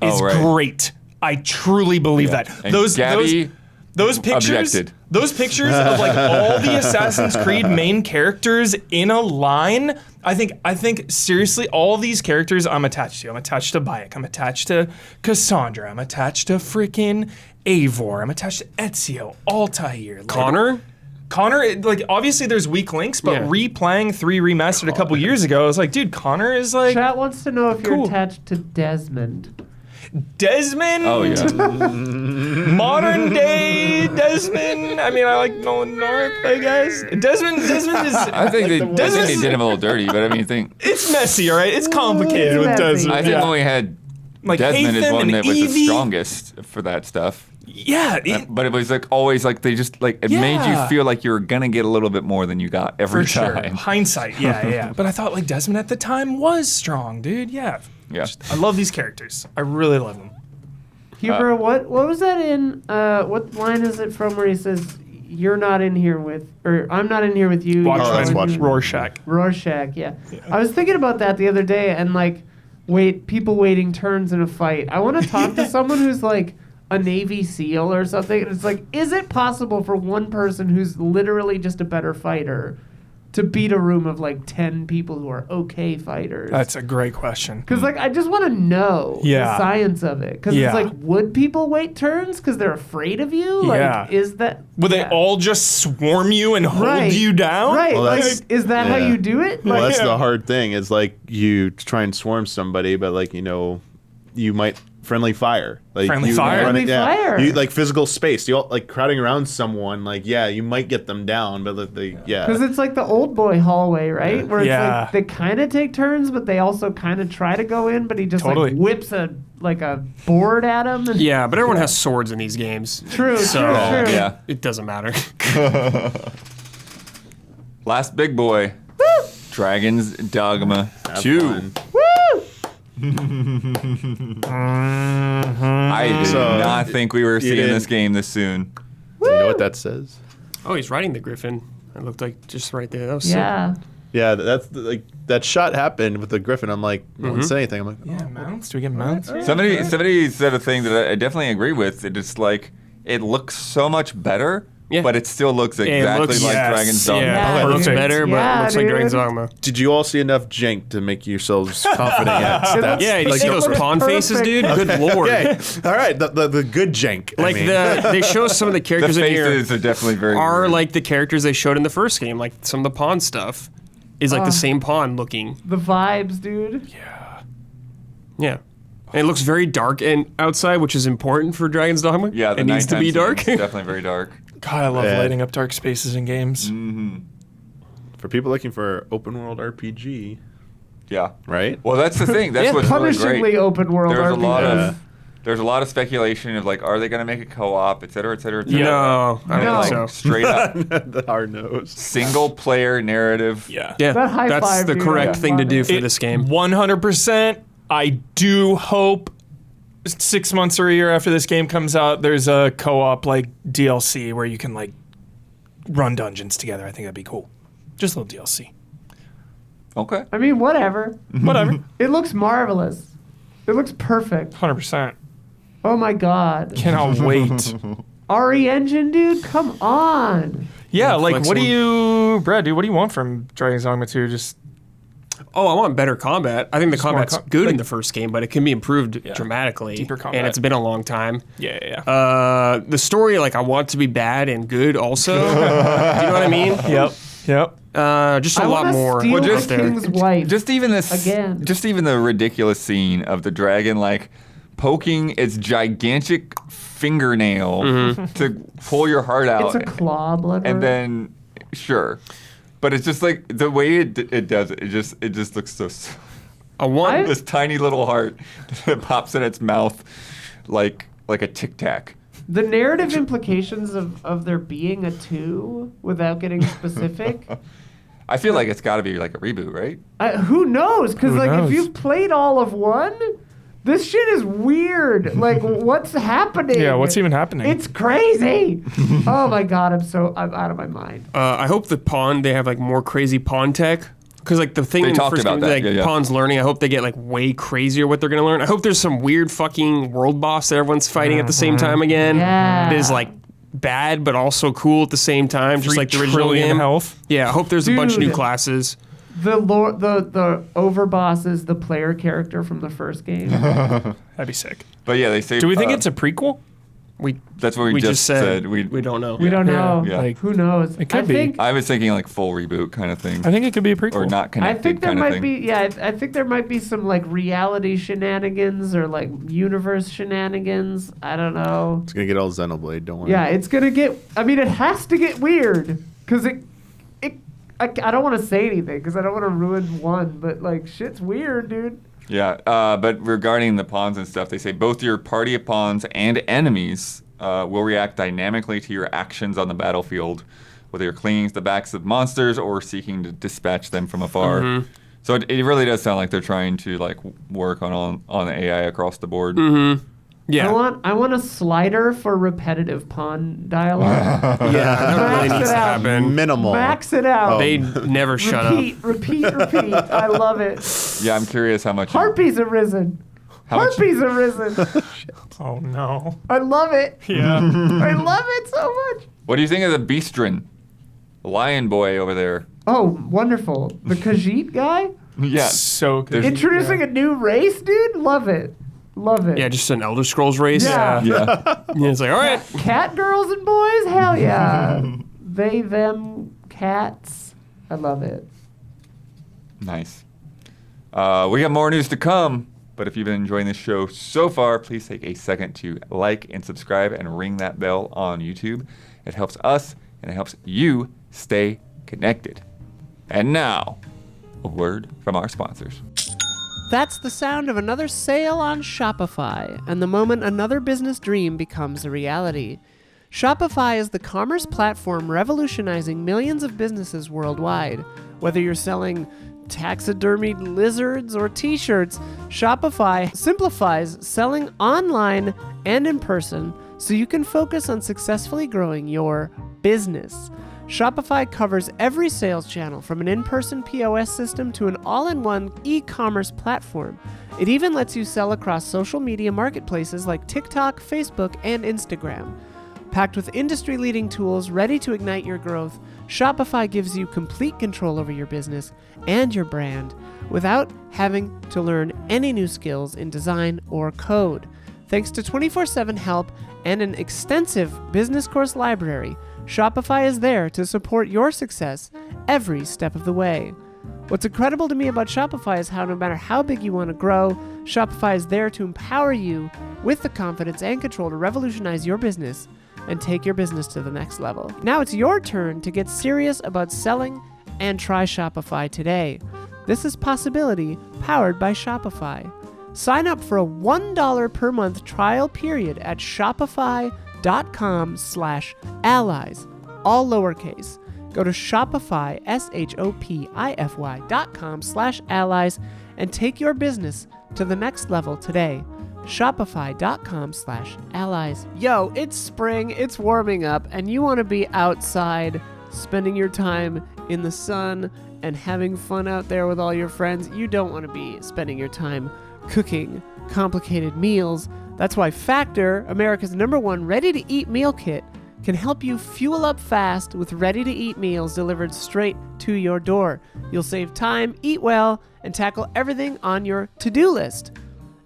Speaker 5: is
Speaker 2: Oh, right.
Speaker 5: great. I truly believe that.
Speaker 2: And Gabby
Speaker 5: Those pictures,
Speaker 2: objected.
Speaker 5: those pictures of all the Assassin's Creed main characters in a line. I think seriously, all these characters I'm attached to. I'm attached to Bayek. I'm attached to Cassandra. I'm attached to freaking Eivor. I'm attached to Ezio, Altair,
Speaker 3: Connor?
Speaker 5: Connor, obviously there's weak links, but
Speaker 3: Yeah.
Speaker 5: replaying 3 remastered a couple years ago, I was like, dude, Connor is
Speaker 1: Chat wants to know if you're
Speaker 5: Cool.
Speaker 1: attached to Desmond.
Speaker 5: Desmond.
Speaker 2: Oh yeah.
Speaker 5: Modern day Desmond. I mean, I like Nolan North, I guess. Desmond is.
Speaker 2: I think they did him a little dirty, but I mean,
Speaker 5: It's messy, all right? It's complicated
Speaker 1: It's
Speaker 5: with
Speaker 1: messy.
Speaker 5: Desmond.
Speaker 2: I think
Speaker 5: yeah.
Speaker 2: when we had
Speaker 5: Like
Speaker 2: Desmond is
Speaker 5: Hatham
Speaker 2: one
Speaker 5: and
Speaker 2: that was the
Speaker 5: Evie.
Speaker 2: strongest for that stuff.
Speaker 5: Yeah.
Speaker 2: But it was always they just it made you
Speaker 5: Yeah.
Speaker 2: feel like you were gonna get a little bit more than you got every
Speaker 5: for sure.
Speaker 2: time.
Speaker 5: Hindsight, yeah. But I thought Desmond at the time was strong, dude. Yeah.
Speaker 2: Yeah.
Speaker 5: I love these characters. I really love them.
Speaker 1: Huber, what was that in? What line is it from where he says, "You're not in here with," or "I'm not in here with you"?
Speaker 5: Watchmen,
Speaker 1: you're not in here with-"
Speaker 5: Rorschach.
Speaker 1: Rorschach, yeah. I was thinking about that the other day, and like, people waiting turns in a fight. I want to talk to someone who's like a Navy SEAL or something, and it's like, is it possible for one person who's literally just a better fighter to beat a room of like 10 people who are okay fighters?
Speaker 5: That's a great question.
Speaker 1: Because like, I just want to know the science of it. Because it's like, would people wait turns because they're afraid of you? Like, is that...
Speaker 5: Would they all just swarm you and hold you down?
Speaker 1: Right.
Speaker 4: Well,
Speaker 1: like,
Speaker 4: that's-
Speaker 1: is that how you do it?
Speaker 4: Well,
Speaker 1: Like,
Speaker 4: that's the hard thing. Is like you try and swarm somebody, but like you might friendly fire. Like
Speaker 5: Friendly
Speaker 4: you
Speaker 5: fire?
Speaker 4: run it-
Speaker 1: Friendly fire.
Speaker 4: You like physical space. You all, like crowding around someone. Like you might get them down, but
Speaker 1: because it's like the old boy hallway, right? Where it's
Speaker 5: Yeah.
Speaker 1: like they kind of take turns, but they also kind of try to go in, but he just
Speaker 5: Totally.
Speaker 1: like whips a board at him. And
Speaker 3: Yeah, but everyone has swords in these games.
Speaker 1: True,
Speaker 3: So
Speaker 1: true.
Speaker 2: Yeah.
Speaker 3: it doesn't matter.
Speaker 2: Last big boy. Dragon's Dogma
Speaker 4: Have
Speaker 2: 2.
Speaker 4: fun.
Speaker 2: I did
Speaker 4: So,
Speaker 2: not think we were seeing
Speaker 4: didn't-
Speaker 2: this game this soon.
Speaker 4: Do you know what that says?
Speaker 3: Oh, he's riding the Griffin. It looked like just right there. That was sick.
Speaker 1: Yeah.
Speaker 4: Yeah, like that shot happened with the Griffin. I'm like, no one said anything. I'm like,
Speaker 5: Yeah, mounts. Do we get mounts?
Speaker 2: Somebody said a thing that I definitely agree with. It's like it looks so much better,
Speaker 3: Yeah.
Speaker 2: but it still looks
Speaker 3: It
Speaker 2: exactly
Speaker 3: looks-
Speaker 2: like
Speaker 5: yes.
Speaker 2: Dragon's Dogma.
Speaker 1: Yeah,
Speaker 3: it looks
Speaker 1: dude.
Speaker 3: better, but
Speaker 1: Yeah,
Speaker 3: it looks like
Speaker 1: dude.
Speaker 3: Dragon's Dogma.
Speaker 4: did you all see enough jank to make yourselves confident yet? That's-
Speaker 3: Yeah, you
Speaker 1: Like,
Speaker 3: see
Speaker 1: it
Speaker 3: those
Speaker 1: looks
Speaker 3: pawn faces,
Speaker 1: perfect.
Speaker 3: dude? Good lord.
Speaker 4: Okay, all right, the good jank. I
Speaker 3: Like
Speaker 4: mean.
Speaker 3: they show some of the
Speaker 2: The
Speaker 3: characters in here
Speaker 2: faces are definitely very
Speaker 3: are
Speaker 2: weird.
Speaker 3: like the characters they showed in the first game. Like some of the pawn stuff is like the same pawn looking.
Speaker 1: The vibes, dude.
Speaker 3: Yeah. And it looks very dark and outside, which is important for Dragon's Dogma.
Speaker 2: Yeah, the
Speaker 3: it needs to
Speaker 2: nighttime
Speaker 3: be dark.
Speaker 2: scene's definitely very dark.
Speaker 5: God, I love
Speaker 4: Yeah.
Speaker 5: lighting up dark spaces in games.
Speaker 4: For people looking for open world RPG,
Speaker 2: Yeah.
Speaker 4: right?
Speaker 2: Well, that's the thing. That's
Speaker 1: Yeah,
Speaker 2: what's really
Speaker 1: punishingly
Speaker 2: great.
Speaker 1: open world
Speaker 2: There's a
Speaker 1: RPG.
Speaker 2: lot
Speaker 4: Yeah.
Speaker 2: of there's a lot of speculation of like, are they going to make a co-op, et cetera, et cetera, et cetera.
Speaker 3: No, I
Speaker 2: And,
Speaker 3: don't
Speaker 1: No.
Speaker 3: think
Speaker 2: like,
Speaker 3: so.
Speaker 2: straight up
Speaker 4: The hard nose.
Speaker 2: single player narrative.
Speaker 5: Yeah.
Speaker 3: Yeah,
Speaker 1: That high
Speaker 3: that's
Speaker 1: five,
Speaker 3: the
Speaker 1: dude.
Speaker 3: correct
Speaker 1: Yeah.
Speaker 3: thing to do for
Speaker 5: It-
Speaker 3: this game.
Speaker 5: 100%. I do hope 6 months or a year after this game comes out, there's a co-op like DLC where you can like run dungeons together. I think that'd be cool. Just a little DLC.
Speaker 2: Okay.
Speaker 1: I mean, whatever.
Speaker 5: Whatever.
Speaker 1: It looks marvelous. It looks perfect.
Speaker 5: 100%.
Speaker 1: Oh my god.
Speaker 5: Cannot wait.
Speaker 1: RE Engine, dude, come on.
Speaker 5: Yeah, like
Speaker 3: Flex
Speaker 5: what do
Speaker 3: one.
Speaker 5: you, Brad, dude, what do you want from Dragon's Dogma 2? Just
Speaker 3: Oh, I want better combat. I think the
Speaker 5: more
Speaker 3: combat's good
Speaker 5: like-
Speaker 3: in the first game, but it can be improved dramatically.
Speaker 5: Deeper combat.
Speaker 3: And it's been a long time.
Speaker 5: yeah.
Speaker 3: The story, like, I want to be bad and good also. Do you know what I mean?
Speaker 5: Yep.
Speaker 3: Just a
Speaker 1: I
Speaker 3: lot
Speaker 1: wanna
Speaker 3: more
Speaker 1: steal
Speaker 3: out
Speaker 1: the
Speaker 3: there.
Speaker 1: king's wife.
Speaker 2: Just even this
Speaker 1: Again.
Speaker 2: just even the ridiculous scene of the dragon like poking its gigantic fingernail to pull your heart out.
Speaker 1: It's a claw blubber.
Speaker 2: And then sure. But it's just like the way it does it. It just looks so.
Speaker 3: I want
Speaker 2: This tiny little heart that pops in its mouth, like a tic tac.
Speaker 1: the narrative implications of there being a 2 without getting specific.
Speaker 2: I feel like it's got to be like a reboot, right?
Speaker 1: Who knows? Because
Speaker 5: Who
Speaker 1: like
Speaker 5: knows?
Speaker 1: if you've played all of 1, this shit is weird. Like what's happening?
Speaker 5: Yeah, what's even happening?
Speaker 1: It's crazy. Oh my god, I'm out of my mind.
Speaker 3: I hope the pawn, they have, like, more crazy pawn tech. Because, like, the thing
Speaker 2: They
Speaker 3: in the
Speaker 2: talked
Speaker 3: first
Speaker 2: about
Speaker 3: game,
Speaker 2: that,
Speaker 3: like,
Speaker 2: yeah.
Speaker 3: pawn's learning, I hope they get, like, way crazier what they're going to learn. I hope there's some weird fucking world boss that everyone's fighting at the same time again.
Speaker 1: Yeah.
Speaker 3: That is, like, bad, but also cool at the same time, just
Speaker 5: 3
Speaker 3: like the original
Speaker 5: trillion
Speaker 3: game.
Speaker 5: health.
Speaker 3: Yeah, I hope there's a bunch of new
Speaker 1: Dude.
Speaker 3: classes.
Speaker 1: The overboss is the player character from the first game.
Speaker 5: That'd be sick.
Speaker 2: But yeah, they say.
Speaker 5: Do we think it's a prequel?
Speaker 2: That's what we just said.
Speaker 3: We don't know.
Speaker 1: We don't know.
Speaker 2: Yeah.
Speaker 5: Like,
Speaker 1: Who knows?
Speaker 5: It could
Speaker 1: I
Speaker 5: be.
Speaker 1: think
Speaker 2: I was thinking like full reboot kind of thing,
Speaker 5: I think it could be a prequel.
Speaker 2: or not
Speaker 1: I
Speaker 2: connected
Speaker 1: think there
Speaker 2: kind of
Speaker 1: might
Speaker 2: thing.
Speaker 1: be I think there might be some like reality shenanigans or like universe shenanigans. I don't know.
Speaker 4: It's gonna get all Xenoblade. Don't worry.
Speaker 1: Yeah, it's gonna get. I mean, it has to get weird because I don't want to say anything because I don't want to ruin 1, but like shit's weird, dude.
Speaker 2: Yeah, but regarding the pawns and stuff, they say both your party of pawns and enemies will react dynamically to your actions on the battlefield, whether you're clinging to the backs of monsters or seeking to dispatch them from afar. So it really does sound like they're trying to like work on AI across the board.
Speaker 3: Yeah.
Speaker 1: I want a slider for repetitive pawn dialogue.
Speaker 3: Yeah, that really
Speaker 1: Max
Speaker 3: needs
Speaker 1: it
Speaker 3: to
Speaker 1: out.
Speaker 3: happen.
Speaker 4: Minimal.
Speaker 1: Max it out.
Speaker 3: They never shut up.
Speaker 1: Repeat. I love it.
Speaker 2: Yeah, I'm curious how much.
Speaker 1: Harpies have risen.
Speaker 2: much-
Speaker 1: Harpies have risen.
Speaker 5: Oh no.
Speaker 1: I love it.
Speaker 5: Yeah.
Speaker 1: I love it so much.
Speaker 2: What do you think of the Beastrin, lion boy over there?
Speaker 1: Oh, wonderful. The Khajiit guy?
Speaker 2: Yeah.
Speaker 5: So good.
Speaker 2: There's-
Speaker 1: Introducing a new race, dude? Love it. Love it.
Speaker 3: Yeah, just an Elder Scrolls race.
Speaker 1: Yeah.
Speaker 2: Yeah.
Speaker 3: And it's like, all right.
Speaker 1: Cat girls and boys? Hell yeah. They, them, cats. I love it.
Speaker 2: Nice. We got more news to come, but if you've been enjoying this show so far, please take a second to like and subscribe and ring that bell on YouTube. It helps us and it helps you stay connected. And now, a word from our sponsors.
Speaker 1: That's the sound of another sale on Shopify, and the moment another business dream becomes a reality. Shopify is the commerce platform revolutionizing millions of businesses worldwide. Whether you're selling taxidermied lizards or t-shirts, Shopify simplifies selling online and in person so you can focus on successfully growing your business. Shopify covers every sales channel, from an in-person POS system to an all-in-one e-commerce platform. It even lets you sell across social media marketplaces like TikTok, Facebook, and Instagram. Packed with industry-leading tools ready to ignite your growth, Shopify gives you complete control over your business and your brand without having to learn any new skills in design or code. Thanks to 24/7 help and an extensive business course library, Shopify is there to support your success every step of the way. What's incredible to me about Shopify is how no matter how big you want to grow, Shopify is there to empower you with the confidence and control to revolutionize your business and take your business to the next level. Now it's your turn to get serious about selling and try Shopify today. This is Possibility, powered by Shopify. Sign up for a $1 per month trial period at shopify.com/allies, all lowercase. Go to Shopify, shopify.com/allies, and take your business to the next level today. Shopify.com/allies. Yo, it's spring, it's warming up, and you want to be outside spending your time in the sun and having fun out there with all your friends. You don't want to be spending your time cooking complicated meals. That's why Factor, America's #1 ready-to-eat meal kit, can help you fuel up fast with ready-to-eat meals delivered straight to your door. You'll save time, eat well, and tackle everything on your to-do list.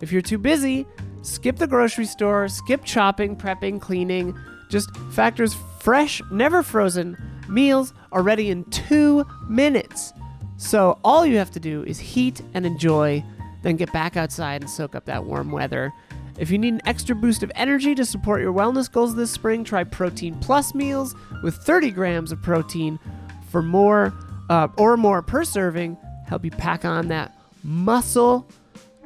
Speaker 1: If you're too busy, skip the grocery store, skip chopping, prepping, cleaning. Just Factor's fresh, never frozen meals are ready in 2 minutes. So all you have to do is heat and enjoy, then get back outside and soak up that warm weather. If you need an extra boost of energy to support your wellness goals this spring, try Protein Plus meals with 30 grams of protein for more per serving. Help you pack on that muscle.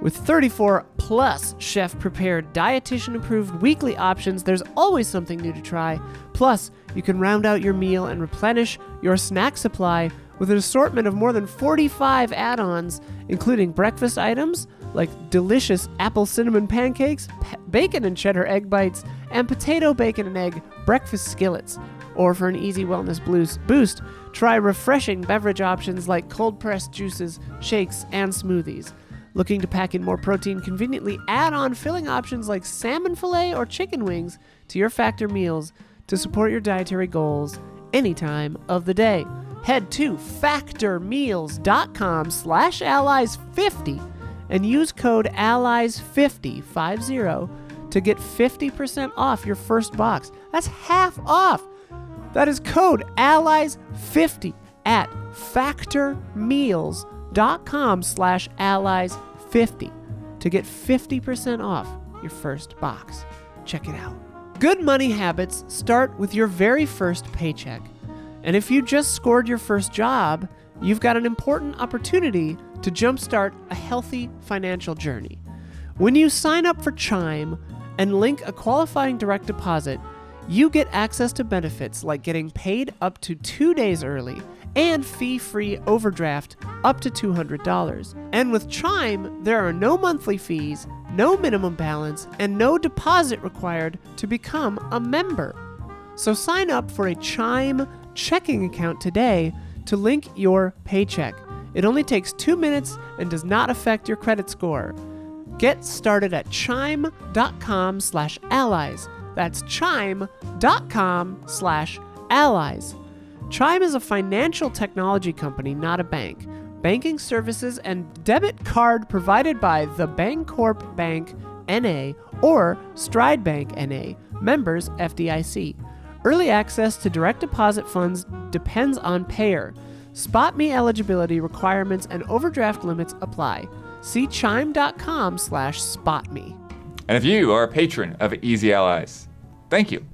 Speaker 1: With 34 plus chef-prepared, dietitian-approved weekly options, there's always something new to try. Plus, you can round out your meal and replenish your snack supply with an assortment of more than 45 add-ons, including breakfast items like delicious apple cinnamon pancakes, bacon and cheddar egg bites, and potato, bacon, and egg breakfast skillets. Or for an easy wellness boost, try refreshing beverage options like cold-pressed juices, shakes, and smoothies. Looking to pack in more protein conveniently, add on filling options like salmon fillet or chicken wings to your Factor meals to support your dietary goals any time of the day. Head to factormeals.com/allies50 and use code allies50 to get 50% off your first box. That's half off. That is code allies50 at factormeals.com/allies50 to get 50% off your first box. Check it out. Good money habits start with your very first paycheck. And if you just scored your first job, you've got an important opportunity to jumpstart a healthy financial journey. When you sign up for Chime and link a qualifying direct deposit, you get access to benefits like getting paid up to 2 days early and fee-free overdraft up to $200. And with Chime, there are no monthly fees, no minimum balance, and no deposit required to become a member. So sign up for a Chime checking account today to link your paycheck. It only takes 2 minutes and does not affect your credit score. Get started at chime.com/allies. That's chime.com/allies. Chime is a financial technology company, not a bank. Banking services and debit card provided by the Bancorp Bank N.A. or Stride Bank N.A., members FDIC. Early access to direct deposit funds depends on payer. SpotMe eligibility requirements and overdraft limits apply. See chime.com/spotme.
Speaker 2: And if you are a patron of Easy Allies, thank you.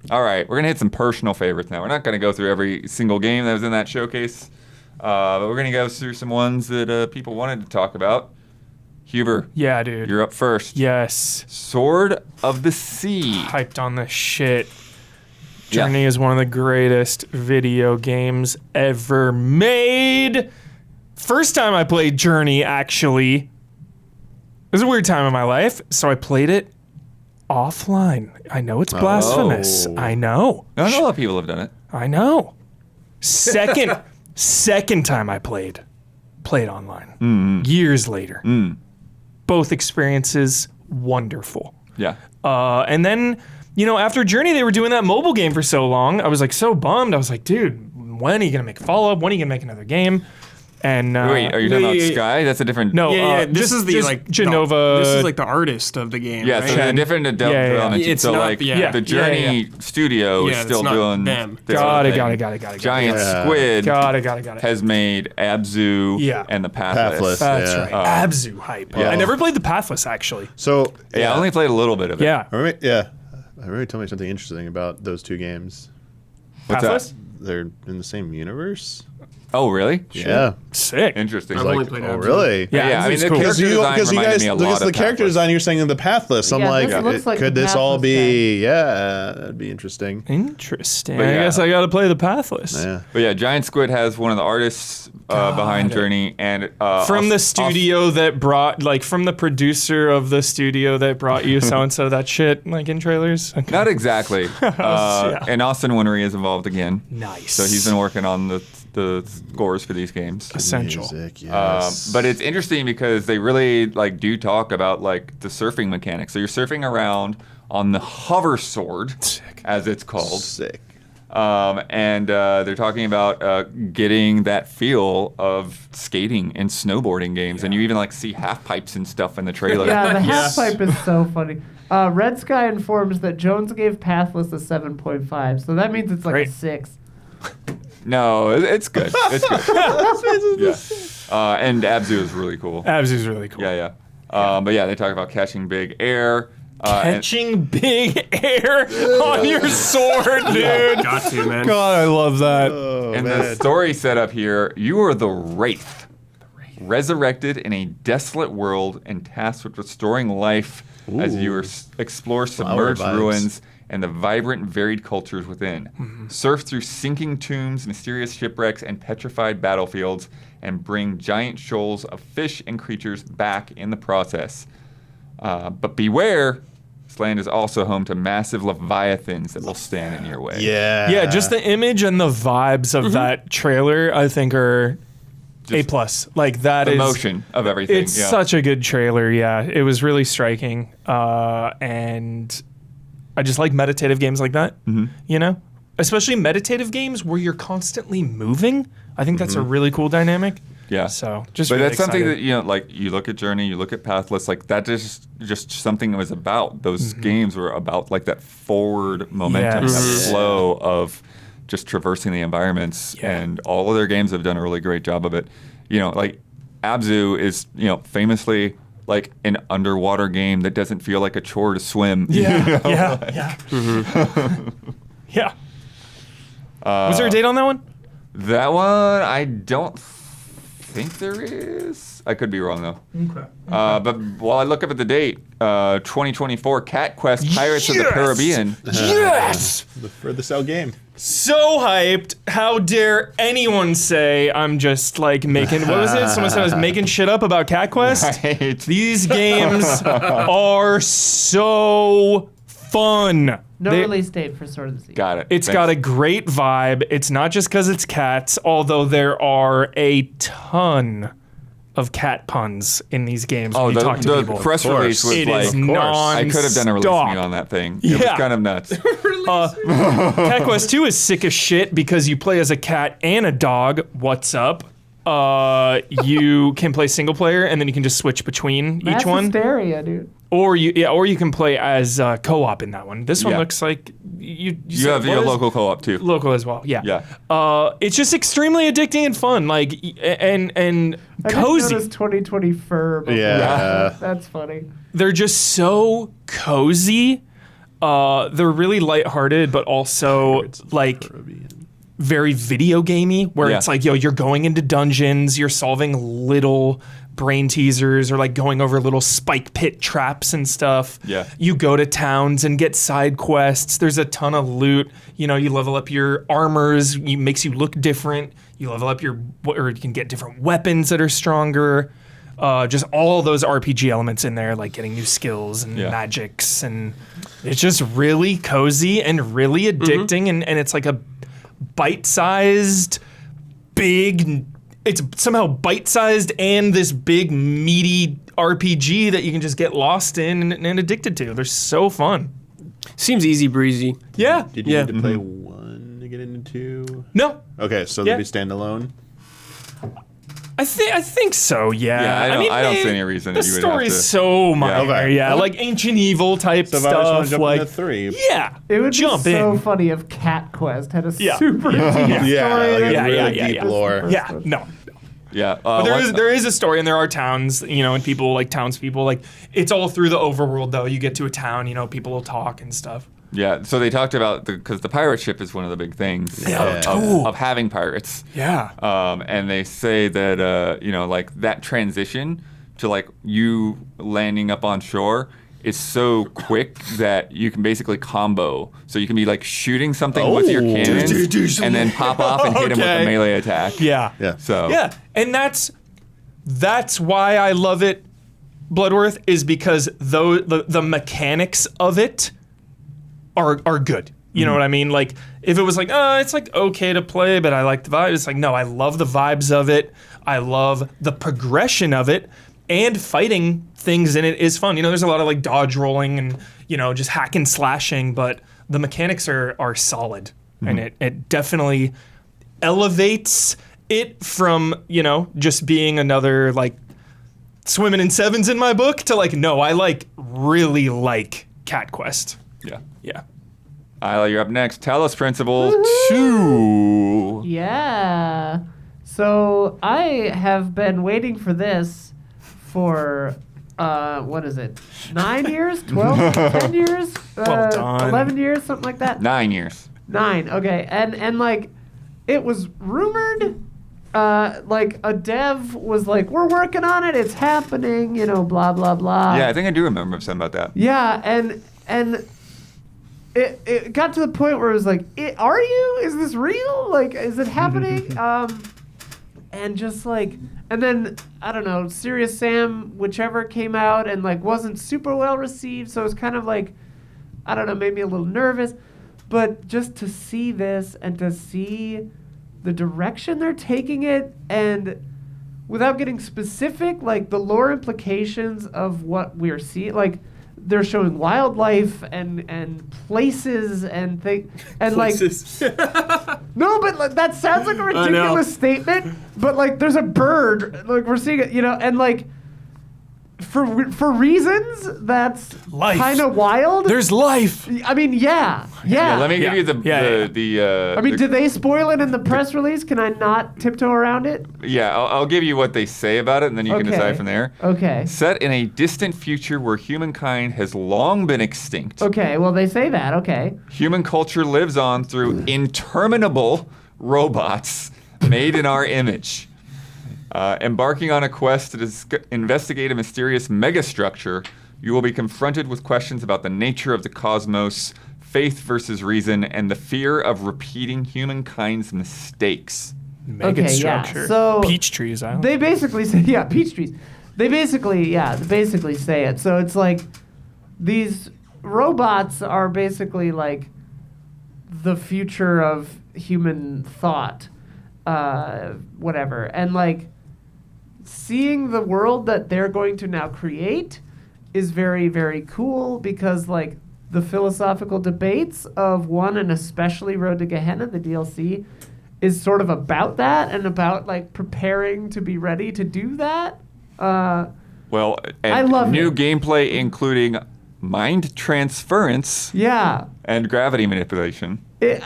Speaker 2: All right, we're going to hit some personal favorites now. We're not going to go through every single game that was in that showcase, but we're going to go through some ones that people wanted to talk about. Huber,
Speaker 5: Yeah, dude.
Speaker 2: you're up first.
Speaker 5: Yes.
Speaker 2: Sword of the Sea.
Speaker 5: Hyped on this shit.
Speaker 2: Yeah.
Speaker 5: Journey is one of the greatest video games ever made. First time I played Journey, actually. It was a weird time in my life, so I played it offline. I know it's blasphemous.
Speaker 4: Oh.
Speaker 5: I know.
Speaker 2: No, a lot of people have done it.
Speaker 5: I know. Second time I played online. Years later. Both experiences wonderful.
Speaker 2: Yeah.
Speaker 5: And then, after Journey, they were doing that mobile game for so long. I was like so bummed. I was like, dude, when are you gonna make a follow up? When are you gonna make another game? And
Speaker 2: Wait, are you talking about Sky? That's a different.
Speaker 5: no,
Speaker 3: This is the
Speaker 5: just
Speaker 3: like
Speaker 5: Genova.
Speaker 3: This is like the artist of the game.
Speaker 2: Yeah,
Speaker 3: right?
Speaker 2: so they're different development.
Speaker 3: It's
Speaker 2: so
Speaker 3: not-
Speaker 2: like
Speaker 3: yeah.
Speaker 2: the Journey studio is
Speaker 3: Yeah,
Speaker 2: still
Speaker 3: it's not
Speaker 2: doing
Speaker 3: them.
Speaker 2: this
Speaker 5: Got
Speaker 2: other
Speaker 5: it.
Speaker 2: thing. Giant Squid
Speaker 5: Got it.
Speaker 2: has made Abzu
Speaker 5: Yeah.
Speaker 2: and the Pathless.
Speaker 4: Pathless.
Speaker 5: That's
Speaker 4: Yeah.
Speaker 5: right. Abzu hype.
Speaker 4: Yeah.
Speaker 5: I never played the Pathless actually.
Speaker 4: So
Speaker 2: Yeah, I only played a little bit of it.
Speaker 5: Yeah.
Speaker 4: Everybody told me something interesting about those two games.
Speaker 2: What's
Speaker 5: Pathless?
Speaker 2: that?
Speaker 4: They're in the same universe.
Speaker 2: Oh, really?
Speaker 4: Yeah.
Speaker 5: Sick.
Speaker 2: Interesting.
Speaker 3: I've only played
Speaker 4: Oh,
Speaker 3: Abzu.
Speaker 4: really?
Speaker 2: Yeah, I mean,
Speaker 5: Abzu's
Speaker 2: the
Speaker 5: cool.
Speaker 2: character design reminded me a lot
Speaker 4: look at
Speaker 2: of
Speaker 4: the character
Speaker 2: Pathless.
Speaker 4: design. You're saying in the Pathless. I'm
Speaker 1: Yeah,
Speaker 4: like,
Speaker 1: this looks like
Speaker 4: could
Speaker 1: the
Speaker 4: this all
Speaker 1: Pathless
Speaker 4: be? Yeah, that'd be interesting.
Speaker 5: Interesting.
Speaker 2: But
Speaker 5: I
Speaker 2: yeah.
Speaker 5: guess I got to play the Pathless.
Speaker 4: Yeah.
Speaker 2: But yeah, Giant Squid has one of the artists behind
Speaker 5: it.
Speaker 2: Journey, and
Speaker 5: From the studio that brought, from the producer of the studio that brought you so-and-so that shit, in trailers? Okay.
Speaker 2: Not exactly.
Speaker 5: Yeah.
Speaker 2: And Austin Winery is involved again.
Speaker 5: Nice.
Speaker 2: So he's been working on the scores for these games.
Speaker 5: Essential.
Speaker 4: Music, yes.
Speaker 2: But it's interesting because they really do talk about the surfing mechanics. So you're surfing around on the hover sword, as it's called.
Speaker 4: Sick.
Speaker 2: And they're talking about getting that feel of skating and snowboarding games, and you even see half pipes and stuff in the trailer.
Speaker 1: Yeah, the
Speaker 5: Yes.
Speaker 1: half pipe is so funny. Red Sky informs that Jones gave Pathless a 7.5, so that means it's
Speaker 5: Great.
Speaker 1: a 6.
Speaker 2: No, it's good. It's good. Yeah. And Abzu is really cool.
Speaker 5: Abzu's really cool.
Speaker 2: Yeah. But yeah, they talk about catching big air.
Speaker 5: Catching big air on your sword, dude.
Speaker 3: Got to, man.
Speaker 5: God, I love that.
Speaker 2: And the story set up here, you are the Wraith, resurrected in a desolate world and tasked with restoring life as you explore submerged
Speaker 4: vibes.
Speaker 2: ruins and the vibrant, varied cultures within. Surf through sinking tombs, mysterious shipwrecks, and petrified battlefields, and bring giant shoals of fish and creatures back in the process. But beware, this land is also home to massive leviathans that will stand in your way.
Speaker 4: Yeah.
Speaker 5: Yeah, just the image and the vibes of that trailer, I think, are A+. That
Speaker 2: The
Speaker 5: is
Speaker 2: motion of everything.
Speaker 5: It's such a good trailer. Yeah, it was really striking, and I just like meditative games like that. Especially meditative games where you're constantly moving. I think that's a really cool dynamic.
Speaker 2: Yeah.
Speaker 5: So just
Speaker 2: But
Speaker 5: really
Speaker 2: that's something
Speaker 5: excited.
Speaker 2: that, you look at Journey, you look at Pathless, that is just something it was about. Those games were about that forward momentum,
Speaker 5: Yes.
Speaker 2: that flow of just traversing the environments.
Speaker 5: Yeah.
Speaker 2: And all of their games have done a really great job of it. Abzu is, famously an underwater game that doesn't feel like a chore to swim.
Speaker 5: Yeah. Was there a date on that one?
Speaker 2: That one, I don't think there is. I could be wrong though.
Speaker 5: Okay.
Speaker 2: But while I look up at the date, 2024 Cat Quest Pirates of the Purribean.
Speaker 5: Yes!
Speaker 4: The furthest out game.
Speaker 5: So hyped. How dare anyone say I'm just like making, what was it? Someone said I was making shit up about Cat Quest.
Speaker 2: Right.
Speaker 5: These games are so fun.
Speaker 1: No release date for Sword of the Sea.
Speaker 2: Got it.
Speaker 5: It's
Speaker 2: Thanks.
Speaker 5: got a great vibe. It's not just because it's cats, although there are a ton of cat puns in these games when you talk to
Speaker 2: the
Speaker 5: people.
Speaker 2: press release was
Speaker 5: It
Speaker 2: like,
Speaker 5: is non-stop.
Speaker 2: I could have done a release meet on that thing. It was
Speaker 5: Yeah.
Speaker 2: kind of nuts.
Speaker 5: Cat Quest 2 is sick as shit because you play as a cat and a dog. What's up? You can play single player and then you can just switch between
Speaker 1: Mass
Speaker 5: each one.
Speaker 1: hysteria, dude.
Speaker 5: Or you can play as co-op in that one. This one
Speaker 2: Yeah.
Speaker 5: looks like you
Speaker 2: You have your local co-op too.
Speaker 5: local as well. Yeah.
Speaker 2: Yeah.
Speaker 5: It's just extremely addicting and fun. Like and
Speaker 1: I
Speaker 5: cozy.
Speaker 1: didn't notice 2020 fur before.
Speaker 4: Yeah.
Speaker 1: That's funny.
Speaker 5: They're just so cozy. They're really lighthearted, but also like very video gamey, where
Speaker 2: Yeah.
Speaker 5: it's like, yo, you're going into dungeons, you're solving little brain teasers or like going over little spike pit traps and stuff.
Speaker 2: Yeah.
Speaker 5: You go to towns and get side quests. There's a ton of loot. You know, you level up your armors, makes you look different. You level up or you can get different weapons that are stronger. Just all those RPG elements in there, like getting new skills and
Speaker 2: Yeah.
Speaker 5: magics, and it's just really cozy and really addicting, and it's like a bite-sized, big. It's somehow bite-sized and this big meaty RPG that you can just get lost in and addicted to. They're so fun.
Speaker 3: Seems easy breezy.
Speaker 5: Yeah.
Speaker 4: Did you
Speaker 3: Yeah.
Speaker 4: need to play 1 to get into 2?
Speaker 5: No.
Speaker 4: Okay, so
Speaker 5: Yeah.
Speaker 4: they'll be standalone.
Speaker 5: I think so. Yeah.
Speaker 2: Yeah, I don't see any reason
Speaker 5: the
Speaker 2: that you would have
Speaker 5: story's
Speaker 2: to-
Speaker 5: so minor.
Speaker 4: Okay.
Speaker 5: Yeah, like Ancient Evil type
Speaker 4: So if I just want to
Speaker 5: stuff.
Speaker 4: jump
Speaker 5: Like
Speaker 4: into 3.
Speaker 5: yeah,
Speaker 1: It would
Speaker 5: jump
Speaker 1: be so
Speaker 5: in.
Speaker 1: funny if Cat Quest had a
Speaker 5: Yeah.
Speaker 1: super deep
Speaker 4: Yeah,
Speaker 1: story.
Speaker 4: like a
Speaker 5: Yeah,
Speaker 4: really
Speaker 5: yeah,
Speaker 4: deep
Speaker 5: yeah.
Speaker 4: lore.
Speaker 5: Yeah, no.
Speaker 2: Yeah.
Speaker 5: But there is a story, and there are towns, you know, and people like townspeople. Like it's all through the overworld, though. You get to a town, you know, people will talk and stuff.
Speaker 2: Yeah, so they talked about because the pirate ship is one of the big things
Speaker 5: Yeah,
Speaker 2: of,
Speaker 5: cool.
Speaker 2: of having pirates.
Speaker 5: Yeah.
Speaker 2: And they say that you know, like that transition to like you landing up on shore is so quick that you can basically combo. So you can be like shooting something with your cannons and then pop off and hit him with
Speaker 5: Okay.
Speaker 2: a melee attack.
Speaker 5: Yeah.
Speaker 4: Yeah.
Speaker 2: So
Speaker 5: Yeah, and that's why I love it. Bloodworth is because the mechanics of it are good. You know what I mean? Like if it was like, it's like okay to play, but I like the vibe. It's like, no, I love the vibes of it. I love the progression of it, and fighting things in it is fun. You know, there's a lot of like dodge rolling and, you know, just hack and slashing, but the mechanics are solid, and it definitely elevates it from, you know, just being another like swimming in sevens in my book to like, no, I really like Cat Quest.
Speaker 2: yeah.
Speaker 5: Yeah.
Speaker 2: Isla, you're up next. Talos Principle 2.
Speaker 1: Yeah. So I have been waiting for this for what is it? 9 years? 12? 10 years?
Speaker 5: Well done.
Speaker 1: 11 years? Something like that?
Speaker 2: 9 years.
Speaker 1: 9. Okay. And like it was rumored like a dev was like, we're working on it, it's happening, you know, blah blah blah.
Speaker 2: Yeah, I think I do remember something about that.
Speaker 1: Yeah, and it got to the point where it was like, are you? Is this real? Like, is it happening? And just like, and then I don't know, Serious Sam, whichever came out and like wasn't super well received, so it was kind of like, I don't know, made me a little nervous. But just to see this and to see the direction they're taking it, and without getting specific, like the lore implications of what we're seeing, like they're showing wildlife and places and things, and like no, but like, that sounds like a ridiculous statement. But like, there's a bird, like we're seeing it, you know, and like for reasons that's
Speaker 5: Life.
Speaker 1: kind of wild.
Speaker 5: There's life.
Speaker 1: I mean, yeah.
Speaker 2: Yeah, let me give
Speaker 5: Yeah.
Speaker 2: you the
Speaker 5: Yeah,
Speaker 2: the
Speaker 1: I mean, did they spoil it in the press release? Can I not tiptoe around it?
Speaker 2: yeah, I'll give you what they say about it, and then you can
Speaker 1: Okay.
Speaker 2: decide from there.
Speaker 1: Okay.
Speaker 2: Set in a distant future where humankind has long been extinct.
Speaker 1: Okay, well, they say that. Okay.
Speaker 2: Human culture lives on through interminable robots made in our image. Embarking on a quest to investigate a mysterious megastructure, you will be confronted with questions about the nature of the cosmos, faith versus reason, and the fear of repeating humankind's mistakes.
Speaker 5: Mega structure.
Speaker 1: So
Speaker 5: Peach trees, Island.
Speaker 1: they basically say, yeah, peach trees. They basically say it. So it's like these robots are basically like the future of human thought, whatever. And like seeing the world that they're going to now create is very, very cool because like the philosophical debates of one and especially Road to Gehenna, the DLC, is sort of about that and about like preparing to be ready to do that.
Speaker 2: Well, and
Speaker 1: I love
Speaker 2: new
Speaker 1: it.
Speaker 2: gameplay including mind transference
Speaker 1: Yeah.
Speaker 2: and gravity manipulation.
Speaker 1: It's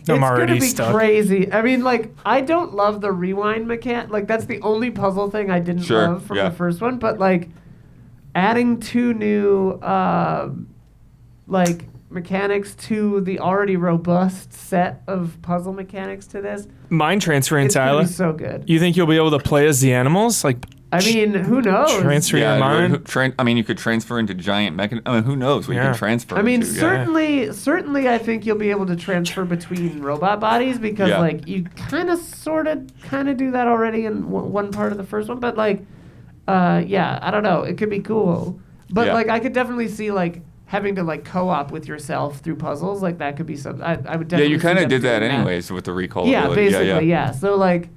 Speaker 5: already
Speaker 1: gonna be
Speaker 5: stuck.
Speaker 1: crazy. I mean, like, I don't love the rewind mechanic. Like, that's the only puzzle thing I didn't
Speaker 2: Sure,
Speaker 1: love from
Speaker 2: yeah.
Speaker 1: the first one. But like, adding 2 new like mechanics to the already robust set of puzzle mechanics to this,
Speaker 5: Mind transference,
Speaker 1: it's gonna
Speaker 5: Isla.
Speaker 1: be so good.
Speaker 5: You think you'll be able to play as the animals? Like,
Speaker 1: I mean, who knows?
Speaker 5: transfer your mind?
Speaker 2: You could transfer into giant mechan. I mean, who knows what you
Speaker 5: Yeah.
Speaker 2: can transfer
Speaker 1: I mean,
Speaker 2: into.
Speaker 1: certainly, I think you'll be able to transfer between robot bodies because,
Speaker 2: Yeah.
Speaker 1: like, you kind of do that already in one part of the first one. But like, yeah, I don't know. It could be cool. But
Speaker 2: Yeah.
Speaker 1: like, I could definitely see like having to like co-op with yourself through puzzles. Like that could be something. I would definitely.
Speaker 2: Yeah, you kind
Speaker 1: see
Speaker 2: of
Speaker 1: them
Speaker 2: did that
Speaker 1: doing
Speaker 2: anyways with the recall.
Speaker 1: Yeah,
Speaker 2: ability.
Speaker 1: basically, yeah. So like,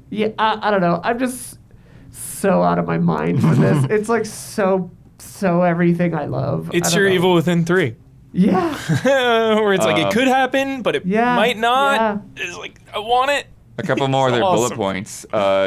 Speaker 1: yeah, I don't know. I'm just so out of my mind for this. It's like so everything I love. I
Speaker 5: It's
Speaker 1: don't
Speaker 5: your
Speaker 1: know.
Speaker 5: Evil Within 3.
Speaker 1: Yeah.
Speaker 5: Where it's like, it could happen, but it
Speaker 1: Yeah,
Speaker 5: might not.
Speaker 1: yeah.
Speaker 5: It's like, I want it.
Speaker 2: A couple more of their
Speaker 5: Awesome.
Speaker 2: bullet points.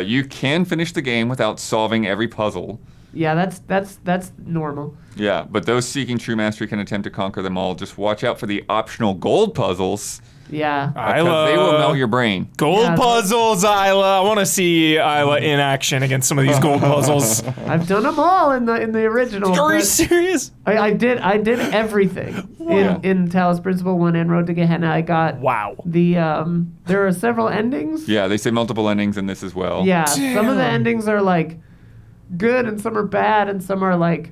Speaker 2: You can finish the game without solving every puzzle.
Speaker 1: Yeah, that's normal.
Speaker 2: Yeah, but those seeking true mastery can attempt to conquer them all. Just watch out for the optional gold puzzles
Speaker 1: Yeah.
Speaker 2: because they will melt your brain.
Speaker 5: Gold
Speaker 1: Yeah,
Speaker 5: puzzles, Isla. I want to see Isla in action against some of these gold puzzles.
Speaker 1: I've done them all in the original.
Speaker 5: Are you
Speaker 1: but
Speaker 5: serious?
Speaker 1: I did everything in Talos Principle 1 and Road to Gehenna. I got
Speaker 5: Wow.
Speaker 1: the there are several endings.
Speaker 2: Yeah, they say multiple endings in this as well.
Speaker 1: Yeah, some of the
Speaker 5: Damn.
Speaker 1: endings are like good and some are bad and some are like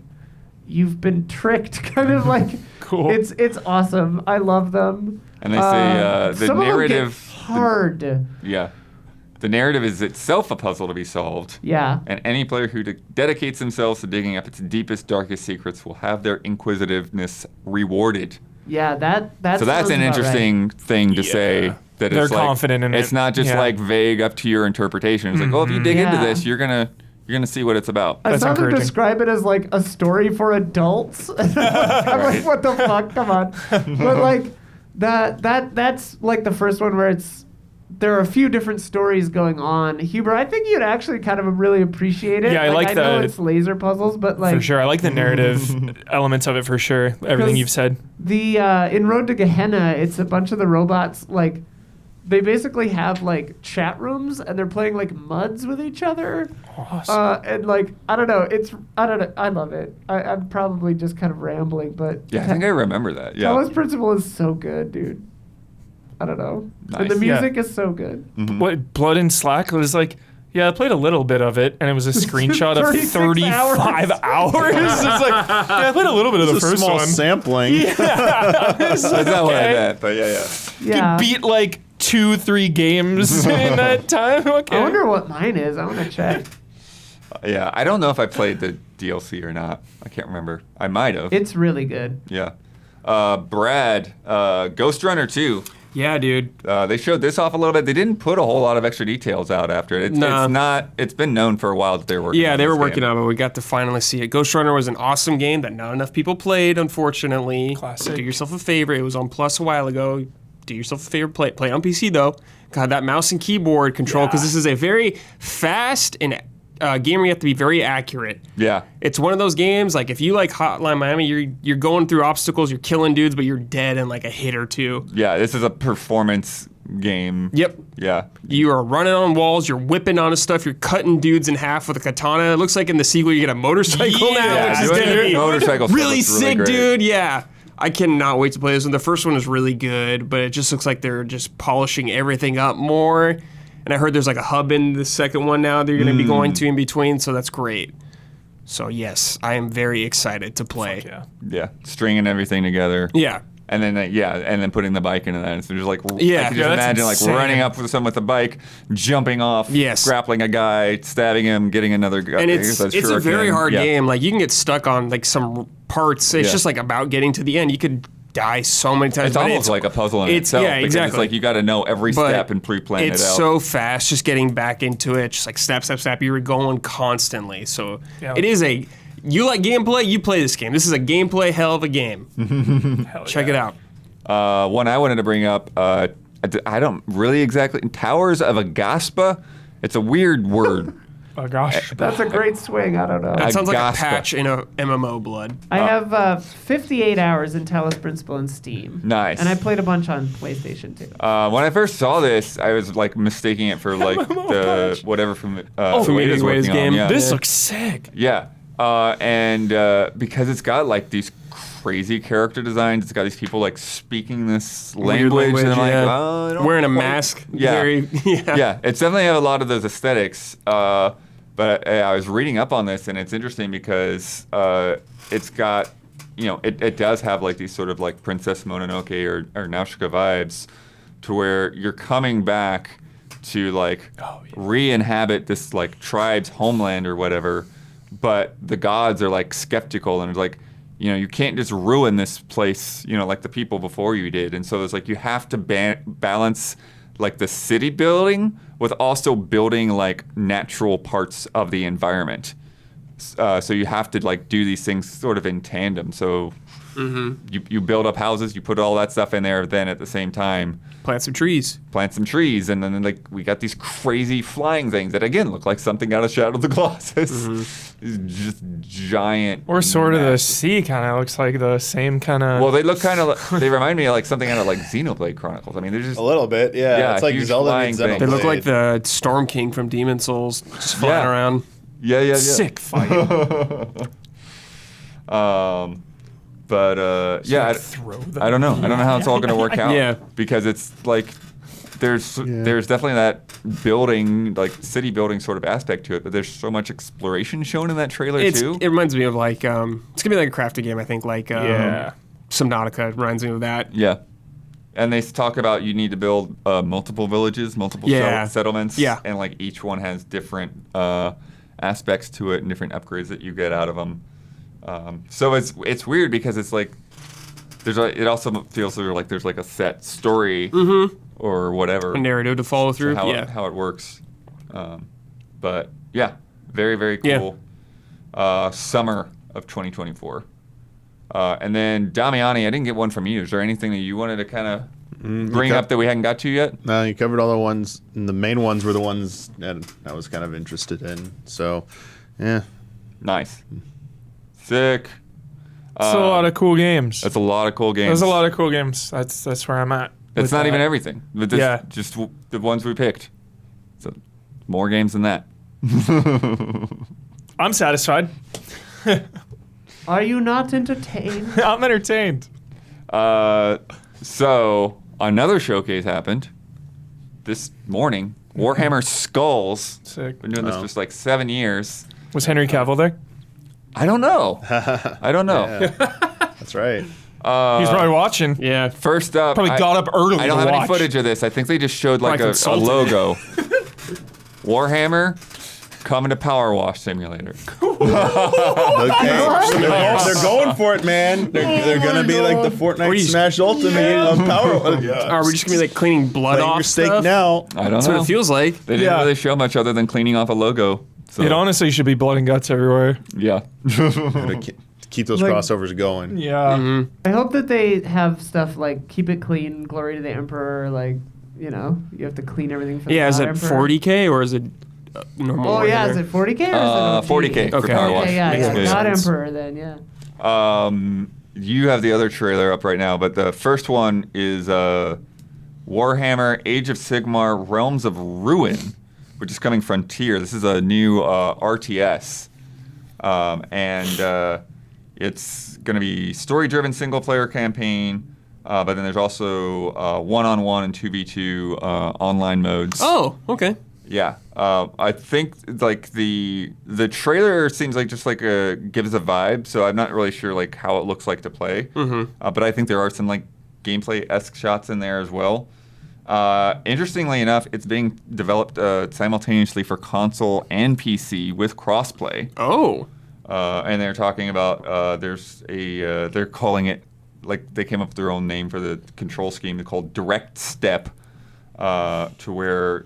Speaker 1: you've been tricked kind of like
Speaker 5: Cool.
Speaker 1: It's awesome. I love them.
Speaker 2: And they say the
Speaker 1: some
Speaker 2: narrative.
Speaker 1: of them get hard.
Speaker 2: Yeah. The narrative is itself a puzzle to be solved.
Speaker 1: Yeah.
Speaker 2: And any player who dedicates themselves to digging up its deepest, darkest secrets will have their inquisitiveness rewarded.
Speaker 1: Yeah, that's
Speaker 2: So that's an interesting thing to
Speaker 5: Yeah.
Speaker 2: say. That
Speaker 5: They're
Speaker 2: it's like,
Speaker 5: confident in it.
Speaker 2: It's not just
Speaker 5: Yeah.
Speaker 2: like vague up to your interpretation. It's like, well, if you dig into
Speaker 1: Yeah.
Speaker 2: this, you're gonna see what it's about.
Speaker 1: I
Speaker 5: That's
Speaker 1: saw them
Speaker 5: encouraging.
Speaker 1: describe it as like a story for adults. I'm like, what the fuck? Come on. But like that's like the first one where there are a few different stories going on. Huber, I think you'd actually kind of really appreciate it.
Speaker 5: Yeah, I like
Speaker 1: I know
Speaker 5: the-
Speaker 1: it's laser puzzles, but like
Speaker 5: For sure. I like the narrative elements of it for sure. Everything you've said.
Speaker 1: the in Road to Gehenna, it's a bunch of the robots like they basically have like chat rooms and they're playing like muds with each other.
Speaker 5: Awesome.
Speaker 1: And like I don't know, I love it. I'm probably just kind of rambling, but
Speaker 2: Yeah, I think I remember that. Yeah.
Speaker 1: Talos Principle is so good, dude. I don't know. And the
Speaker 2: Nice.
Speaker 1: music is so good.
Speaker 5: What Blood and Slack was like? Yeah, I played a little bit of it, and it was a screenshot of
Speaker 1: 36
Speaker 5: 35 hours. It's like, yeah, I played a little bit of the
Speaker 4: It's a
Speaker 5: first
Speaker 4: small
Speaker 5: one.
Speaker 4: sampling.
Speaker 5: It's
Speaker 2: That's
Speaker 5: like,
Speaker 2: not what I
Speaker 5: okay.
Speaker 2: meant, but yeah.
Speaker 1: Yeah.
Speaker 5: Beat like 2-3 games in that time. Okay.
Speaker 1: I wonder what mine is. I want to check.
Speaker 2: Yeah, I don't know if I played the DLC or not. I can't remember. I might have.
Speaker 1: It's really good.
Speaker 2: Yeah. Brad, Ghostrunner 2.
Speaker 3: Yeah, dude.
Speaker 2: They showed this off a little bit. They didn't put a whole lot of extra details out after it.
Speaker 3: No.
Speaker 2: It's been known for a while that they were working
Speaker 3: Yeah,
Speaker 2: on
Speaker 3: they
Speaker 2: this
Speaker 3: were working
Speaker 2: game.
Speaker 3: on it. We got to finally see it. Ghostrunner was an awesome game that not enough people played, unfortunately.
Speaker 5: Classic.
Speaker 3: Do yourself a favor. It was on Plus a while ago. Do yourself a favor. Play it on PC, though. Got that mouse and keyboard control, because this is a very fast and game where you have to be very accurate.
Speaker 2: Yeah.
Speaker 3: It's one of those games, like, if you like Hotline Miami, you're going through obstacles, you're killing dudes, but you're dead in like a hit or two.
Speaker 2: Yeah, this is a performance game.
Speaker 3: Yep.
Speaker 2: Yeah.
Speaker 3: You are running on walls, you're whipping onto stuff, you're cutting dudes in half with a katana. It looks like in the sequel you get a motorcycle now, which is
Speaker 2: doing
Speaker 3: gonna
Speaker 2: the
Speaker 3: be
Speaker 2: motorcycle stuff
Speaker 3: really
Speaker 2: looks really
Speaker 3: sick,
Speaker 2: great.
Speaker 3: dude. Yeah. I cannot wait to play this one. The first one is really good, but it just looks like they're just polishing everything up more. And I heard there's like a hub in the second one now that you're going to be going to in between, so that's great. So yes, I am very excited to play.
Speaker 5: Yeah.
Speaker 2: Yeah, stringing everything together.
Speaker 3: Yeah.
Speaker 2: And then and then putting the bike into that. And so just like
Speaker 3: Yeah.
Speaker 2: I can just
Speaker 5: Yeah, that's
Speaker 2: imagine like
Speaker 5: insane.
Speaker 2: running up with someone with a bike, jumping off,
Speaker 3: Yes.
Speaker 2: grappling a guy, stabbing him, getting another guy.
Speaker 3: And it's a very hard game. Like you can get stuck on like some parts. It's
Speaker 2: Yeah.
Speaker 3: just like about getting to the end. You could die so many times.
Speaker 2: It's
Speaker 3: but
Speaker 2: almost like a puzzle in itself.
Speaker 3: Yeah,
Speaker 2: because
Speaker 3: exactly.
Speaker 2: It's like you got to know every
Speaker 3: But
Speaker 2: step and pre-plan it out.
Speaker 3: It's so fast just getting back into it. Just like snap, snap, snap. You're going constantly. So
Speaker 5: Yeah.
Speaker 3: it is a. You like gameplay? You play this game. This is a gameplay hell of a game.
Speaker 5: Hell
Speaker 3: Check
Speaker 5: yeah.
Speaker 3: it out.
Speaker 2: One I wanted to bring up, I don't really exactly, Towers of Aghasba. It's a weird word.
Speaker 5: Oh gosh.
Speaker 1: That's a great swing. I don't know.
Speaker 3: That sounds like a
Speaker 2: Aghasba.
Speaker 3: patch in a MMO blood.
Speaker 1: I have 58 hours in Talos Principle in Steam.
Speaker 2: Nice.
Speaker 1: And I played a bunch on PlayStation too.
Speaker 2: When I first saw this, I was like mistaking it for like the whatever from
Speaker 3: Fumiga's
Speaker 2: working on.
Speaker 3: game.
Speaker 2: Yeah.
Speaker 5: This looks sick.
Speaker 2: Yeah. And because it's got like these crazy character designs, it's got these people like speaking this
Speaker 3: Weird
Speaker 2: language, and I'm like,
Speaker 3: yeah.
Speaker 2: well, I don't
Speaker 3: Wearing a
Speaker 2: quite-
Speaker 3: mask.
Speaker 2: Yeah.
Speaker 3: Yeah.
Speaker 2: Yeah, it's definitely have a lot of those aesthetics. But I was reading up on this, and it's interesting because it's got, it does have like these sort of like Princess Mononoke or Nausicaa vibes, to where you're coming back to like re-inhabit this like tribe's homeland or whatever, but the gods are like skeptical and it's like, you can't just ruin this place, like the people before you did. And so it's like you have to balance like the city building with also building like natural parts of the environment. So you have to like do these things sort of in tandem. So you build up houses, you put all that stuff in there, then at the same time
Speaker 3: Plant some trees.
Speaker 2: plant some trees, and then like we got these crazy flying things that again look like something out of Shadow of the Colossus. These just giant.
Speaker 5: Or sort of the
Speaker 2: massive-
Speaker 5: sea kind of looks like the same kind of.
Speaker 2: Well, they look kind of. They remind me of like something out of like Xenoblade Chronicles. I mean, they're just
Speaker 4: A little bit, yeah.
Speaker 2: Yeah,
Speaker 4: it's like
Speaker 2: huge
Speaker 4: Zelda
Speaker 2: flying
Speaker 4: meets
Speaker 2: thing.
Speaker 4: Xenoblade.
Speaker 3: They look like the Storm King from Demon Souls, just flying
Speaker 2: Yeah.
Speaker 3: around.
Speaker 2: yeah.
Speaker 3: Sick fight.
Speaker 2: But yeah,
Speaker 5: throw them.
Speaker 2: I don't know. I don't know how it's all going to work out.
Speaker 3: Yeah.
Speaker 2: Because it's like there's definitely that building, like city building sort of aspect to it, but there's so much exploration shown in that trailer too.
Speaker 3: It reminds me of like it's gonna be like a crafting game. I think like
Speaker 5: Yeah.
Speaker 3: Subnautica reminds me of that.
Speaker 2: Yeah. And they talk about you need to build multiple villages, multiple
Speaker 3: Yeah.
Speaker 2: settlements.
Speaker 3: Yeah.
Speaker 2: And like each one has different aspects to it and different upgrades that you get out of them. So it's weird because it's like it also feels like there's like a set story or whatever.
Speaker 3: A narrative to follow through.
Speaker 2: how,
Speaker 3: Yeah.
Speaker 2: how it works. But yeah, very, very
Speaker 3: Yeah.
Speaker 2: cool. Summer of 2024. And then Damiani, I didn't get one from you. Is there anything that you wanted to kind of bring up that we hadn't got to yet?
Speaker 4: No, you covered all the ones. And the main ones were the ones that I was kind of interested in. So, yeah.
Speaker 2: Nice. Sick.
Speaker 5: It's a lot of cool games.
Speaker 2: That's a lot of cool games.
Speaker 5: There's a lot of cool games. That's where I'm at.
Speaker 2: It's
Speaker 5: with
Speaker 2: not
Speaker 5: that.
Speaker 2: even everything. But this,
Speaker 5: Yeah.
Speaker 2: just the ones we picked. So more games than that.
Speaker 5: I'm satisfied.
Speaker 1: Are you not entertained?
Speaker 5: I'm entertained.
Speaker 2: So another showcase happened this morning. Warhammer Skulls.
Speaker 5: Sick.
Speaker 2: Been doing this for like 7 years.
Speaker 5: Was Henry Cavill there?
Speaker 2: I don't know. I don't know.
Speaker 4: That's right.
Speaker 5: He's probably watching.
Speaker 3: Yeah.
Speaker 2: First up,
Speaker 5: Probably got up early
Speaker 2: I don't
Speaker 5: to
Speaker 2: have any
Speaker 5: watch.
Speaker 2: footage of this. I think they just showed like
Speaker 3: Probably
Speaker 2: a
Speaker 3: consulted.
Speaker 2: logo. Warhammer coming to Power Wash Simulator.
Speaker 4: Okay. They're going for it, man. They're going to be like the Fortnite Smash Ultimate of Power.
Speaker 3: Are we just gonna be like cleaning blood
Speaker 4: Playing
Speaker 3: off
Speaker 4: your steak
Speaker 3: stuff?
Speaker 4: now.
Speaker 2: I don't
Speaker 3: That's
Speaker 2: know.
Speaker 3: what it feels like.
Speaker 2: They didn't
Speaker 5: Yeah.
Speaker 2: really show much other than cleaning off a logo. So,
Speaker 5: It honestly should be blood and guts everywhere.
Speaker 2: yeah.
Speaker 4: To keep those
Speaker 1: Like-
Speaker 4: crossovers going.
Speaker 5: Yeah.
Speaker 1: I hope that they have stuff like keep it clean, glory to the emperor, like, you have to clean everything for the
Speaker 3: Yeah. Is
Speaker 1: God
Speaker 3: it
Speaker 1: emperor.
Speaker 3: 40K or is it normal?
Speaker 1: Oh yeah,
Speaker 3: regular?
Speaker 1: is it 40K or is it OG?
Speaker 2: 40K for
Speaker 3: Okay.
Speaker 2: Power Wash.
Speaker 1: Okay, yeah,
Speaker 3: Makes
Speaker 1: yeah.
Speaker 3: good
Speaker 1: God
Speaker 3: sense.
Speaker 1: emperor then, yeah.
Speaker 2: You have the other trailer up right now, but the first one is Warhammer Age of Sigmar Realms of Ruin, which is coming Frontier. This is a new RTS. And it's going to be story-driven single-player campaign But then there's also one-on-one and 2v2 online modes.
Speaker 3: Oh, okay.
Speaker 2: Yeah, I think like the trailer seems like just like gives a vibe, so I'm not really sure like how it looks like to play. But I think there are some like gameplay-esque shots in there as well. Interestingly enough, it's being developed simultaneously for console and PC with crossplay.
Speaker 3: Oh.
Speaker 2: And they're talking about they're calling it, like they came up with their own name for the control scheme. They're called Direct Step, to where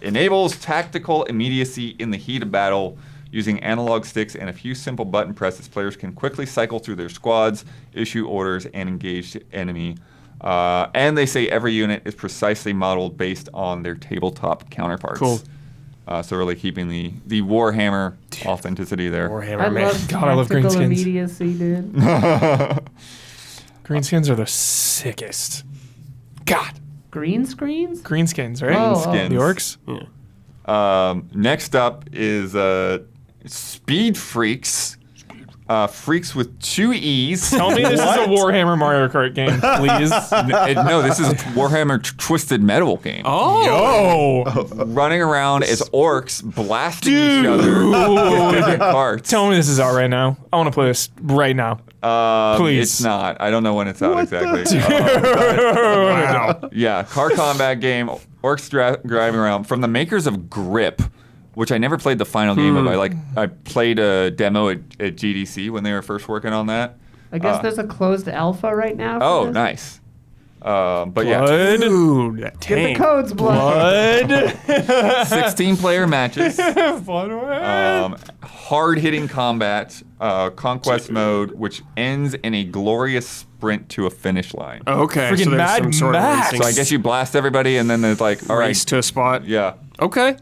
Speaker 2: enables tactical immediacy in the heat of battle. Using analog sticks and a few simple button presses, players can quickly cycle through their squads, issue orders, and engage the enemy. And they say every unit is precisely modeled based on their tabletop counterparts.
Speaker 3: Cool.
Speaker 2: So really keeping the Warhammer authenticity there.
Speaker 3: Warhammer,
Speaker 1: I
Speaker 3: man.
Speaker 1: love
Speaker 5: God, I love green
Speaker 1: tactical
Speaker 5: skins.
Speaker 1: immediacy, dude.
Speaker 5: Green skins are the sickest. God.
Speaker 1: Green screens?
Speaker 5: Green skins, right?
Speaker 1: Oh,
Speaker 2: skins.
Speaker 5: The orcs?
Speaker 3: Yeah.
Speaker 2: Next up is Speed Freaks. Freaks with 2 E's.
Speaker 5: Tell me this is a Warhammer Mario Kart game, please.
Speaker 2: No, this is a Warhammer Twisted Metal game.
Speaker 5: Oh. Yo.
Speaker 2: Running around as orcs blasting each other with different parts.
Speaker 5: Tell me this is out right now. I want to play this right now. Please.
Speaker 2: It's not. I don't know when it's out exactly.
Speaker 5: Wow.
Speaker 2: Yeah, car combat game. Orcs driving around from the makers of Grip, which I never played the final game of. I played a demo at GDC when they were first working on that.
Speaker 1: I guess there's a closed alpha right now. for
Speaker 2: Oh,
Speaker 1: this.
Speaker 2: nice. But yeah,
Speaker 5: Blood.
Speaker 3: Dude,
Speaker 1: Get the
Speaker 3: dang.
Speaker 1: codes, blood.
Speaker 5: Blood.
Speaker 2: 16-player matches.
Speaker 5: Blood.
Speaker 2: Hard-hitting combat, conquest mode, which ends in a glorious sprint to a finish line.
Speaker 3: Okay.
Speaker 5: Freaking
Speaker 3: there's
Speaker 5: Mad
Speaker 3: some sort of
Speaker 5: Max.
Speaker 3: racing
Speaker 2: So I guess you blast everybody, and then there's like, all right,
Speaker 3: race to a spot.
Speaker 2: yeah.
Speaker 3: Okay.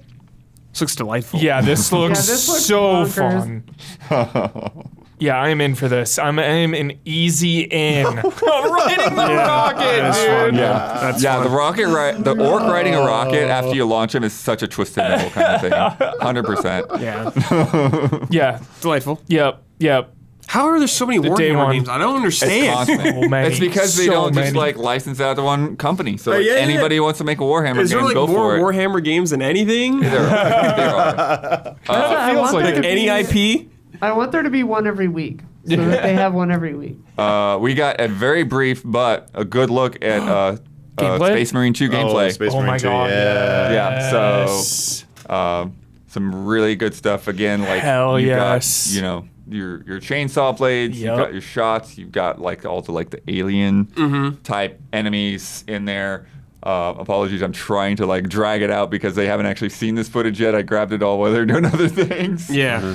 Speaker 3: This looks delightful.
Speaker 5: Yeah, this looks,
Speaker 1: this looks
Speaker 5: so
Speaker 1: bonkers.
Speaker 5: fun. Yeah, I am in for this. I'm an easy in. I'm riding the rocket,
Speaker 3: That's
Speaker 5: dude.
Speaker 3: fun.
Speaker 2: Yeah,
Speaker 3: That's
Speaker 2: yeah.
Speaker 3: fun.
Speaker 2: The orc riding a rocket after you launch him is such a twisted metal kind of thing. 100%.
Speaker 3: Yeah.
Speaker 5: Yeah.
Speaker 3: Delightful.
Speaker 5: Yep.
Speaker 3: How are there so many
Speaker 5: day
Speaker 3: Warhammer
Speaker 5: one.
Speaker 3: games? I don't
Speaker 2: It's
Speaker 3: understand.
Speaker 2: constant.
Speaker 5: So many.
Speaker 2: It's because they
Speaker 5: So
Speaker 2: don't just
Speaker 5: many.
Speaker 2: like license out to one company. So like,
Speaker 3: yeah, yeah.
Speaker 2: anybody who wants to make a Warhammer
Speaker 3: Is there
Speaker 2: game,
Speaker 3: like
Speaker 2: go
Speaker 3: more
Speaker 2: for it.
Speaker 3: Warhammer games than anything?
Speaker 2: There are.
Speaker 1: I
Speaker 5: feels
Speaker 1: want
Speaker 5: like
Speaker 1: there
Speaker 3: Like
Speaker 1: to
Speaker 3: any
Speaker 1: be-
Speaker 3: IP?
Speaker 1: I want there to be one every week. So that they have one every week.
Speaker 2: We got a very brief but a good look at
Speaker 5: Gameplay?
Speaker 2: Space Marine 2 gameplay.
Speaker 4: Space
Speaker 5: Oh
Speaker 4: Marine
Speaker 5: my
Speaker 4: 2,
Speaker 5: God,
Speaker 4: Yeah.
Speaker 2: Yeah,
Speaker 5: Yes.
Speaker 2: so some really good stuff. Again, like
Speaker 5: Hell
Speaker 2: you
Speaker 5: yes.
Speaker 2: got, you know, your chainsaw blades,
Speaker 5: Yep.
Speaker 2: you've got your shots, you've got like all the alien type enemies in there. Apologies, I'm trying to like drag it out because they haven't actually seen this footage yet. I grabbed it all while they're doing other things.
Speaker 3: Yeah.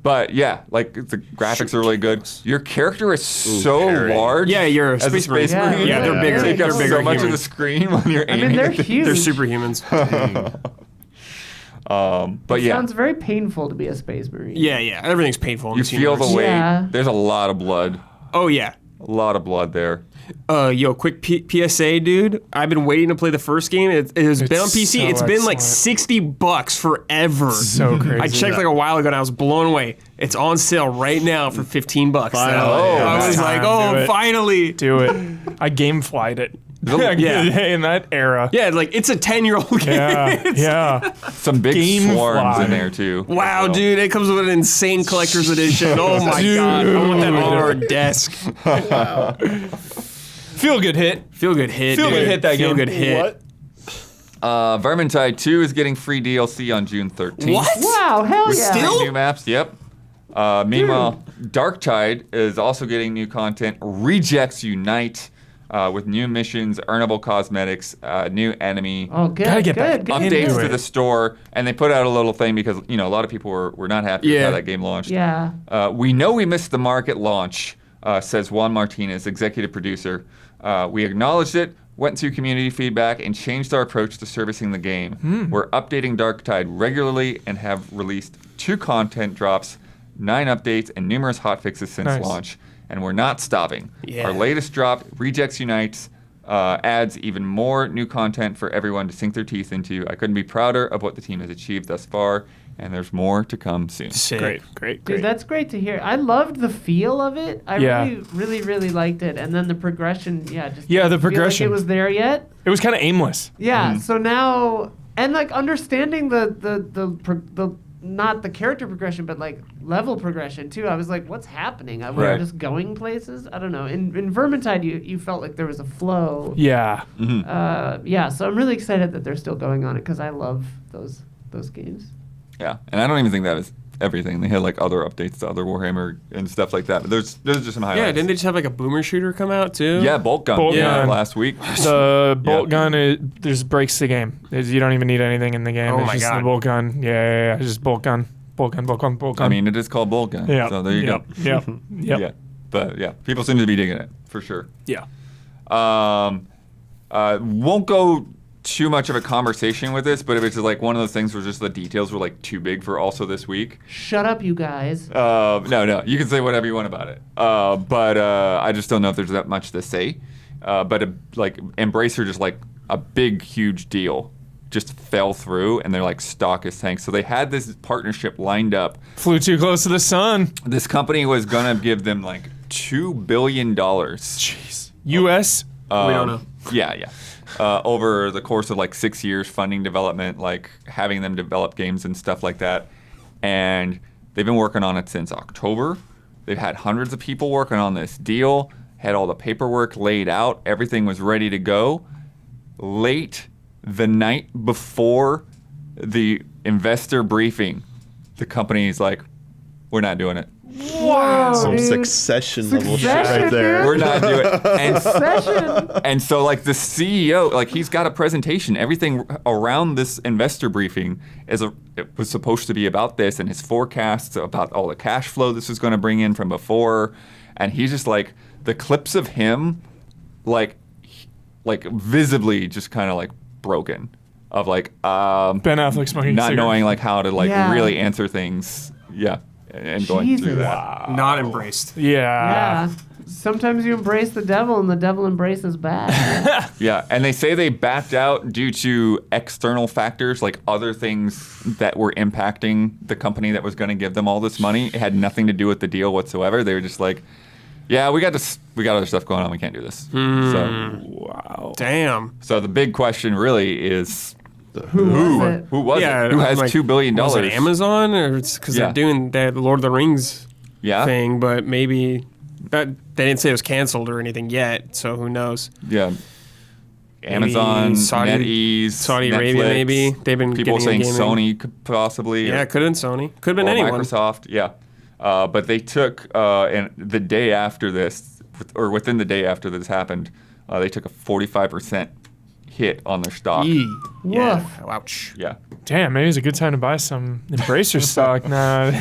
Speaker 2: But yeah, like the graphics are really good. Your character is so
Speaker 4: Carrie.
Speaker 2: large.
Speaker 3: Yeah, you're a
Speaker 2: as a
Speaker 3: Space
Speaker 2: Space
Speaker 1: Marine.
Speaker 2: Marine.
Speaker 3: Yeah, they're bigger.
Speaker 2: Take up
Speaker 3: They're bigger
Speaker 2: so much of the
Speaker 3: humans.
Speaker 2: screen when you're
Speaker 1: I
Speaker 2: aiming.
Speaker 1: mean, they're
Speaker 2: at the-
Speaker 1: huge.
Speaker 3: They're superhumans.
Speaker 2: But yeah,
Speaker 1: Sounds very painful to be a space marine.
Speaker 3: yeah. Everything's painful in
Speaker 2: you
Speaker 3: this
Speaker 2: feel the
Speaker 3: universe.
Speaker 2: weight.
Speaker 1: Yeah.
Speaker 2: There's a lot of blood.
Speaker 3: Oh, yeah.
Speaker 2: A lot of blood there.
Speaker 3: Yo, quick PSA, dude. I've been waiting to play the first game. It has been on PC.
Speaker 5: so
Speaker 3: It's been like
Speaker 5: excellent.
Speaker 3: $60 forever.
Speaker 5: So crazy.
Speaker 3: I checked like a while ago and I was blown away. It's on sale right now for $15.
Speaker 4: Finally.
Speaker 3: I was
Speaker 5: Time,
Speaker 3: like,
Speaker 5: do
Speaker 3: oh,
Speaker 5: it.
Speaker 3: finally.
Speaker 5: Do it. I gameflied it.
Speaker 3: Yeah.
Speaker 5: In that era.
Speaker 3: Yeah, like it's a 10-year-old game.
Speaker 5: Yeah.
Speaker 2: Some big
Speaker 5: Game
Speaker 2: swarms
Speaker 5: fly.
Speaker 2: in there too.
Speaker 3: Wow,
Speaker 2: So,
Speaker 3: dude, it comes with an insane collector's edition. Oh my god, I want that on our desk.
Speaker 5: Feel good hit.
Speaker 3: Feel good hit.
Speaker 5: Feel good
Speaker 3: dude.
Speaker 5: hit that
Speaker 3: Feel
Speaker 5: game.
Speaker 3: good hit.
Speaker 5: What?
Speaker 2: Vermintide 2 is getting free DLC on June 13th.
Speaker 3: What?
Speaker 1: Wow, hell
Speaker 2: With
Speaker 1: yeah.
Speaker 3: Still?
Speaker 2: new maps, yep. Meanwhile, Darktide is also getting new content. Rejects Unite with new missions, earnable cosmetics, new enemy,
Speaker 1: Oh, good.
Speaker 5: Gotta get back
Speaker 1: good.
Speaker 5: up.
Speaker 1: Good.
Speaker 2: updates
Speaker 5: into
Speaker 2: to
Speaker 5: it.
Speaker 2: the store. And they put out a little thing because, you know, a lot of people were not happy with
Speaker 3: Yeah.
Speaker 2: how that game launched.
Speaker 1: Yeah.
Speaker 2: We know we missed the mark at launch, says Juan Martinez, executive producer. We acknowledged it, went through community feedback, and changed our approach to servicing the game. We're updating Darktide regularly and have released 2 content drops, 9 updates, and numerous hotfixes since
Speaker 5: Nice.
Speaker 2: launch. And we're not stopping.
Speaker 3: Yeah.
Speaker 2: Our latest drop, Rejects Unites, adds even more new content for everyone to sink their teeth into. I couldn't be prouder of what the team has achieved thus far. and there's more to come soon.
Speaker 3: Sick.
Speaker 5: Great.
Speaker 1: Dude, that's great to hear. I loved the feel of it. I really liked it. And then the progression, just
Speaker 5: the
Speaker 1: didn't feel like
Speaker 5: progression.
Speaker 1: it was there yet.
Speaker 5: It was kind of aimless.
Speaker 1: Yeah, so now and like understanding the not the character progression, but like level progression too. I was like, what's happening? I was
Speaker 2: Right.
Speaker 1: just going places. I don't know. In Vermintide, you felt like there was a flow.
Speaker 5: Yeah.
Speaker 1: So I'm really excited that they're still going on it because I love those games.
Speaker 2: Yeah, and I don't even think that is everything. They had like other updates to other Warhammer and stuff like that. But there's just some highlights.
Speaker 3: Yeah, didn't they just have like a boomer shooter come out too?
Speaker 2: Yeah, bolt gun.
Speaker 5: Bolt gun.
Speaker 2: Last week.
Speaker 5: The bolt gun just breaks the game. You don't even need anything in the game.
Speaker 3: Oh
Speaker 5: it's
Speaker 3: my
Speaker 5: just
Speaker 3: God.
Speaker 5: the bolt gun. Yeah. Just bolt gun. Bolt gun.
Speaker 2: I mean, it is called bolt gun.
Speaker 5: Yeah.
Speaker 2: So there you go.
Speaker 5: Yep.
Speaker 2: Yeah, but yeah, people seem to be digging it for sure.
Speaker 5: Yeah.
Speaker 2: Won't go too much of a conversation with this, but it was just like one of those things where just the details were like too big for also this week.
Speaker 1: Shut up, you guys.
Speaker 2: No, you can say whatever you want about it. But I just don't know if there's that much to say. But like Embracer, just like a big, huge deal, just fell through, and their like stock is tanked. So they had this partnership lined up.
Speaker 5: Flew too close to the sun.
Speaker 2: This company was gonna give them like $2 billion.
Speaker 5: Jeez. U.S.
Speaker 3: We don't know.
Speaker 2: Yeah. Over the course of like 6 years, funding development, like having them develop games and stuff like that. And they've been working on it since October. They've had hundreds of people working on this deal, had all the paperwork laid out. Everything was ready to go. Late the night before the investor briefing, the company's like, we're not doing it.
Speaker 1: Wow,
Speaker 4: Some
Speaker 1: dude.
Speaker 4: Succession level shit
Speaker 1: Succession,
Speaker 4: right there.
Speaker 1: dude.
Speaker 2: We're not doing it. And
Speaker 1: Session.
Speaker 2: And so, like, the CEO, like, he's got a presentation. Everything around this investor briefing it was supposed to be about this and his forecasts about all the cash flow this was going to bring in from before. And he's just like, the clips of him, like visibly just kind of like broken, of like
Speaker 5: Ben Affleck smoking a
Speaker 2: not
Speaker 5: cigarette.
Speaker 2: knowing like how to like
Speaker 1: Yeah.
Speaker 2: really answer things. Yeah, and going through
Speaker 1: Jesus.
Speaker 2: that.
Speaker 3: Not embraced.
Speaker 5: Yeah.
Speaker 1: Yeah. Sometimes you embrace the devil and the devil embraces back.
Speaker 2: Yeah, and they say they backed out due to external factors, like other things that were impacting the company that was going to give them all this money. It had nothing to do with the deal whatsoever. They were just like, yeah, we got other stuff going on. We can't do this.
Speaker 5: Wow.
Speaker 3: Damn.
Speaker 2: So the big question really is,
Speaker 1: Who was it?
Speaker 2: who was
Speaker 3: Yeah,
Speaker 2: it? Who has
Speaker 3: like,
Speaker 2: $2 billion?
Speaker 3: Was it Amazon, or it's because
Speaker 2: Yeah.
Speaker 3: they're doing that Lord of the Rings
Speaker 2: Yeah,
Speaker 3: thing? But maybe that they didn't say it was canceled or anything yet. So who knows?
Speaker 2: yeah. Amazon, NetEase,
Speaker 3: Saudi
Speaker 2: Netflix,
Speaker 3: Arabia, maybe they've been
Speaker 2: people
Speaker 3: getting
Speaker 2: saying
Speaker 3: in gaming.
Speaker 2: Sony could possibly.
Speaker 3: Yeah, it could have been Sony. Could have been
Speaker 2: or
Speaker 3: anyone.
Speaker 2: Microsoft, yeah. But they took, and the day after this, or within the day after this happened, they took a 45% hit on their stock.
Speaker 3: Yee. Yeah.
Speaker 1: Woof.
Speaker 3: Ouch.
Speaker 2: Yeah.
Speaker 5: Damn, maybe it's a good time to buy some Embracer stock. Nah,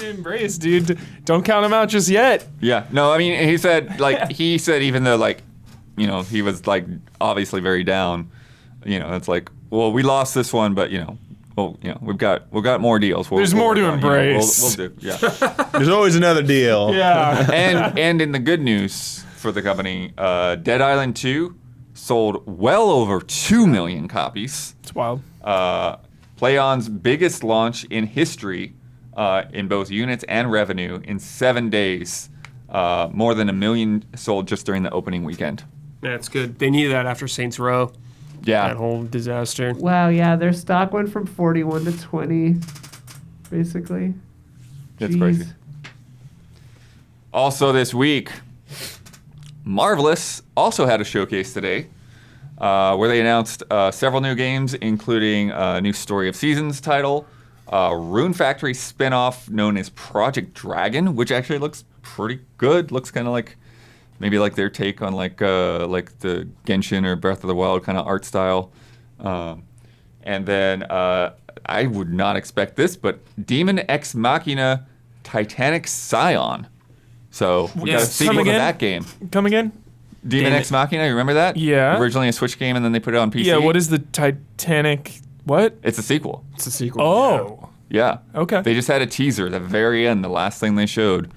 Speaker 5: Embrace, dude. Don't count them out just yet.
Speaker 2: Yeah. No, I mean, he said even though, like, you know, he was, like, obviously very down, you know, it's like, well, we lost this one, but, you know, well, you know, we've got more deals.
Speaker 5: There's more to
Speaker 2: work on, you know,
Speaker 5: embrace.
Speaker 2: we'll do, yeah.
Speaker 4: There's always another deal.
Speaker 5: Yeah.
Speaker 2: and in the good news for the company, Dead Island 2 sold well over 2 million copies.
Speaker 5: It's wild.
Speaker 2: PlayOn's biggest launch in history in both units and revenue in 7 days. More than 1 million sold just during the opening weekend.
Speaker 3: That's good. They needed that after Saints Row.
Speaker 2: Yeah.
Speaker 3: That whole disaster.
Speaker 1: Wow, yeah, their stock went from 41 to 20, basically.
Speaker 2: It's
Speaker 1: Jeez.
Speaker 2: crazy. Also this week, Marvelous also had a showcase today where they announced several new games, including a new Story of Seasons title, Rune Factory spin-off known as Project Dragon, which actually looks pretty good. Looks kind of like maybe like their take on like the Genshin or Breath of the Wild kind of art style. And then I would not expect this, but Demon Ex Machina Titanic Scion. So we got a
Speaker 3: Yes.
Speaker 2: sequel
Speaker 5: Come
Speaker 2: to
Speaker 5: again?
Speaker 2: that game.
Speaker 5: Come again?
Speaker 2: Demon Ex Machina, you remember that?
Speaker 5: Yeah.
Speaker 2: Originally a Switch game, and then they put it on PC.
Speaker 5: Yeah, what is the Titanic? What?
Speaker 2: It's a sequel.
Speaker 3: It's a sequel.
Speaker 5: Oh.
Speaker 2: Yeah.
Speaker 5: Okay.
Speaker 2: They just had a teaser at the very end. The last thing they showed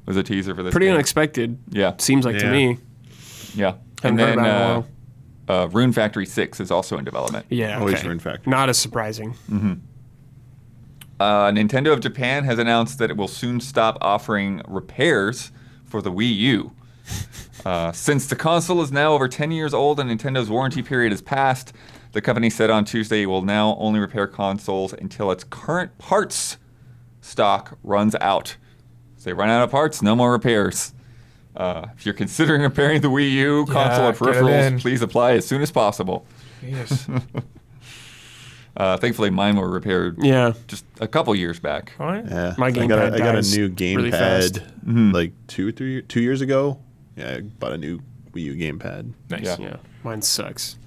Speaker 2: was a teaser for this
Speaker 3: Pretty
Speaker 2: game.
Speaker 3: unexpected.
Speaker 2: Yeah.
Speaker 3: Seems like to
Speaker 4: Yeah.
Speaker 3: me.
Speaker 2: Yeah.
Speaker 3: Haven't
Speaker 2: And
Speaker 3: heard
Speaker 2: then
Speaker 3: about it in a while.
Speaker 2: Rune Factory 6 is also in development.
Speaker 3: Yeah.
Speaker 4: Always
Speaker 3: okay.
Speaker 4: Rune Factory.
Speaker 3: Not as surprising.
Speaker 2: Nintendo of Japan has announced that it will soon stop offering repairs for the Wii U. Since the console is now over 10 years old and Nintendo's warranty period has passed, the company said on Tuesday it will now only repair consoles until its current parts stock runs out. If they run out of parts, no more repairs. If you're considering repairing the Wii U console or
Speaker 5: get it
Speaker 2: peripherals,
Speaker 5: in.
Speaker 2: please apply as soon as possible.
Speaker 5: Yes.
Speaker 2: Thankfully, mine were repaired
Speaker 3: Yeah.
Speaker 2: just a couple years back.
Speaker 5: All right.
Speaker 4: Yeah,
Speaker 3: My
Speaker 4: I
Speaker 3: gamepad
Speaker 4: got a
Speaker 3: dies
Speaker 4: new
Speaker 3: really fast.
Speaker 4: gamepad like 2 years ago. Yeah, I bought a new Wii U gamepad.
Speaker 5: Nice.
Speaker 2: Yeah.
Speaker 3: Yeah. Mine sucks.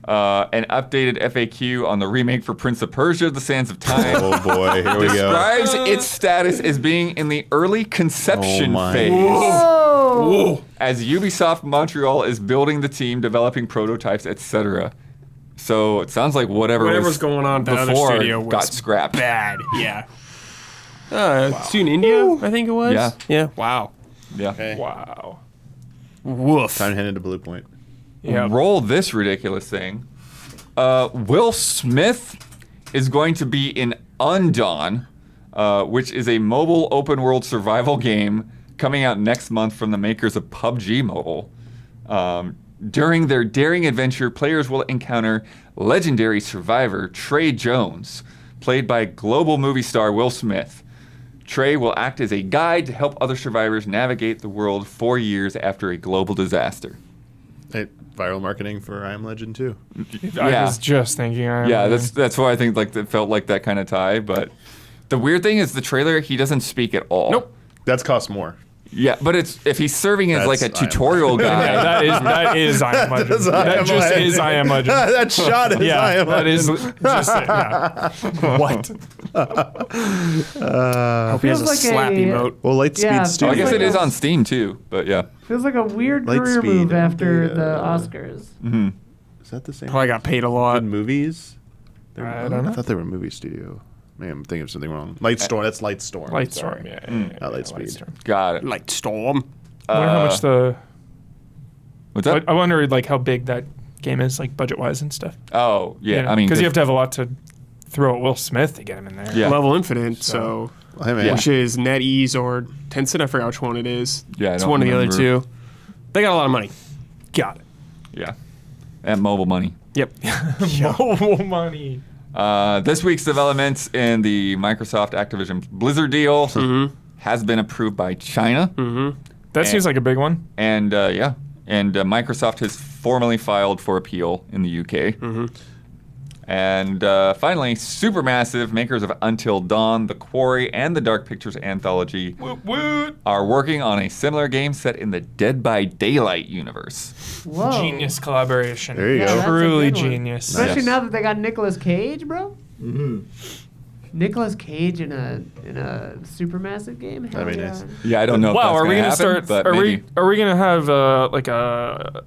Speaker 2: An updated FAQ on the remake for Prince of Persia: The Sands of Time
Speaker 4: Oh boy, here we go.
Speaker 2: describes its status as being in the early conception
Speaker 4: Oh my.
Speaker 2: phase.
Speaker 1: Oh,
Speaker 2: As Ubisoft Montreal is building the team, developing prototypes, etc. So it sounds like whatever's
Speaker 3: Whatever's going on at that other
Speaker 2: before
Speaker 3: studio was
Speaker 2: got scrapped.
Speaker 3: Bad. Yeah. It's in India, I think it was.
Speaker 2: Yeah.
Speaker 3: Yeah. Wow.
Speaker 2: Yeah.
Speaker 4: Okay.
Speaker 5: Wow.
Speaker 3: Woof.
Speaker 4: Time to head into Blue Point.
Speaker 5: Yeah.
Speaker 2: Roll this ridiculous thing. Will Smith is going to be in Undawn, which is a mobile open world survival game coming out next month from the makers of PUBG Mobile. During their daring adventure, players will encounter legendary survivor Trey Jones, played by global movie star Will Smith. Trey will act as a guide to help other survivors navigate the world 4 years after a global disaster.
Speaker 4: Hey, viral marketing for I Am Legend too.
Speaker 5: I was just thinking.
Speaker 2: Yeah, that's why I think like it felt like that kind of tie. But the weird thing is the trailer, he doesn't speak at all.
Speaker 3: Nope.
Speaker 4: That's cost more.
Speaker 2: Yeah, but it's if he's serving as like a
Speaker 4: That's I Am
Speaker 2: tutorial guy.
Speaker 5: Yeah, that is I Am Legend.
Speaker 4: That's I
Speaker 5: That
Speaker 4: Am
Speaker 5: just
Speaker 4: Legend.
Speaker 5: is I Am Legend.
Speaker 4: That shot is I
Speaker 5: Yeah,
Speaker 4: Am
Speaker 5: that
Speaker 4: Legend.
Speaker 5: is just it. Yeah. What?
Speaker 3: Hope he has a
Speaker 1: Feels like
Speaker 3: slap
Speaker 1: a-
Speaker 3: emote.
Speaker 4: Well, Lightspeed
Speaker 1: Yeah,
Speaker 2: Oh, I
Speaker 4: Studios.
Speaker 2: guess it
Speaker 1: like
Speaker 2: is
Speaker 1: a-
Speaker 2: on Steam too. But yeah,
Speaker 1: feels like a weird
Speaker 4: Lightspeed
Speaker 1: career move
Speaker 4: and
Speaker 1: after
Speaker 4: the,
Speaker 1: the Oscars.
Speaker 4: Is that the same?
Speaker 3: Probably got paid a lot.
Speaker 4: Good movies.
Speaker 5: I don't know.
Speaker 4: I thought they were movie studio. Maybe I'm thinking of something wrong. Lightstorm. That's Lightstorm.
Speaker 5: Lightstorm.
Speaker 4: Sorry.
Speaker 5: Yeah.
Speaker 4: Not Lightspeed.
Speaker 5: Lightstorm.
Speaker 2: got it.
Speaker 3: Like Storm.
Speaker 5: I wonder how much the.
Speaker 2: What's that?
Speaker 5: I wonder like how big that game is, like budget wise and stuff.
Speaker 2: Oh yeah, I mean,
Speaker 5: because you have to have a lot to throw at Will Smith to get him in there.
Speaker 2: Yeah.
Speaker 3: Level Infinite, so
Speaker 4: Well, hey man.
Speaker 2: Yeah.
Speaker 3: which is NetEase or Tencent. I forgot which one it is.
Speaker 2: Yeah, I
Speaker 3: it's
Speaker 2: don't
Speaker 3: one of the other
Speaker 2: remember.
Speaker 3: two. They got a lot of money.
Speaker 5: Got it.
Speaker 2: yeah, and mobile money.
Speaker 3: Yep.
Speaker 5: Mobile money.
Speaker 2: This week's developments in the Microsoft Activision Blizzard deal has been approved by China.
Speaker 5: That seems like a big one.
Speaker 2: And Microsoft has formally filed for appeal in the UK. And finally, Supermassive, makers of Until Dawn, The Quarry, and the Dark Pictures anthology, are working on a similar game set in the Dead by Daylight universe.
Speaker 1: Whoa.
Speaker 5: Genius collaboration.
Speaker 4: There you
Speaker 1: Yeah,
Speaker 4: go.
Speaker 1: that's a
Speaker 5: Truly
Speaker 1: good one.
Speaker 5: genius.
Speaker 1: Especially
Speaker 2: Yes.
Speaker 1: now that they got Nicolas Cage, bro. Nicolas Cage in a Supermassive game. Hell
Speaker 4: That'd be
Speaker 1: yeah.
Speaker 4: nice.
Speaker 2: Yeah, I don't know.
Speaker 5: Wow,
Speaker 2: if
Speaker 5: are we
Speaker 2: that's
Speaker 5: gonna
Speaker 2: happen,
Speaker 5: start?
Speaker 2: but
Speaker 5: Are
Speaker 2: maybe.
Speaker 5: we gonna have like a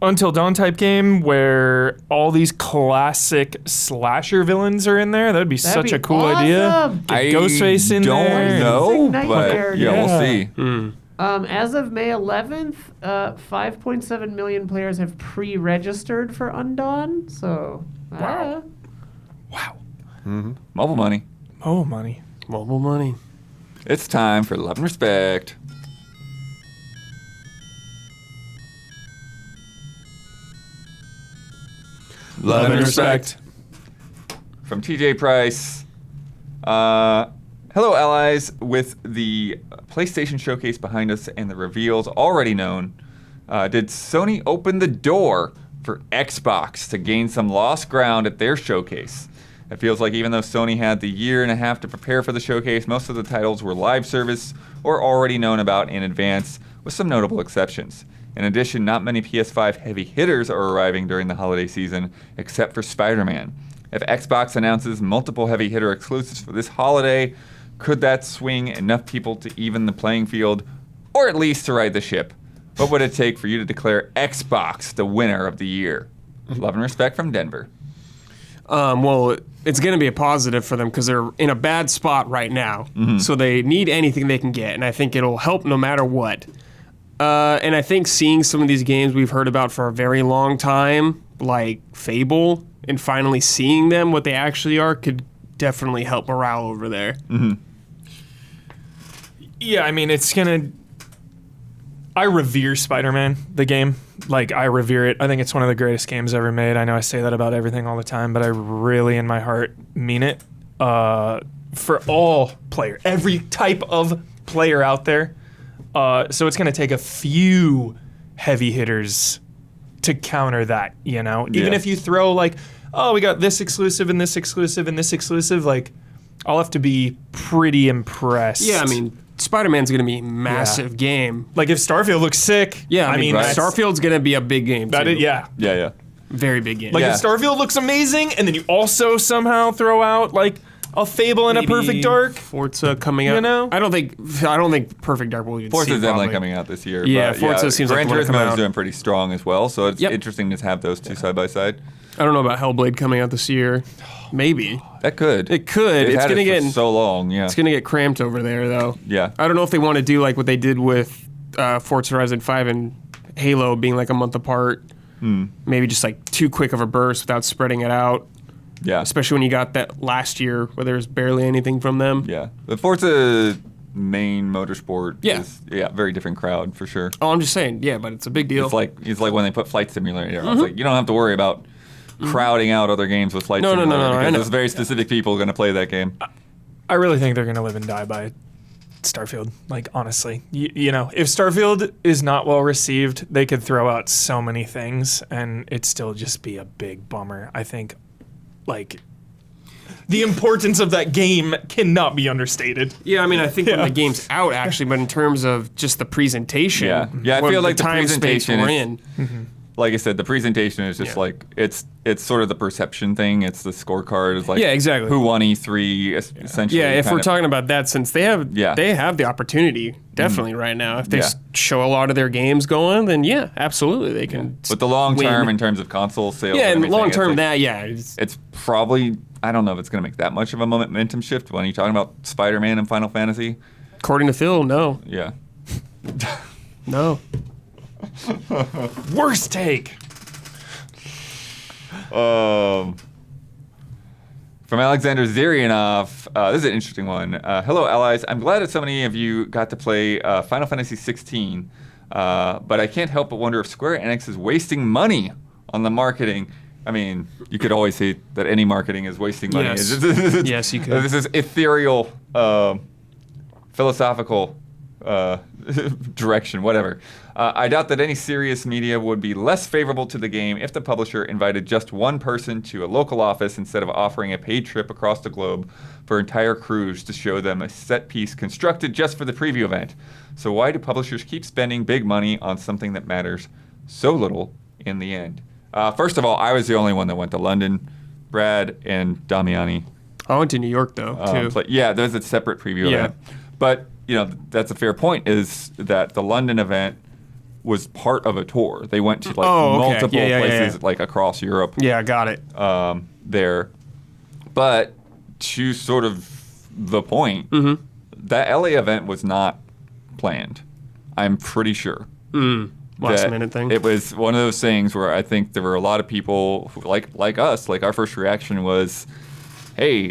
Speaker 5: Until Dawn type game where all these classic slasher villains are in there? That'd be
Speaker 1: That'd
Speaker 5: such
Speaker 1: be
Speaker 5: a cool
Speaker 1: awesome.
Speaker 5: idea.
Speaker 2: I
Speaker 5: Get Ghostface in
Speaker 2: don't
Speaker 5: there.
Speaker 2: know,
Speaker 1: Basic
Speaker 2: but
Speaker 1: Nightmare,
Speaker 2: yeah, we'll
Speaker 5: yeah.
Speaker 2: see.
Speaker 1: As of May 11th, 5.7 million players have pre-registered for Undawn. So,
Speaker 5: Wow. Wow.
Speaker 2: Mobile money.
Speaker 5: Oh, money.
Speaker 3: Mobile money.
Speaker 2: It's time for love and respect. Love and respect. From TJ Price. Hello, allies. With the PlayStation showcase behind us and the reveals already known, did Sony open the door for Xbox to gain some lost ground at their showcase? It feels like even though Sony had the year and a half to prepare for the showcase, most of the titles were live service or already known about in advance, with some notable exceptions. In addition, not many PS5 heavy hitters are arriving during the holiday season, except for Spider-Man. If Xbox announces multiple heavy hitter exclusives for this holiday, could that swing enough people to even the playing field, or at least to ride the ship? What would it take for you to declare Xbox the winner of the year? Love and respect from Denver.
Speaker 3: Well, it's going to be a positive for them because they're in a bad spot right now. So they need anything they can get, and I think it'll help no matter what. And I think seeing some of these games we've heard about for a very long time, like Fable, and finally seeing them, what they actually are, could definitely help morale over there.
Speaker 5: Yeah, I mean, it's gonna. I revere Spider-Man, the game. Like, I revere it. I think it's one of the greatest games ever made. I know I say that about everything all the time, but I really, in my heart, mean it. For all player, every type of player out there. So it's gonna take a few heavy hitters to counter that, you know? Even if you throw, like, oh, we got this exclusive and this exclusive and this exclusive, like, I'll have to be pretty impressed.
Speaker 3: Yeah, I mean, Spider-Man's going to be a massive game.
Speaker 5: Like, if Starfield looks sick,
Speaker 3: Yeah, I mean,
Speaker 5: that's-
Speaker 3: Starfield's going to be a big game, too.
Speaker 2: Yeah.
Speaker 3: Very big game.
Speaker 5: Like, if Starfield looks amazing, and then you also somehow throw out, like, a Fable and a
Speaker 3: Maybe
Speaker 5: Perfect Dark.
Speaker 3: Forza coming out.
Speaker 5: You know?
Speaker 3: I don't think Perfect Dark will even see
Speaker 2: Forza's definitely
Speaker 3: probably.
Speaker 2: coming out this year.
Speaker 3: Yeah,
Speaker 2: but
Speaker 3: Forza seems like
Speaker 2: Gran
Speaker 3: the one to come
Speaker 2: Turismo is
Speaker 3: out.
Speaker 2: doing pretty strong as well, so it's
Speaker 3: Yep.
Speaker 2: interesting to have those two side by side.
Speaker 3: I don't know about Hellblade coming out this year. Maybe.
Speaker 2: That could.
Speaker 3: It could.
Speaker 2: They've
Speaker 3: It's
Speaker 2: had
Speaker 3: going to
Speaker 2: it
Speaker 3: get
Speaker 2: for so long. Yeah.
Speaker 3: it's going to get cramped over there, though.
Speaker 2: Yeah.
Speaker 3: I don't know if they want to do like what they did with Forza Horizon 5 and Halo being like a month apart. Maybe just like too quick of a burst without spreading it out.
Speaker 2: Yeah.
Speaker 3: Especially when you got that last year where there was barely anything from them.
Speaker 2: Yeah. The Forza main motorsport
Speaker 3: Yeah.
Speaker 2: is very different crowd for sure.
Speaker 3: Oh, I'm just saying, yeah, but it's a big deal.
Speaker 2: It's like when they put Flight Simulator. It's like you don't have to worry about crowding out other games with Flight Simulator.
Speaker 3: No, I
Speaker 2: because
Speaker 3: know.
Speaker 2: there's very specific people going to play that game.
Speaker 5: I really think they're going to live and die by Starfield. Like, honestly. You know, if Starfield is not well received, they could throw out so many things, and it'd still just be a big bummer. I think, like, the importance of that game cannot be understated.
Speaker 3: Yeah, I mean, I think when
Speaker 5: Yeah.
Speaker 3: the game's out, actually, but in terms of just the presentation,
Speaker 2: Yeah, I
Speaker 3: what
Speaker 2: feel like the
Speaker 3: time space
Speaker 2: presentation
Speaker 3: we're
Speaker 2: is-
Speaker 3: in.
Speaker 2: Like I said, the presentation is just
Speaker 3: Yeah.
Speaker 2: like it's sort of the perception thing. It's the scorecard. It's like
Speaker 3: Yeah, exactly.
Speaker 2: who won E3 essentially.
Speaker 3: Yeah, if
Speaker 2: kind
Speaker 3: we're
Speaker 2: of-
Speaker 3: talking about that, since they have the opportunity definitely right now. If they
Speaker 2: Yeah.
Speaker 3: show a lot of their games going, then yeah, absolutely they can.
Speaker 2: But the long term
Speaker 3: win.
Speaker 2: in terms of console sales.
Speaker 3: Yeah, and
Speaker 2: everything,
Speaker 3: long
Speaker 2: it's
Speaker 3: term
Speaker 2: like-
Speaker 3: it's,
Speaker 2: It's probably I don't know if it's going to make that much of a momentum shift when you're talking about Spider-Man and Final Fantasy.
Speaker 3: according to Phil, no,
Speaker 2: Yeah.
Speaker 3: no.
Speaker 5: Worst take.
Speaker 2: From Alexander Zirianov, this is an interesting one. Hello, allies. I'm glad that so many of you got to play Final Fantasy 16, but I can't help but wonder if Square Enix is wasting money on the marketing. I mean, you could always say that any marketing is wasting money.
Speaker 3: Yes. Yes, you could.
Speaker 2: This is ethereal, philosophical direction, whatever. I doubt that any serious media would be less favorable to the game if the publisher invited just one person to a local office instead of offering a paid trip across the globe for entire crews to show them a set piece constructed just for the preview event. So why do publishers keep spending big money on something that matters so little in the end? First of all, I was the only one that went to London. Brad and Damiani.
Speaker 3: I went to New York though too.
Speaker 2: There's a separate preview
Speaker 3: Yeah.
Speaker 2: event. But, you know, that's a fair point, is that the London event was part of a tour. They went to like multiple places like across Europe
Speaker 3: Yeah, got it.
Speaker 2: there. But to sort of the point, that LA event was not planned. I'm pretty sure.
Speaker 3: Last
Speaker 2: that
Speaker 3: minute thing.
Speaker 2: It was one of those things where I think there were a lot of people who, like us, like our first reaction was, hey,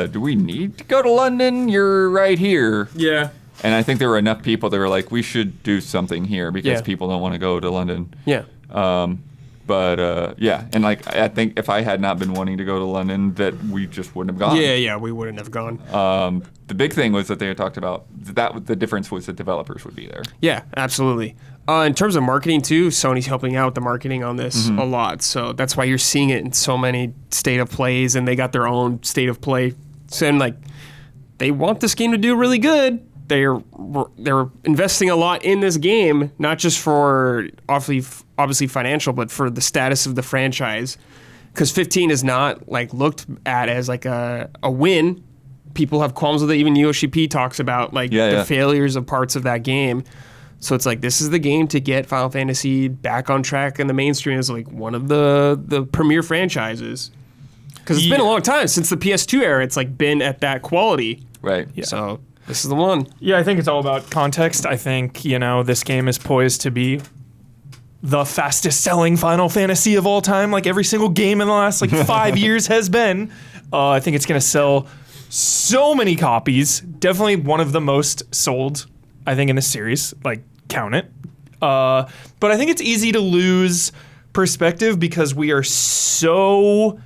Speaker 2: do we need to go to London? You're right here.
Speaker 3: Yeah.
Speaker 2: And I think there were enough people that were like, we should do something here because
Speaker 3: Yeah.
Speaker 2: people don't want to go to London.
Speaker 3: Yeah.
Speaker 2: And like I think if I had not been wanting to go to London, that we just wouldn't have gone.
Speaker 3: Yeah, we wouldn't have gone.
Speaker 2: The big thing was that they had talked about that the difference was that developers would be there.
Speaker 3: Yeah, absolutely. In terms of marketing too, Sony's helping out with the marketing on this a lot. So that's why you're seeing it in so many state of plays, and they got their own state of play. So and like, they want this game to do really good. They're investing a lot in this game, not just for obviously financial, but for the status of the franchise. Because 15 is not like looked at as like a win. People have qualms with it. Even Yoshi P talks about like the failures of parts of that game. So it's like, this is the game to get Final Fantasy back on track in the mainstream as like one of the premier franchises. Because it's been a long time since the PS2 era. It's like been at that quality.
Speaker 2: Right.
Speaker 3: Yeah. So this is the one.
Speaker 5: Yeah, I think it's all about context. I think, you know, this game is poised to be the fastest selling Final Fantasy of all time, like every single game in the last like 5 years has been. I think it's going to sell so many copies. Definitely one of the most sold, I think, in the series. Like, count it. But I think it's easy to lose perspective because we are so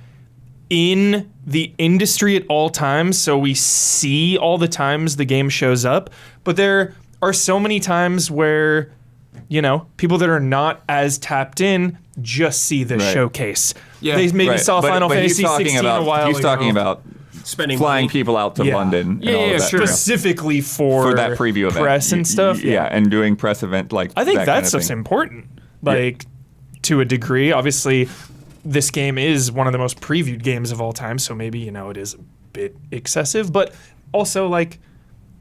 Speaker 5: in the industry at all times. So we see all the times the game shows up. But there are so many times where, you know, people that are not as tapped in just see the showcase. Yeah. They maybe saw Final Fantasy 16 a while ago.
Speaker 2: He's talking about
Speaker 3: spending
Speaker 2: flying
Speaker 3: money.
Speaker 2: people out to London.
Speaker 3: Yeah,
Speaker 2: and all of that,
Speaker 3: sure.
Speaker 5: Specifically for
Speaker 2: that preview event.
Speaker 5: Press and stuff.
Speaker 2: Yeah, and doing press event like
Speaker 5: I think
Speaker 2: that
Speaker 5: that's
Speaker 2: kind of
Speaker 5: just
Speaker 2: thing.
Speaker 5: important. Like, to a degree. Obviously, this game is one of the most previewed games of all time, so maybe, you know, it is a bit excessive. But also, like,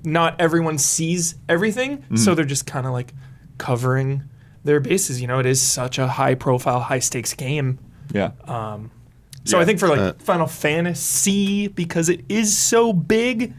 Speaker 5: not everyone sees everything, so they're just kind of, like, covering their bases. You know, it is such a high-profile, high-stakes game.
Speaker 2: Yeah.
Speaker 5: So I think for like Final Fantasy, because it is so big,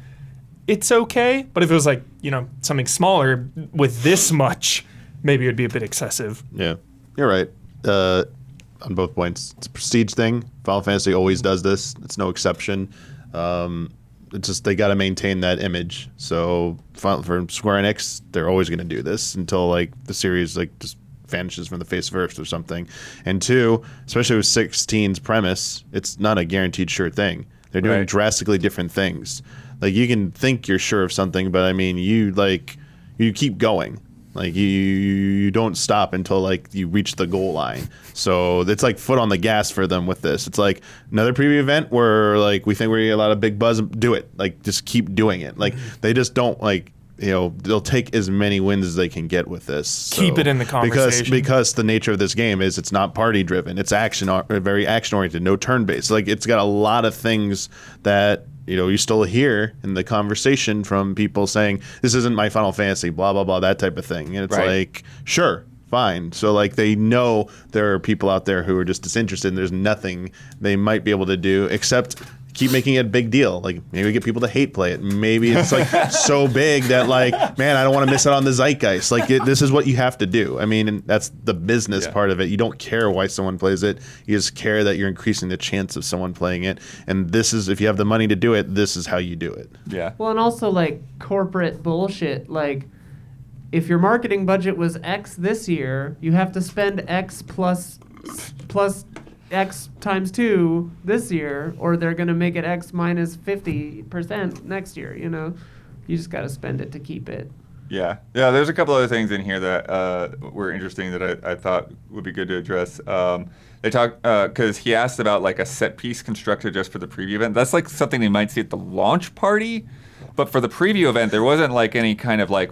Speaker 5: it's okay. But if it was like, you know, something smaller with this much, maybe it would be a bit excessive.
Speaker 4: Yeah, you're right. On both points, it's a prestige thing. Final Fantasy always does this. It's no exception. It's just they got to maintain that image. So for Square Enix, they're always going to do this until like the series like just vanishes from the face of Earth or something. And two, especially with 16's premise, it's not a guaranteed sure thing. They're doing drastically different things. Like you can think you're sure of something, but I mean, you keep going. Like you don't stop until like you reach the goal line. So it's like foot on the gas for them with this. It's like another preview event where like we think we're gonna get a lot of big buzz. Do it. Like just keep doing it. Like they just don't like. You know, they'll take as many wins as they can get with this. So,
Speaker 5: keep it in the conversation.
Speaker 4: Because the nature of this game is it's not party driven. It's very action oriented, no turn based. Like it's got a lot of things that, you know, you still hear in the conversation from people saying, this isn't my Final Fantasy, blah, blah, blah, that type of thing. And it's like, sure, fine. So like they know there are people out there who are just disinterested and there's nothing they might be able to do except keep making it a big deal. Like maybe get people to hate play it. Maybe it's like so big that like, man, I don't want to miss out on the zeitgeist. Like this is what you have to do. I mean, and that's the business part of it. You don't care why someone plays it. You just care that you're increasing the chance of someone playing it. And this is, if you have the money to do it, this is how you do it.
Speaker 2: Yeah.
Speaker 1: Well, and also like corporate bullshit. Like if your marketing budget was X this year, you have to spend X plus X times 2 this year, or they're going to make it X minus 50% next year, you know? You just got to spend it to keep it.
Speaker 2: Yeah. Yeah, there's a couple other things in here that were interesting that I thought would be good to address. They talk, because he asked about like a set piece constructed just for the preview event. That's like something they might see at the launch party, but for the preview event, there wasn't like any kind of like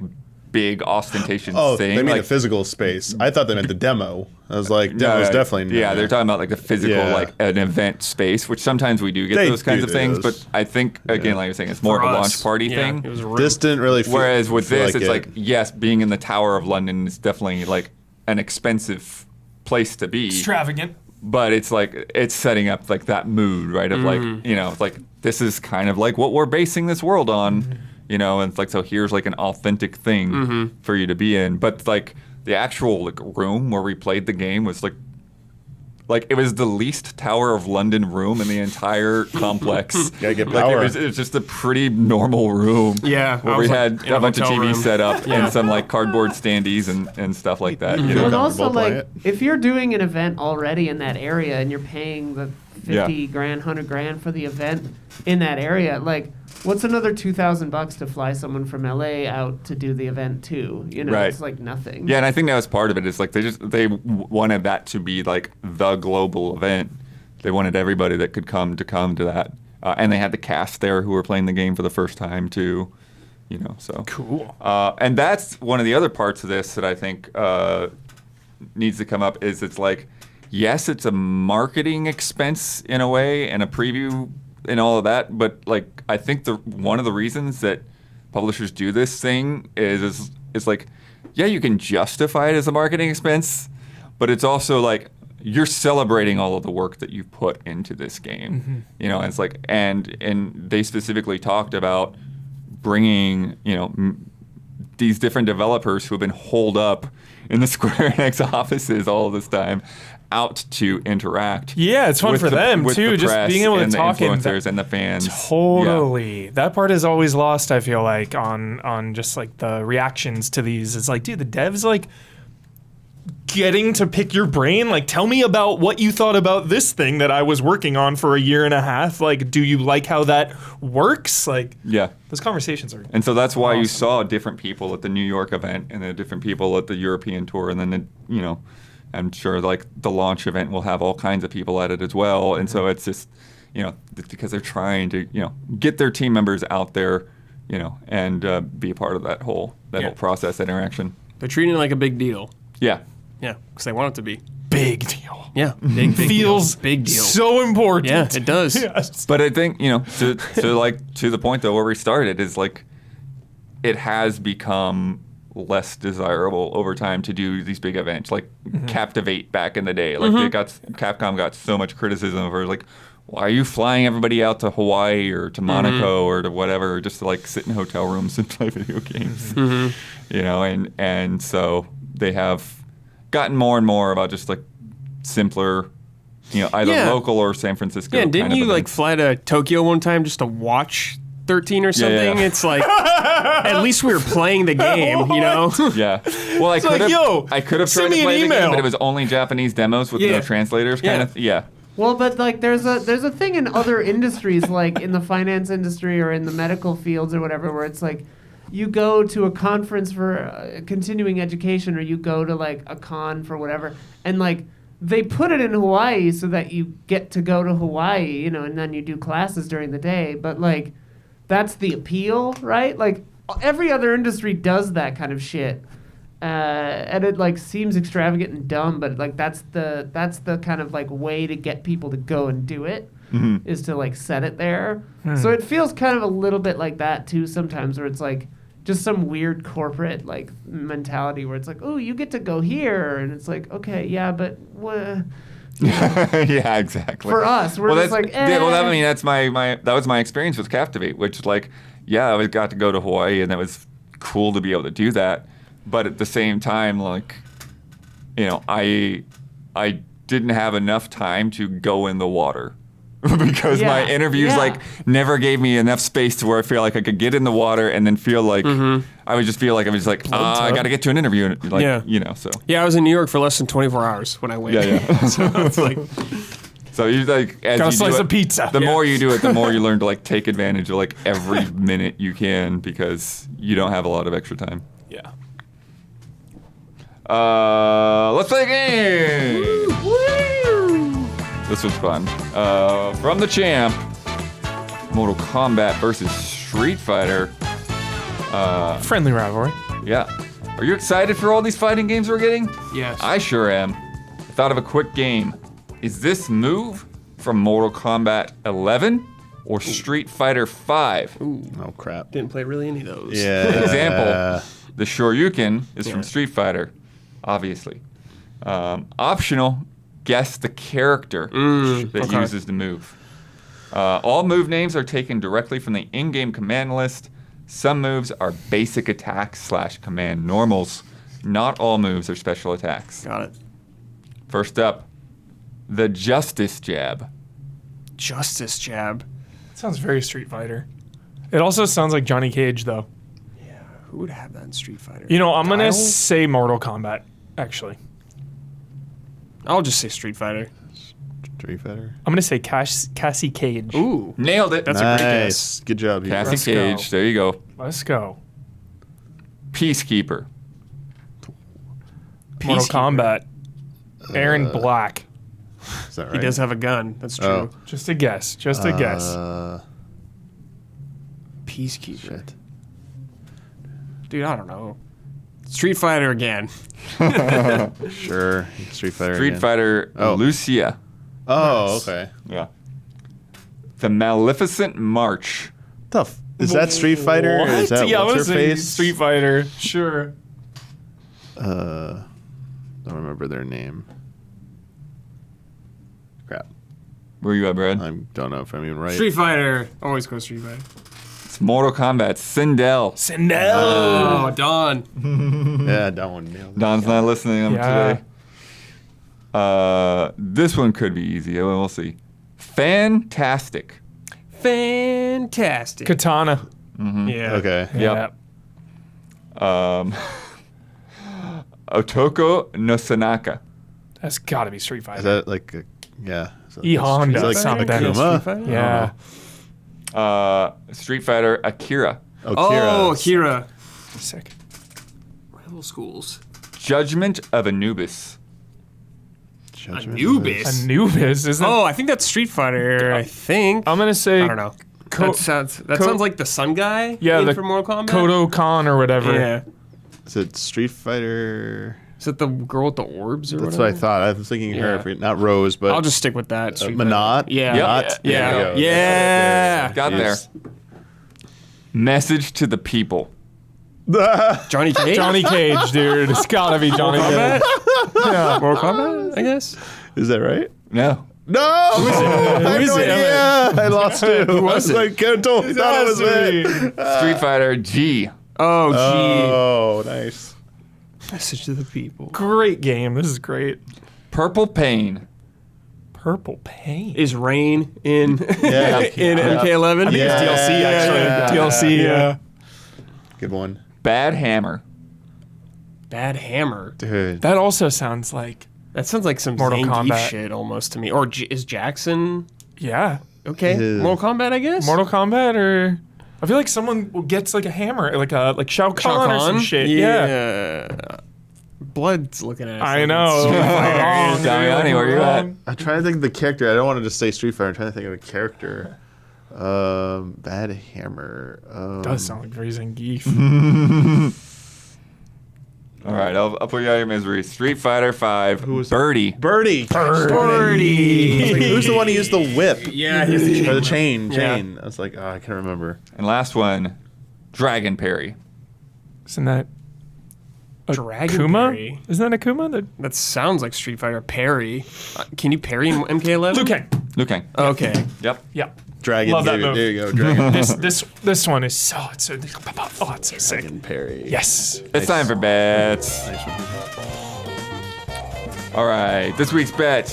Speaker 2: big ostentatious thing.
Speaker 4: They mean
Speaker 2: like,
Speaker 4: the physical space. I thought they meant the demo. I was like, demo's definitely.
Speaker 2: Yeah, they're talking about like the physical, like an event space, which sometimes we do get those kinds of things. But I think, again, like you're saying, it's more of a launch party thing.
Speaker 4: This didn't really feel.
Speaker 2: Whereas with this, it's like, yes, being in the Tower of London is definitely like an expensive place to be.
Speaker 5: Extravagant.
Speaker 2: But it's like, it's setting up like that mood, right? Of like, you know, like this is kind of like what we're basing this world on. You know, and it's like, so here's like an authentic thing for you to be in. But like the actual like room where we played the game was like it was the least Tower of London room in the entire complex.
Speaker 4: Gotta get
Speaker 2: like
Speaker 4: power.
Speaker 2: it was just a pretty normal room.
Speaker 3: Yeah.
Speaker 2: Where we had a bunch of TVs set up and some like cardboard standees and stuff like that. You know?
Speaker 1: And also,
Speaker 4: playing
Speaker 1: like,
Speaker 4: it.
Speaker 1: if you're doing an event already in that area and you're paying the 50 grand, 100 grand for the event in that area, like, what's another $2,000 to fly someone from LA out to do the event too? You know, it's like nothing.
Speaker 2: Yeah, and I think that was part of it. Is like they wanted that to be like the global event. They wanted everybody that could come to that, and they had the cast there who were playing the game for the first time too. You know, so
Speaker 5: cool.
Speaker 2: And that's one of the other parts of this that I think needs to come up. Is it's like, yes, it's a marketing expense in a way and a preview and all of that, but like I think one of the reasons that publishers do this thing is like, yeah, you can justify it as a marketing expense, but it's also like you're celebrating all of the work that you've put into this game. You know, it's like, and they specifically talked about bringing, you know, these different developers who have been holed up in the Square Enix offices all this time out to interact.
Speaker 5: Yeah, it's fun
Speaker 2: with
Speaker 5: for them
Speaker 2: with
Speaker 5: too.
Speaker 2: the
Speaker 5: Just
Speaker 2: press
Speaker 5: being able to
Speaker 2: and
Speaker 5: talk
Speaker 2: the influencers and the fans.
Speaker 5: Totally. That part is always lost, I feel like, on just like the reactions to these. It's like, dude, the devs like getting to pick your brain. Like, tell me about what you thought about this thing that I was working on for a year and a half. Like, do you like how that works? Like,
Speaker 2: Yeah.
Speaker 5: those conversations are.
Speaker 2: And so that's why you
Speaker 5: awesome.
Speaker 2: saw different people at the New York event and then different people at the European tour. And then, I'm sure like the launch event will have all kinds of people at it as well. And so it's just, it's because they're trying to, get their team members out there, and be a part of that whole process, that interaction.
Speaker 3: They're treating it like a big deal.
Speaker 2: Yeah.
Speaker 3: Yeah, because they want it to be.
Speaker 5: Big deal.
Speaker 3: Yeah, big
Speaker 5: Feels
Speaker 3: deal. Big deal.
Speaker 5: so important.
Speaker 3: Yeah, it does.
Speaker 5: Yes.
Speaker 2: But I think, to the point though where we started is like, it has become less desirable over time to do these big events like Captivate back in the day. Like Capcom got so much criticism for like, why are you flying everybody out to Hawaii or to Monaco or to whatever just to like sit in hotel rooms and play video games? And so they have gotten more and more about just like simpler, either local or San Francisco.
Speaker 3: Yeah, didn't
Speaker 2: kind of
Speaker 3: you like
Speaker 2: events.
Speaker 3: fly to Tokyo one time just to watch 13 or something?
Speaker 2: yeah.
Speaker 3: It's like, at least we were playing the game,
Speaker 2: Yeah. Well, I could
Speaker 5: like,
Speaker 2: have.
Speaker 5: yo,
Speaker 2: I could have tried
Speaker 5: send
Speaker 2: to
Speaker 5: me an
Speaker 2: play the game,
Speaker 5: email.
Speaker 2: but it was only Japanese demos with
Speaker 3: Yeah.
Speaker 2: no translators, kind of. Yeah.
Speaker 1: Well, but like there's a thing in other industries, like in the finance industry or in the medical fields or whatever, where it's like you go to a conference for continuing education, or you go to like a con for whatever, and like they put it in Hawaii so that you get to go to Hawaii, and then you do classes during the day. But like that's the appeal, right? Like every other industry does that kind of shit. And it like seems extravagant and dumb, but like that's the kind of like way to get people to go and do it, is to like set it there. So it feels kind of a little bit like that too sometimes, where it's like just some weird corporate like mentality where it's like, oh, you get to go here, and it's like, okay, yeah, but what?
Speaker 2: Yeah, exactly.
Speaker 1: For us, we're just like, eh.
Speaker 2: Well, I mean, that was my experience with Captivate, which like, yeah, I got to go to Hawaii, and that was cool to be able to do that. But at the same time, like, I didn't have enough time to go in the water because my interviews like never gave me enough space to where I feel like I could get in the water and then feel like I would just feel like I was like, I got to get to an interview, and like, so.
Speaker 3: Yeah, I was in New York for less than 24 hours when I went.
Speaker 2: Yeah.
Speaker 3: So it's like,
Speaker 2: So you like as
Speaker 5: Got a
Speaker 2: you
Speaker 5: slice
Speaker 2: do it,
Speaker 5: of pizza.
Speaker 2: The more you do it, the more you learn to like take advantage of like every minute you can because you don't have a lot of extra time.
Speaker 5: Yeah.
Speaker 2: Let's play a game. This was fun. From the champ, Mortal Kombat versus Street Fighter.
Speaker 5: Friendly rivalry.
Speaker 2: Yeah. Are you excited for all these fighting games we're getting?
Speaker 3: yes.
Speaker 2: I sure am. I thought of a quick game. Is this move from Mortal Kombat 11 or Street Fighter 5?
Speaker 4: Oh crap.
Speaker 3: Didn't play really any of those.
Speaker 4: Yeah.
Speaker 2: Example, the Shoryuken is from Street Fighter, obviously. Optional, guess the character that uses the move. All move names are taken directly from the in-game command list. Some moves are basic attacks / command normals. Not all moves are special attacks.
Speaker 3: Got it.
Speaker 2: First up, the Justice Jab.
Speaker 3: Justice Jab.
Speaker 5: Sounds very Street Fighter. It also sounds like Johnny Cage, though.
Speaker 3: Who would have that in Street Fighter?
Speaker 5: I'm going to
Speaker 3: Guile?
Speaker 5: say Mortal Kombat, actually.
Speaker 3: I'll just say Street Fighter.
Speaker 4: Street Fighter.
Speaker 5: I'm going to say Cassie Cage.
Speaker 3: Ooh.
Speaker 2: Nailed it.
Speaker 3: That's a great guess.
Speaker 4: Nice. Good job. Hugo.
Speaker 2: Cassie
Speaker 5: Let's
Speaker 2: Cage.
Speaker 5: go.
Speaker 2: There you go.
Speaker 5: Let's go.
Speaker 2: Peacekeeper.
Speaker 5: Mortal
Speaker 3: Peacekeeper.
Speaker 5: Kombat. Aaron Black.
Speaker 4: Is that right?
Speaker 3: He does have a gun. That's true.
Speaker 4: Oh.
Speaker 5: Just a guess. Just a guess.
Speaker 3: Peacekeeper.
Speaker 4: Shit.
Speaker 3: Dude, I don't know. Street Fighter again.
Speaker 4: Sure. Street Fighter.
Speaker 2: Street
Speaker 4: again.
Speaker 2: Fighter
Speaker 4: Oh.
Speaker 2: Lucia.
Speaker 4: Oh, okay.
Speaker 2: Yeah. The Maleficent March.
Speaker 4: Tough. Is that Street Fighter? Or is that
Speaker 5: Yeah, I
Speaker 4: what's
Speaker 5: was
Speaker 4: her
Speaker 5: saying
Speaker 4: face?
Speaker 5: Street Fighter. Sure.
Speaker 4: Don't remember their name. Crap.
Speaker 2: Where you at, Brad?
Speaker 4: I don't know if I'm even right.
Speaker 3: Street Fighter. Always go Street Fighter.
Speaker 2: It's Mortal Kombat. Sindel.
Speaker 5: Sindel.
Speaker 3: Oh, Don.
Speaker 4: Yeah, that one nailed it.
Speaker 2: Don's not listening
Speaker 5: Yeah.
Speaker 2: today. This one could be easy. We'll see. Fantastic.
Speaker 3: Fantastic.
Speaker 5: Katana.
Speaker 3: Yeah.
Speaker 4: Okay.
Speaker 2: Yep. Otoko no Sanaka.
Speaker 5: That's got to be Street
Speaker 4: Is
Speaker 5: Fighter.
Speaker 4: that like a, yeah. Is that
Speaker 5: E Honda.
Speaker 4: is it like
Speaker 5: Something.
Speaker 4: Akuma?
Speaker 5: Yeah.
Speaker 2: Street Fighter Akira.
Speaker 3: Oh, Akira.
Speaker 5: Sick.
Speaker 3: Rival schools.
Speaker 2: Judgment of Anubis.
Speaker 4: Judgment
Speaker 3: Anubis.
Speaker 5: Anubis, isn't it?
Speaker 3: Oh, I think that's Street Fighter. I think.
Speaker 5: I'm gonna say.
Speaker 3: I don't know. That sounds like the Sun guy.
Speaker 5: Yeah, the
Speaker 3: for Mortal Kombat.
Speaker 5: Kodo Khan or whatever.
Speaker 3: Yeah.
Speaker 4: Is it Street Fighter?
Speaker 3: Is it the girl with the orbs or
Speaker 4: That's
Speaker 3: whatever?
Speaker 4: what I thought. I was thinking
Speaker 3: Yeah.
Speaker 4: her, I forget- not Rose, but
Speaker 3: I'll just stick with that. Street
Speaker 4: Minot.
Speaker 3: Fighter. Yeah.
Speaker 4: Minot?
Speaker 3: Yeah.
Speaker 4: There you go.
Speaker 3: Yeah.
Speaker 2: Got there.
Speaker 4: Yes.
Speaker 2: Message to the people.
Speaker 3: Johnny Cage.
Speaker 5: Johnny Cage, dude. It's gotta be Johnny Cage.
Speaker 3: Yeah. Mortal Kombat, I guess.
Speaker 4: Is that right?
Speaker 2: No.
Speaker 4: No! Who is it? I have
Speaker 3: is
Speaker 4: no
Speaker 3: it?
Speaker 4: idea. I lost it. Who
Speaker 3: was it?
Speaker 4: I thought it was it.
Speaker 2: Street Fighter G.
Speaker 3: Oh, gee.
Speaker 4: Oh, nice.
Speaker 3: Message to the people.
Speaker 5: Great game. This is great.
Speaker 2: Purple Pain.
Speaker 5: Purple Pain.
Speaker 3: Is Rain in
Speaker 4: Yeah.
Speaker 3: in MK11?
Speaker 5: I think it's DLC actually.
Speaker 4: yeah.
Speaker 5: DLC. Yeah.
Speaker 4: Good one.
Speaker 2: Bad Hammer.
Speaker 3: Bad Hammer.
Speaker 4: Dude.
Speaker 5: That also sounds like.
Speaker 3: That sounds like some
Speaker 5: Mortal
Speaker 3: Zangief
Speaker 5: Kombat.
Speaker 3: shit almost to me. Or is Jackson
Speaker 5: Yeah.
Speaker 3: okay?
Speaker 4: Yeah.
Speaker 3: Mortal Kombat, I guess.
Speaker 5: Mortal Kombat or. I feel like someone gets like a hammer, like Shao Kahn or some shit. Yeah.
Speaker 3: Blood's looking at us.
Speaker 5: I
Speaker 3: like
Speaker 5: know.
Speaker 3: it's Street Fighter.
Speaker 5: Wrong, dude.
Speaker 2: Damiani, where you at?
Speaker 4: I'm trying to think of the character. I don't want to just say Street Fighter. I'm trying to think of a character. Bad Hammer.
Speaker 5: Does sound like very Zangief.
Speaker 2: All right, I'll put you out of your misery. Street Fighter 5.
Speaker 4: Who was
Speaker 2: Birdie.
Speaker 4: Birdie.
Speaker 3: Birdie.
Speaker 4: Like, who's the one who used the whip?
Speaker 3: Yeah, he's the
Speaker 4: Or the chain.
Speaker 3: Yeah.
Speaker 4: Chain. I was like, oh, I can't remember.
Speaker 2: And last one, Dragon Parry.
Speaker 5: Isn't that
Speaker 3: Dragon
Speaker 5: Akuma?
Speaker 3: Parry.
Speaker 5: Isn't that Akuma?
Speaker 3: That sounds like Street Fighter. Parry. Can you parry in MK11?
Speaker 5: Liu Kang.
Speaker 2: Liu Kang.
Speaker 3: Okay.
Speaker 2: Yep.
Speaker 5: Yeah.
Speaker 4: Dragon.
Speaker 5: Love that
Speaker 4: there,
Speaker 5: move.
Speaker 4: there you go. Dragon.
Speaker 5: This one is so it's so sick.
Speaker 4: Dragon Parry.
Speaker 5: Yes.
Speaker 2: It's time for bets.
Speaker 4: Nice one.
Speaker 2: All right, this week's bet.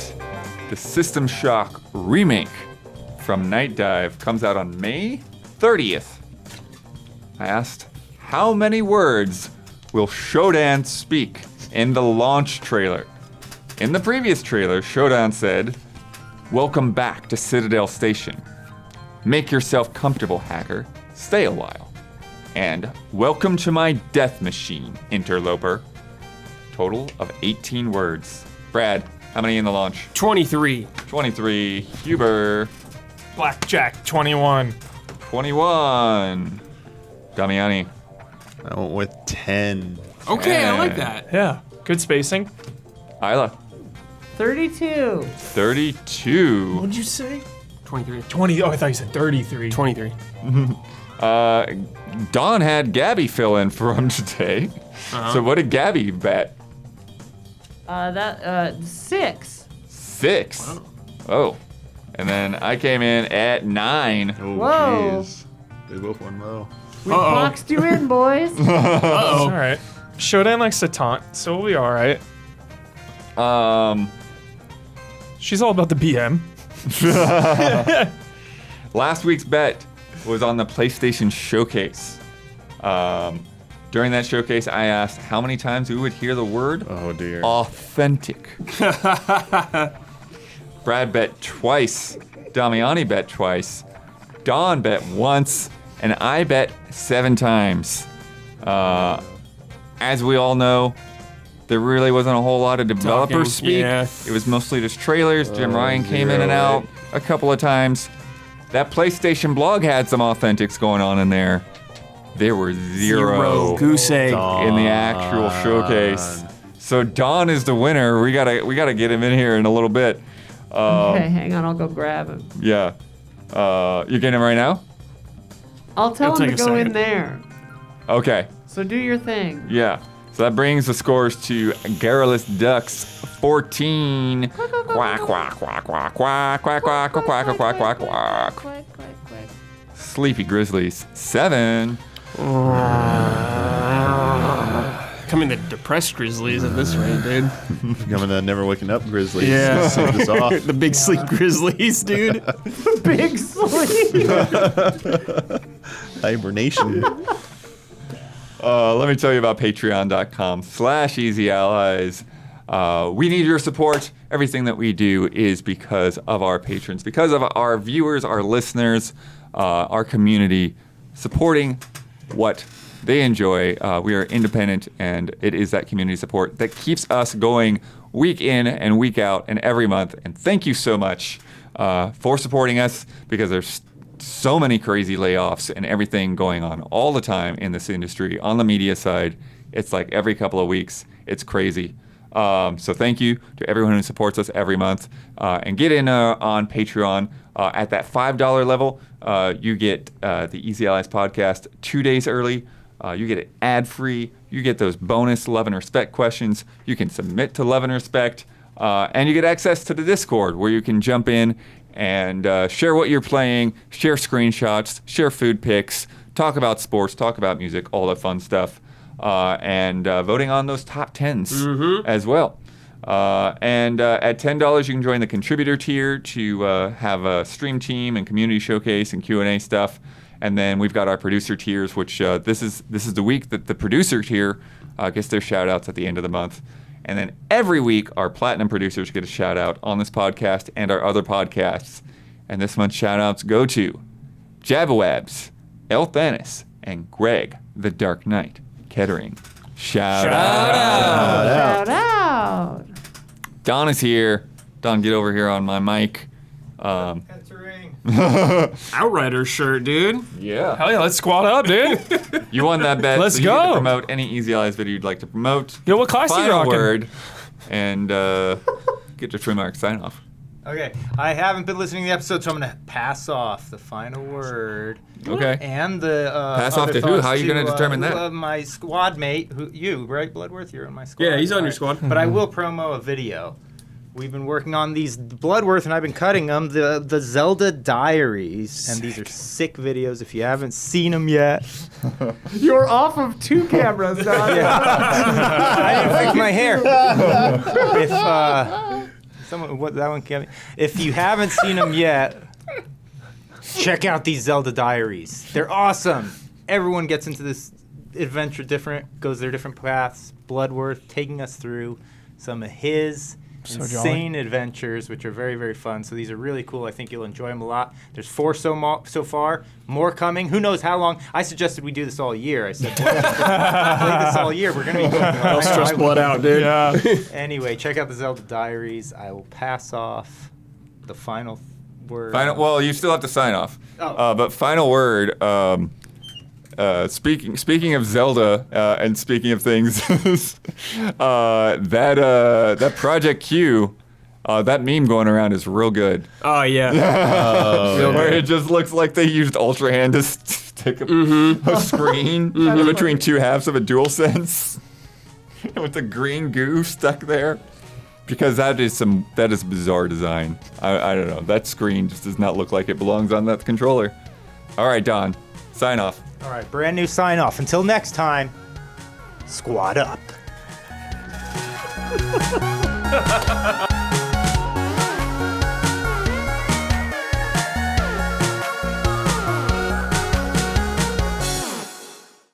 Speaker 2: The System Shock remake from Night Dive comes out on May 30th. I asked, how many words will Shodan speak in the launch trailer? In the previous trailer, Shodan said, "Welcome back to Citadel Station. Make yourself comfortable, hacker. Stay a while. And welcome to my death machine, interloper." Total of 18 words. Brad, how many in the launch?
Speaker 3: 23.
Speaker 2: 23. Huber,
Speaker 5: Blackjack 21.
Speaker 2: 21. Damiani,
Speaker 4: I went with 10.
Speaker 3: Okay, I like
Speaker 2: Yeah.
Speaker 3: that.
Speaker 5: Yeah. Good spacing.
Speaker 2: Isla,
Speaker 1: 32.
Speaker 2: 32.
Speaker 5: What'd you say?
Speaker 3: 23.
Speaker 5: 20. Oh, I thought you said 33.
Speaker 3: 23.
Speaker 2: Don had Gabby fill in for him today. So what did Gabby bet?
Speaker 1: 6.
Speaker 2: 6. Oh. And then I came in at 9.
Speaker 4: Oh,
Speaker 1: Whoa.
Speaker 4: jeez. They both won low.
Speaker 1: We boxed you in, boys.
Speaker 5: All right. Shodan likes to taunt, so we'll be all right. She's all about the BM.
Speaker 2: Last week's bet was on the PlayStation Showcase. During that showcase, I asked how many times we would hear the word
Speaker 4: Oh, dear.
Speaker 2: authentic. Brad bet twice. Damiani bet twice. Don bet once. And I bet 7 times. As we all know, there really wasn't a whole lot of developer
Speaker 3: Talking,
Speaker 2: speak.
Speaker 3: yeah.
Speaker 2: It was mostly just trailers. Jim Ryan came in and out a couple of times. That PlayStation blog had some authentics going on in there. There were zero
Speaker 3: Goose egg.
Speaker 2: in the actual showcase. So Don is the winner. We gotta get him in here in a little bit.
Speaker 1: Okay, hang on. I'll go grab him.
Speaker 2: Yeah. You getting him right now?
Speaker 1: I'll tell
Speaker 3: It'll
Speaker 1: him to
Speaker 3: take a
Speaker 1: go in
Speaker 3: second.
Speaker 1: there.
Speaker 2: Okay.
Speaker 1: So do your thing.
Speaker 2: Yeah. So that brings the scores to Garrulous Ducks 14. Quack quack quack quack quack quack quack quack quack quack quack quack.
Speaker 1: Quick.
Speaker 2: Sleepy Grizzlies 7.
Speaker 3: Coming the depressed Grizzlies at this rate, dude.
Speaker 4: Coming to Never Waking Up Grizzlies.
Speaker 3: Yeah.
Speaker 4: Save this off.
Speaker 3: The big sleep Grizzlies, dude.
Speaker 1: Big sleep.
Speaker 4: Hibernation.
Speaker 2: Let me tell you about patreon.com/easyallies. We need your support. Everything that we do is because of our patrons, because of our viewers, our listeners, our community supporting what they enjoy. We are independent, and it is that community support that keeps us going week in and week out and every month. And thank you so much for supporting us, because there's so many crazy layoffs and everything going on all the time in this industry. On the media side, it's like every couple of weeks. It's crazy. So thank you to everyone who supports us every month. And get in on Patreon. At that $5 level, you get the Easy Allies podcast 2 days early. You get it ad-free. You get those bonus Love and Respect questions. You can submit to Love and Respect. And you get access to the Discord, where you can jump in and share what you're playing, share screenshots, share food pics, talk about sports, talk about music, all that fun stuff. And voting on those top 10s as well. And at $10, you can join the contributor tier to have a stream team and community showcase and Q&A stuff. And then we've got our producer tiers, which this is the week that the producer tier gets their shout outs at the end of the month. And then every week, our platinum producers get a shout out on this podcast and our other podcasts. And this month's shout outs go to Jabawabs, Elthanis, and Greg, the Dark Knight Kettering. Shout out.
Speaker 1: Shout out.
Speaker 2: Don is here. Don, get over here on my mic.
Speaker 3: Outrider shirt, dude.
Speaker 2: Yeah.
Speaker 5: Hell yeah, let's squat up, dude.
Speaker 2: You won that bet.
Speaker 5: Let's
Speaker 2: so you get
Speaker 5: go.
Speaker 2: to promote any Easy Allies video you'd like to promote.
Speaker 5: Yo, what class are you
Speaker 2: Final
Speaker 5: rocking?
Speaker 2: word. And get your trademark sign off.
Speaker 6: Okay, I haven't been listening to the episode, so I'm going to pass off the final word.
Speaker 2: Okay.
Speaker 6: And the
Speaker 2: Pass off
Speaker 6: other
Speaker 2: to who?
Speaker 6: thoughts
Speaker 2: How are you gonna determine that?
Speaker 6: My squad mate, you, right, Bloodworth? You're on my squad.
Speaker 3: Yeah, he's on your
Speaker 6: Alright.
Speaker 3: squad.
Speaker 6: But I will promo a video. We've been working on these Bloodworth, and I've been cutting them, the Zelda Diaries. And these are sick videos if you haven't seen them yet.
Speaker 1: You're off of 2 cameras, Don.
Speaker 6: I didn't fix my hair. If that one came. If you haven't seen them yet, check out these Zelda Diaries. They're awesome. Everyone gets into this adventure different, goes their different paths. Bloodworth taking us through some of his insane adventures, which are very, very fun. So these are really cool. I think you'll enjoy them a lot. There's 4 so far. More coming. Who knows how long? I suggested we do this all year. I said, play this all year. We're going to be talking about
Speaker 3: I'll stress blood out, dude.
Speaker 5: Yeah.
Speaker 6: Anyway, check out the Zelda Diaries. I will pass off the final word.
Speaker 2: Well, you still have to sign off.
Speaker 6: Oh.
Speaker 2: But final word. Speaking of Zelda and speaking of things, that Project Q, that meme going around is real good.
Speaker 3: Oh, yeah.
Speaker 2: Where it just looks like they used Ultra Hand to stick a screen in between 2 halves of a DualSense with the green goo stuck there. Because that is bizarre design. I don't know. That screen just does not look like it belongs on that controller. All right, Don, sign off.
Speaker 6: All right, brand new sign off. Until next time, squad up.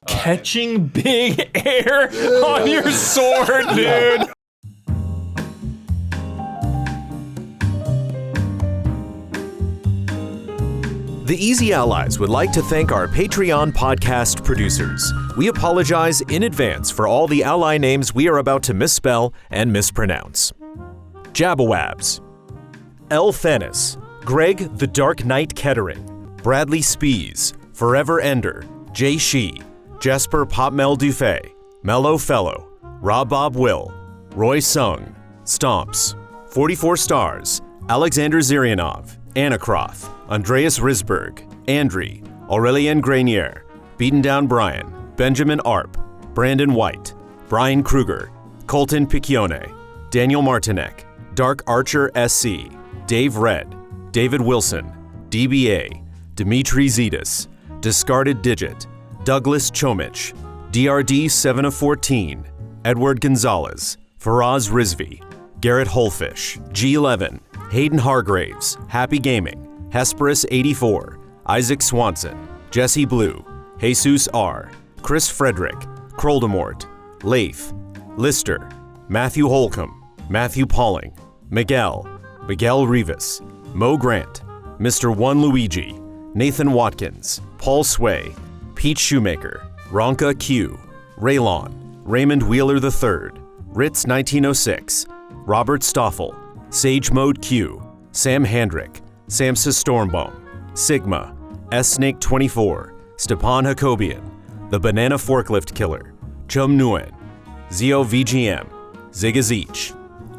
Speaker 5: Catching big air on your sword, dude.
Speaker 7: The Easy Allies would like to thank our Patreon podcast producers. We apologize in advance for all the ally names we are about to misspell and mispronounce. Jabawabs, Elthanis, Greg the Dark Knight Kettering, Bradley Spees, Forever Ender, Jay Shee, Jesper Popmel Dufay, Mellow Fellow, Rob Bob Will, Roy Sung, Stomps, 44 Stars, Alexander Zirianov, Anacroth, Andreas Risberg, Andri, Aurelien Grenier, Beaten Down Brian, Benjamin Arp, Brandon White, Brian Kruger, Colton Piccione, Daniel Martinek, Dark Archer SC, Dave Red, David Wilson, DBA, Dimitri Zetas, Discarded Digit, Douglas Chomich, DRD 7 of 14, Edward Gonzalez, Faraz Rizvi, Garrett Holfish, G11, Hayden Hargraves, Happy Gaming, Hesperus 84, Isaac Swanson, Jesse Blue, Jesus R., Chris Frederick, Kroldemort, Leif, Lister, Matthew Holcomb, Matthew Pauling, Miguel Rivas, Mo Grant, Mr. One Luigi, Nathan Watkins, Paul Sway, Pete Shoemaker, Ronka Q, Raylon, Raymond Wheeler III, Ritz 1906, Robert Stoffel, Sage Mode Q, Sam Handrick, Samsa Stormbaum, Sigma, S Snake 24, Stepan Hakobian, The Banana Forklift Killer, Chum Nguyen, Zio VGM, Zigazich,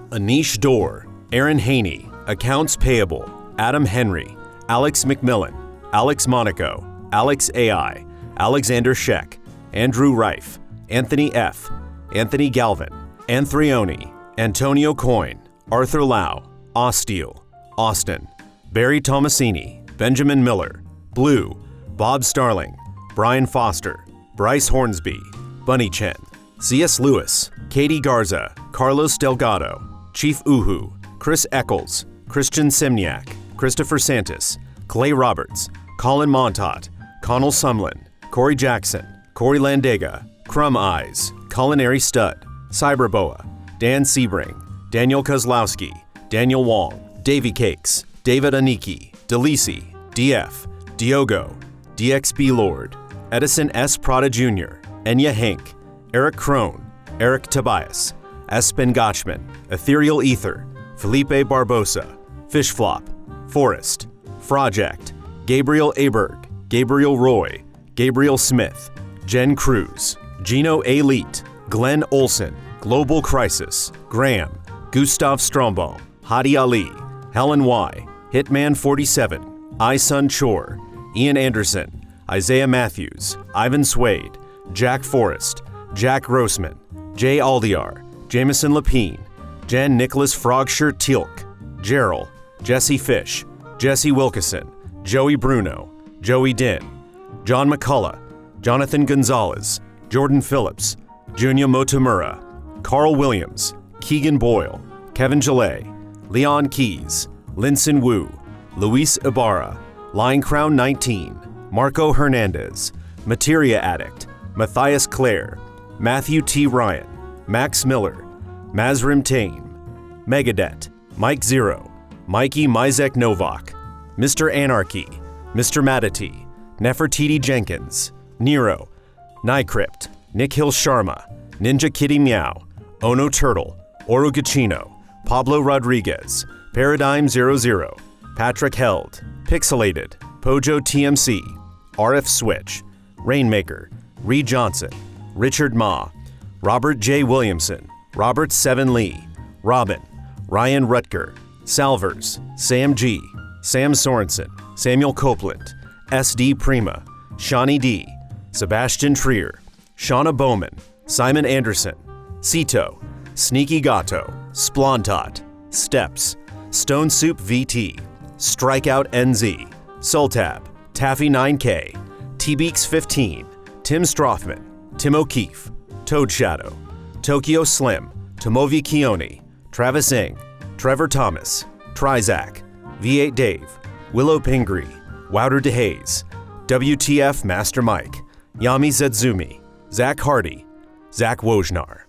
Speaker 7: Anish Dorr, Aaron Haney, Accounts Payable, Adam Henry, Alex McMillan, Alex Monaco, Alex AI, Alexander Sheck, Andrew Reif, Anthony F., Anthony Galvin, Anthrioni, Antonio Coyne, Arthur Lau, Osteal, Austin, Barry Tomasini, Benjamin Miller, Blue, Bob Starling, Brian Foster, Bryce Hornsby, Bunny Chen, C.S. Lewis, Katie Garza, Carlos Delgado, Chief Uhu, Chris Eccles, Christian Semniak, Christopher Santis, Clay Roberts, Colin Montot, Connell Sumlin, Corey Jackson, Corey Landega, Crumb Eyes, Culinary Stud, Cyberboa, Dan Sebring, Daniel Kozlowski, Daniel Wong, Davy Cakes, David Aniki, Delisi, DF, Diogo, DXB Lord, Edison S. Prada Jr., Enya Hank, Eric Crone, Eric Tobias, Espen Gotchman, Ethereal Ether, Felipe Barbosa, Fishflop, Forrest, Froject, Gabriel Aberg, Gabriel Roy, Gabriel Smith, Jen Cruz, Gino Elite, Glenn Olson, Global Crisis, Graham, Gustav Strombaum, Hadi Ali, Helen Y, Hitman 47, iSun Chor, Ian Anderson, Isaiah Matthews, Ivan Swade, Jack Forrest, Jack Grossman, Jay Aldiar, Jameson Lapine, Jan Nicholas Frogshirt Tealk, Gerald, Jesse Fish, Jesse Wilkeson, Joey Bruno, Joey Din, John McCullough, Jonathan Gonzalez, Jordan Phillips, Junya Motomura, Carl Williams, Keegan Boyle, Kevin Gillet, Leon Keys, Linson Wu, Luis Ibarra, Line Crown 19, Marco Hernandez, Materia Addict, Matthias Clare, Matthew T. Ryan, Max Miller, Mazrim Tame, Megadet, Mike Zero, Mikey Mizek Novak, Mr. Anarchy, Mr. Madity, Nefertiti Jenkins, Nero, Nycrypt, Nick Hill Sharma, Ninja Kitty Meow, Ono Turtle, Oru Gachino, Pablo Rodriguez, Paradigm 00, Patrick Held, Pixelated, Pojo TMC, RF Switch, Rainmaker, Reed Johnson, Richard Ma, Robert J. Williamson, Robert 7 Lee, Robin, Ryan Rutger, Salvers, Sam G, Sam Sorensen, Samuel Copeland, SD Prima, Shawnee D, Sebastian Trier, Shauna Bowman, Simon Anderson, Cito, Sneaky Gato, Splontot, Steps, Stone Soup VT, Strikeout NZ, Sultab, Taffy 9K, T-Beaks 15, Tim Strothman, Tim O'Keefe, Toad Shadow, Tokyo Slim, Tomovi Kioni, Travis Ing, Trevor Thomas, Trizac, V8 Dave, Willow Pingree, Wouter DeHaze, WTF Master Mike, Yami Zedzumi, Zach Hardy, Zach Wojnar.